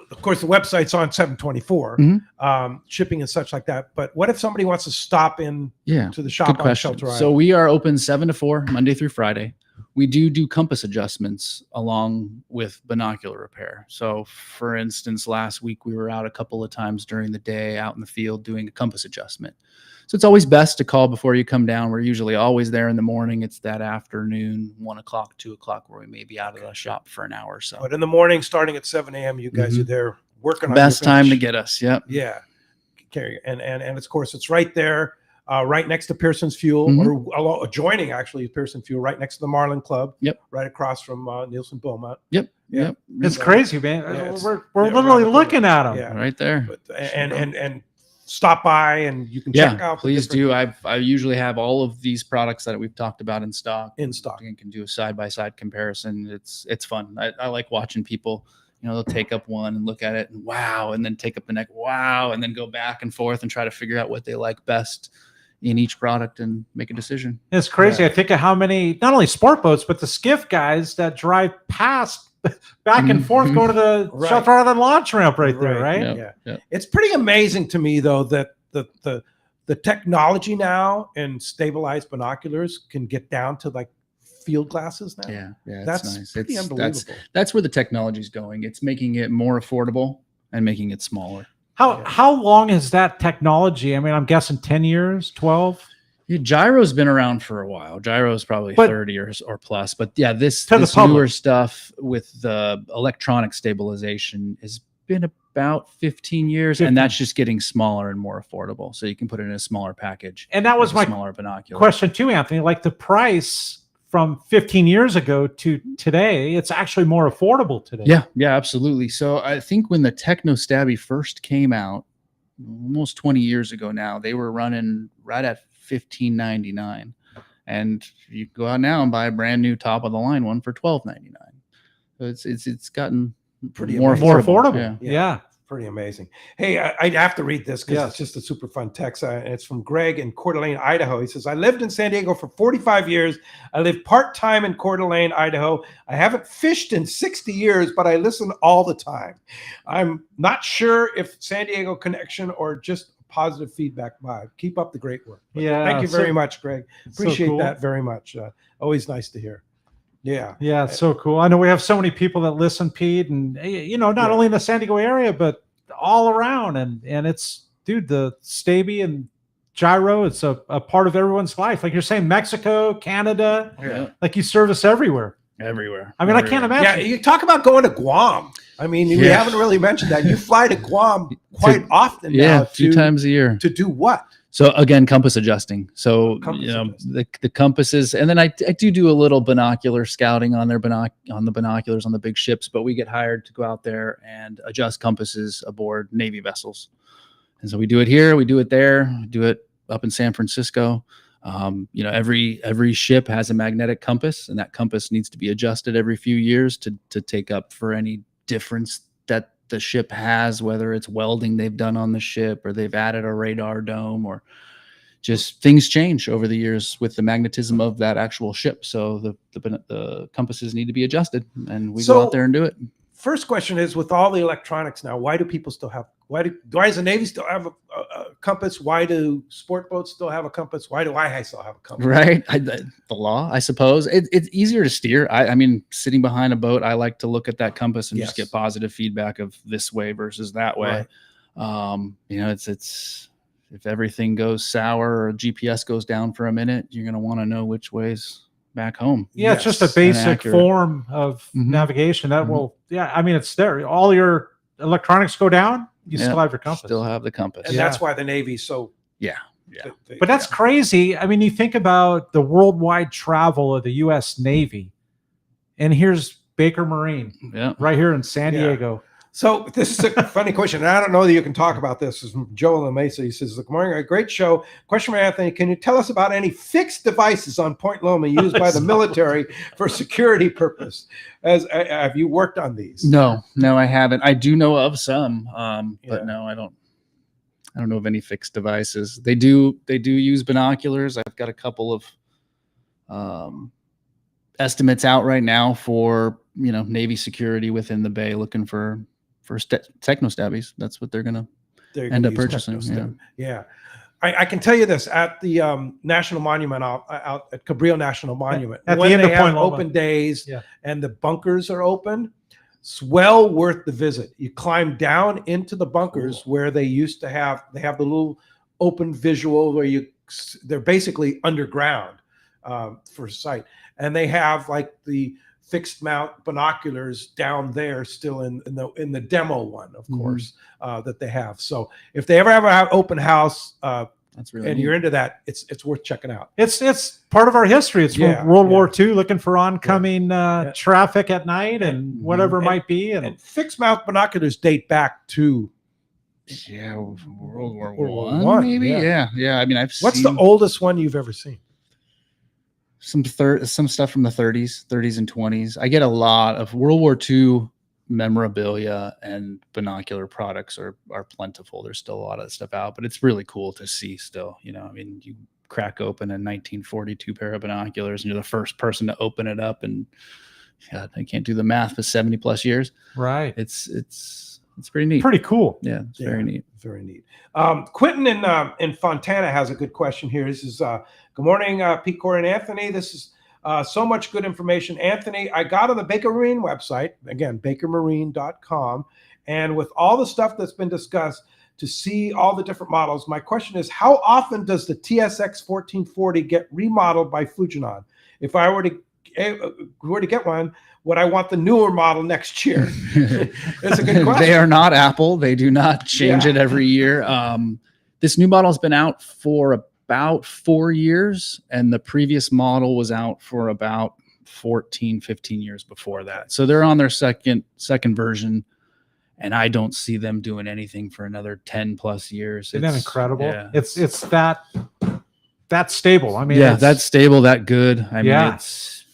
of course, the website's on 7/24, shipping and such like that. But what if somebody wants to stop in to the shop on Shelter Island? So we are open 7 to 4, Monday through Friday. We do compass adjustments along with binocular repair. So for instance, last week we were out a couple of times during the day out in the field doing a compass adjustment. So it's always best to call before you come down. We're usually always there in the morning. It's that afternoon, 1 o'clock, 2 o'clock, where we may be out of the shop for an hour or so. But in the morning, starting at 7 a.m., you guys are there working on best your time finish. to get us. Yep. Yeah. Carry and of course it's right there, right next to Pearson's Fuel, or adjoining actually Pearson Fuel, right next to the Marlin Club. Yep. Right across from Nielsen Beaumont. Yep. Yeah. Yep. It's crazy, man. Yeah, we're literally looking at them. Yeah. Right there. But, and stop by and you can check out. Please do. I usually have all of these products that we've talked about in stock. In stock. And can do a side-by-side comparison. It's fun. I like watching people, they'll take up one and look at it and wow, and then take up the next wow, and then go back and forth and try to figure out what they like best in each product and make a decision. It's crazy. I think of how many, not only sport boats, but the skiff guys that drive past back and forth, go to the Shelter Island launch ramp right there, right? Yeah. It's pretty amazing to me though that the technology now and stabilized binoculars can get down to like field glasses now. Yeah, that's nice. pretty It's unbelievable. that's where the technology's going. It's making it more affordable and making it smaller. How long is that technology? I mean, I'm guessing 10 years, 12. Yeah, Gyro's been around for a while. Gyro's probably 30 years or plus. But yeah, this newer stuff with the electronic stabilization has been about 15 years, and that's just getting smaller and more affordable. So you can put it in a smaller package. And that was my smaller binocular question too, Anthony. Like the price from 15 years ago to today, it's actually more affordable today. Yeah, absolutely. So I think when the Techno Stabby first came out, almost 20 years ago now, they were running right at $15.99, and you go out now and buy a brand new top of the line one for $12.99. So it's gotten more affordable. Yeah. Pretty amazing. Hey, I have to read this because it's just a super fun text. And it's from Greg in Coeur d'Alene, Idaho. He says, I lived in San Diego for 45 years. I live part-time in Coeur d'Alene, Idaho. I haven't fished in 60 years, but I listen all the time. I'm not sure if San Diego connection or just positive feedback vibe. Keep up the great work. But thank you very much, Greg. Appreciate cool. that very much. Always nice to hear. Yeah. Yeah, it's so cool. I know we have so many people that listen, Pete, and not only in the San Diego area, but all around. And it's, dude, the Stabby and Gyro, it's a part of everyone's life. Like you're saying, Mexico, Canada, like you service everywhere. Everywhere. I mean, I can't imagine. Yeah, you talk about going to Guam. I mean, we haven't really mentioned that. You fly to Guam quite often now. Yeah, 2 times a year. To do what? So again, compass adjusting. So the compasses, and then I do a little binocular scouting on their on the binoculars on the big ships. But we get hired to go out there and adjust compasses aboard Navy vessels. And so we do it here, we do it there, we do it up in San Francisco. Every ship has a magnetic compass, and that compass needs to be adjusted every few years to take up for any difference that the ship has, whether it's welding they've done on the ship or they've added a radar dome, or just things change over the years with the magnetism of that actual ship. So the compasses need to be adjusted, and we go out there and do it. First question is, with all the electronics now, why do people still have, why does the Navy still have a compass? Why do sport boats still have a compass? Why do I still have a compass? Right. The law, I suppose. It's easier to steer. I mean, sitting behind a boat, I like to look at that compass and just get positive feedback of this way versus that way. Right. It's if everything goes sour or GPS goes down for a minute, you're going to want to know which way's back home. Yeah, it's just a basic form of navigation that will, I mean, it's there. All your electronics go down, you still have your compass. Still have the compass. And that's why the Navy's so... But that's crazy. I mean, you think about the worldwide travel of the U.S. Navy, and here's Baker Marine right here in San Diego. So this is a funny question, and I don't know that you can talk about this. This is from Joe La Mesa. He says, "Good morning, a great show. Question for Anthony: can you tell us about any fixed devices on Point Loma used by the military for security purpose? Have you worked on these?" No, I haven't. I do know of some, but no, I don't know of any fixed devices. They do use binoculars. I've got a couple of estimates out right now for Navy security within the bay, looking for techno stabbies. That's what they're gonna end up purchasing. Yeah. I can tell you this, at the National Monument out at Cabrillo National Monument, at when the end they of have Point Loma. open days and the bunkers are open, it's well worth the visit. You climb down into the bunkers where they used to have, they have the little open visual where they're basically underground for sight. And they have like the fixed mount binoculars down there still in the demo one, of course, that they have. So if they ever have an open house, that's really and neat. you're into that, it's worth checking out. It's part of our history. It's from World War II, looking for oncoming traffic at night and whatever it might be. And fixed mount binoculars date back to World War One, maybe. Yeah. I mean, What's the oldest one you've ever seen? Some stuff from the 30s and 20s. I get a lot of World War II memorabilia, and binocular products are plentiful. There's still a lot of stuff out, but it's really cool to see still. I mean, you crack open a 1942 pair of binoculars and you're the first person to open it up, and God, I can't do the math, but 70 plus years. Right. It's pretty neat. Pretty cool. Yeah, it's very neat. Very neat. Quentin in Fontana has a good question here. This is good morning, Pete, Cory, and Anthony. This is so much good information. Anthony, I got on the Baker Marine website, again, bakermarine.com, and with all the stuff that's been discussed, to see all the different models, my question is, how often does the TSX 1440 get remodeled by Fujinon? If I were to get one, would I want the newer model next year? That's a good question. They are not Apple. They do not change it every year. This new model has been out for about 4 years, and the previous model was out for about 14, 15 years before that. So they're on their second version, and I don't see them doing anything for another 10 plus years. Isn't that incredible? Yeah. It's that stable. I mean, that's stable, that good. I mean, it's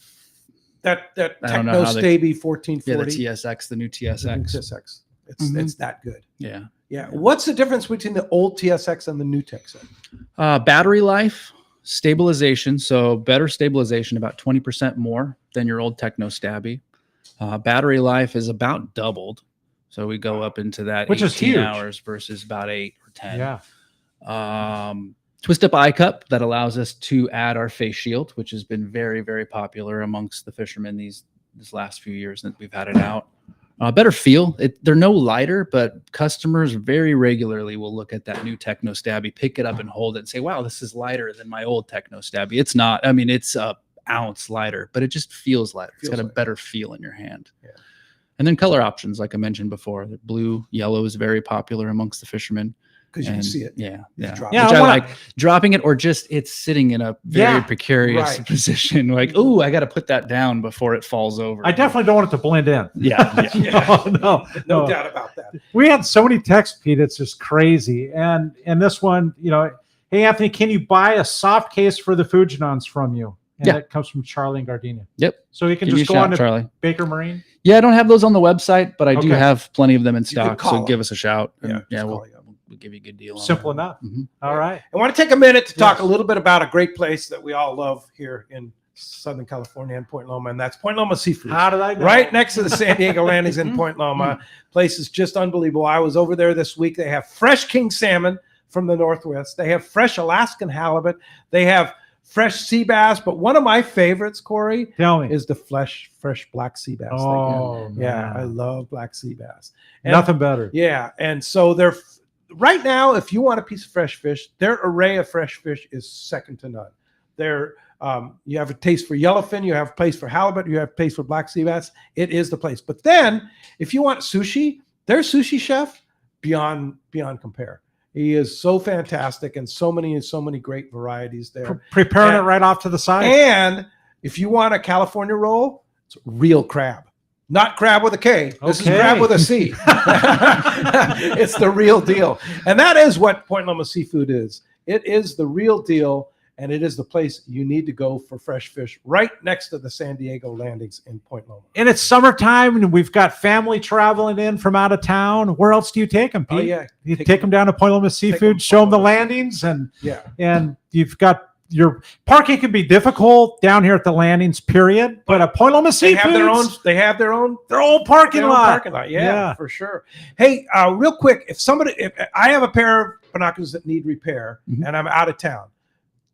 that I don't know Techno how Staby 1440. Yeah, the TSX, the new TSX. It's that good. Yeah. Yeah. What's the difference between the old TSX and the new TSX? Battery life, stabilization. So better stabilization, about 20% more than your old Techno Stabby. Battery life is about doubled. So we go up into that, which is huge, hours versus about 8 or 10. Yeah. Twist up eye cup that allows us to add our face shield, which has been very, very popular amongst the fishermen these last few years that we've had it out. Better feel. They're no lighter, but customers very regularly will look at that new Techno Stabby, pick it up and hold it and say, wow, this is lighter than my old Techno Stabby. It's not. I mean, it's a ounce lighter, but it just feels lighter. It's got a better feel in your hand. Yeah. And then color options, like I mentioned before, the blue, yellow is very popular amongst the fishermen. Because you can see it. Yeah. Which I like dropping it, or just it's sitting in a very precarious position. Like, oh, I got to put that down before it falls over. I definitely don't want it to blend in. Yeah. No doubt about that. We had so many texts, Pete. It's just crazy. And this one, hey, Anthony, can you buy a soft case for the Fujinons from you? And it comes from Charlie and Gardenia. Yep. So you can Give me just a go shout, on to Charlie. Baker Marine. Yeah, I don't have those on the website, but I do have plenty of them in stock. So call give us a shout. And we'll give you a good deal. Simple enough. All right. I want to take a minute to talk a little bit about a great place that we all love here in Southern California and Point Loma, and that's Point Loma Seafood. How did I know? Right next to the San Diego landings in Point Loma. Place is just unbelievable. I was over there this week. They have fresh king salmon from the Northwest. They have fresh Alaskan halibut. They have fresh sea bass, but one of my favorites, Cory, is the fresh black sea bass. Oh, yeah, I love black sea bass. And nothing better. Yeah, and so they're right now, if you want a piece of fresh fish, their array of fresh fish is second to none. They're you have a taste for yellowfin, you have a place for halibut, you have a place for black sea bass. It is the place. But then, if you want sushi, their sushi chef beyond compare. He is so fantastic, and so many great varieties there. Preparing it right off to the side. And if you want a California roll, it's real crab. Not crab with a K. This is Okay. crab with a C. It's the real deal. And that is what Point Loma Seafood is. It is the real deal, and it is the place you need to go for fresh fish right next to the San Diego landings in Point Loma. And it's summertime, and we've got family traveling in from out of town. Where else do you take them, Pete? Oh, yeah. You take them down to Point Loma Seafood, show them the landings, and you've got your parking can be difficult down here at the landings, period. But at Point Loma Seafood, They have their own parking lot. Parking lot, yeah, for sure. Hey, real quick, if I have a pair of binoculars that need repair, and I'm out of town,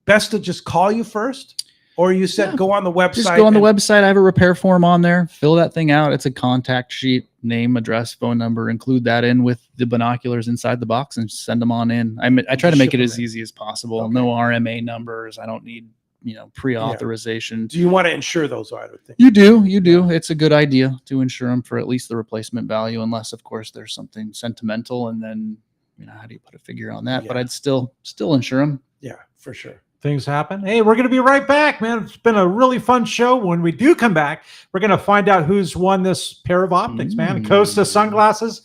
best to just call you first, or you said go on the website. Just go on the website. I have a repair form on there. Fill that thing out. It's a contact sheet, name, address, phone number. Include that in with the binoculars inside the box and send them on in. I try to make it as easy as possible. Okay. No RMA numbers. I don't need pre-authorization. Do you want to insure those? I would think you do. It's a good idea to insure them for at least the replacement value, unless of course there's something sentimental, and then how do you put a figure on that? But I'd still insure them. Yeah, for sure. Things happen. Hey, we're going to be right back, man. It's been a really fun show. When we do come back, we're going to find out who's won this pair of optics, man. Costa sunglasses.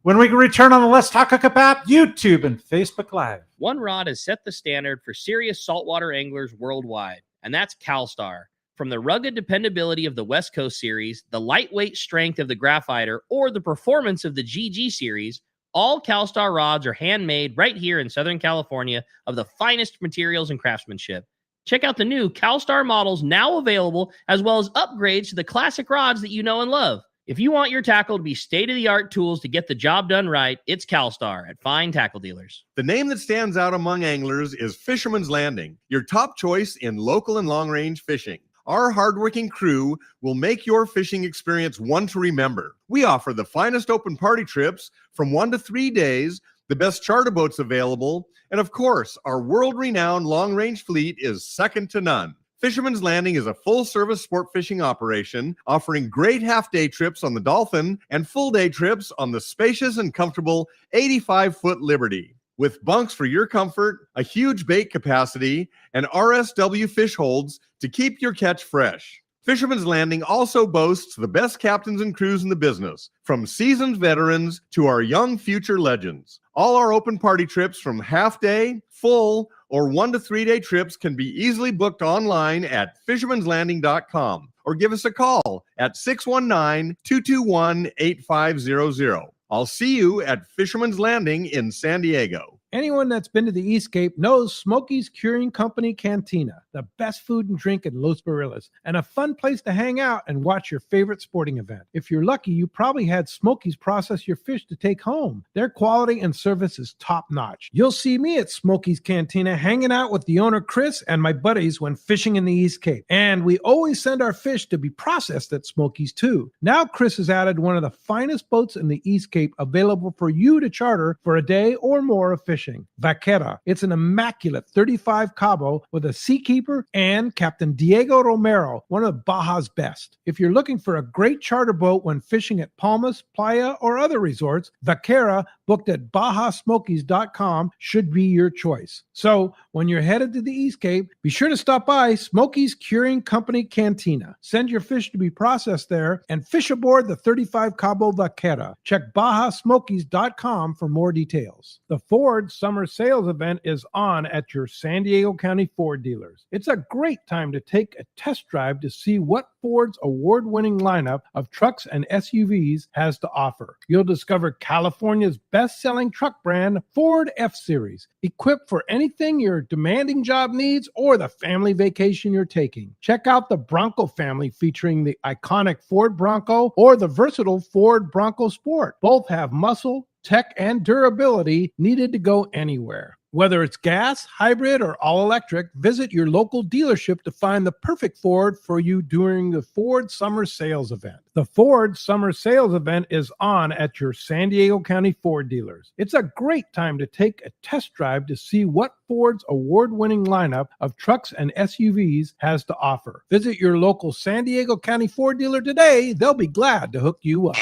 When we return on the Let's Talk Hookup app, YouTube, and Facebook Live. One rod has set the standard for serious saltwater anglers worldwide, and that's CalStar. From the rugged dependability of the West Coast series, the lightweight strength of the Graphiter, or the performance of the GG series, all CalStar rods are handmade right here in Southern California of the finest materials and craftsmanship. Check out the new CalStar models now available, as well as upgrades to the classic rods that you know and love. If you want your tackle to be state-of-the-art tools to get the job done right, it's CalStar at fine tackle dealers. The name that stands out among anglers is Fisherman's Landing, your top choice in local and long-range fishing. Our hardworking crew will make your fishing experience one to remember. We offer the finest open party trips from 1 to 3 days, the best charter boats available, and of course, our world-renowned long-range fleet is second to none. Fisherman's Landing is a full-service sport fishing operation offering great half-day trips on the Dolphin and full-day trips on the spacious and comfortable 85-foot Liberty. With bunks for your comfort, a huge bait capacity, and RSW fish holds to keep your catch fresh. Fisherman's Landing also boasts the best captains and crews in the business, from seasoned veterans to our young future legends. All our open party trips from half-day, full, or 1 to 3 day trips can be easily booked online at fishermanslanding.com or give us a call at 619-221-8500. I'll see you at Fisherman's Landing in San Diego. Anyone that's been to the Eastcape knows Smokey's Curing Company Cantina, the best food and drink in Los Barillas, and a fun place to hang out and watch your favorite sporting event. If you're lucky, you probably had Smokey's process your fish to take home. Their quality and service is top-notch. You'll see me at Smokey's Cantina hanging out with the owner, Chris, and my buddies when fishing in the Eastcape. And we always send our fish to be processed at Smokey's, too. Now Chris has added one of the finest boats in the Eastcape available for you to charter for a day or more of fishing. Vaquera. It's an immaculate 35 Cabo with a Seakeeper and Captain Diego Romero, one of Baja's best. If you're looking for a great charter boat when fishing at Palmas, Playa, or other resorts, Vaquera, booked at BajaSmokies.com, should be your choice. So when you're headed to the Eastcape, be sure to stop by Smokey's Curing Company Cantina. Send your fish to be processed there and fish aboard the 35 Cabo Vaquera. Check BajaSmokies.com for more details. The Ford Summer Sales Event is on at your San Diego County Ford dealers. It's a great time to take a test drive to see what Ford's award-winning lineup of trucks and SUVs has to offer. You'll discover California's best-selling truck brand, Ford F-Series, equipped for anything your demanding job needs or the family vacation you're taking. Check out the Bronco family featuring the iconic Ford Bronco or the versatile Ford Bronco Sport. Both have muscle, tech, and durability needed to go anywhere. Whether it's gas, hybrid, or all-electric, visit your local dealership to find the perfect Ford for you during the Ford Summer Sales Event. The Ford Summer Sales Event is on at your San Diego County Ford dealers. It's a great time to take a test drive to see what Ford's award-winning lineup of trucks and SUVs has to offer. Visit your local San Diego County Ford dealer today. They'll be glad to hook you up.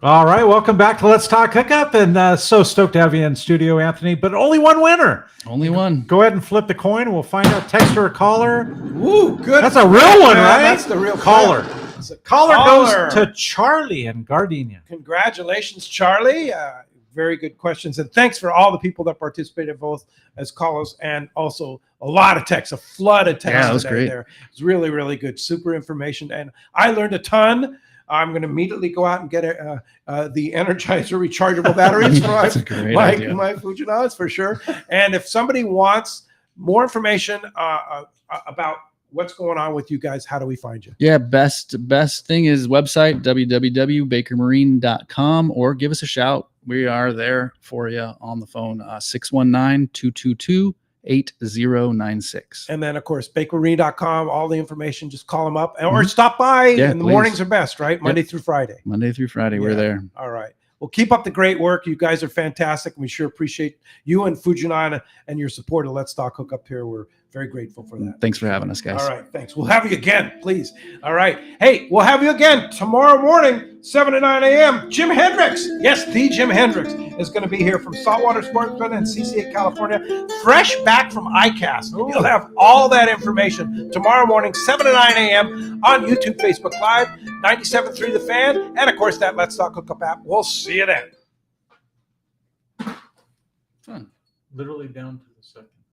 All right, welcome back to Let's Talk Hookup, and so stoked to have you in studio, Anthony. But only one winner. Only one. Go ahead and flip the coin, and we'll find out. Text or a caller. Ooh, good. That's a real one, Yeah, right? That's the real caller. It's a Caller caller. goes to Charlie in Gardenia. Congratulations, Charlie. Very good questions, and thanks for all the people that participated, both as callers and also a lot of texts, a flood of texts. Yeah, that was today great. There, it's really, really good, super information, and I learned a ton. I'm going to immediately go out and get the Energizer rechargeable batteries for That's a great idea. my Fujinawas for sure. And if somebody wants more information about what's going on with you guys, how do we find you? Yeah, best thing is website, www.bakermarine.com, or give us a shout. We are there for you on the phone, 619-222-8096. And then, of course, bakery.com, all the information, just call them up or stop by. Yeah, and the please. mornings are best, right? Monday through Friday. Monday through Friday, we're there. All right. Well, keep up the great work. You guys are fantastic. We sure appreciate you and Fujinana and your support of Let's Talk Hookup here. We're very grateful for that. Thanks for having us, guys. All right. Thanks. We'll have you again, please. All right. Hey, we'll have you again tomorrow morning, 7 to 9 a.m. Jim Hendricks. Yes, the Jim Hendricks is going to be here from Saltwater Sportsman in CCA, California, fresh back from ICAST. You'll have all that information tomorrow morning, 7 to 9 a.m. on YouTube, Facebook Live, 97.3 The Fan, and, of course, that Let's Talk Hookup app. We'll see you then. Fun. Literally down to the second.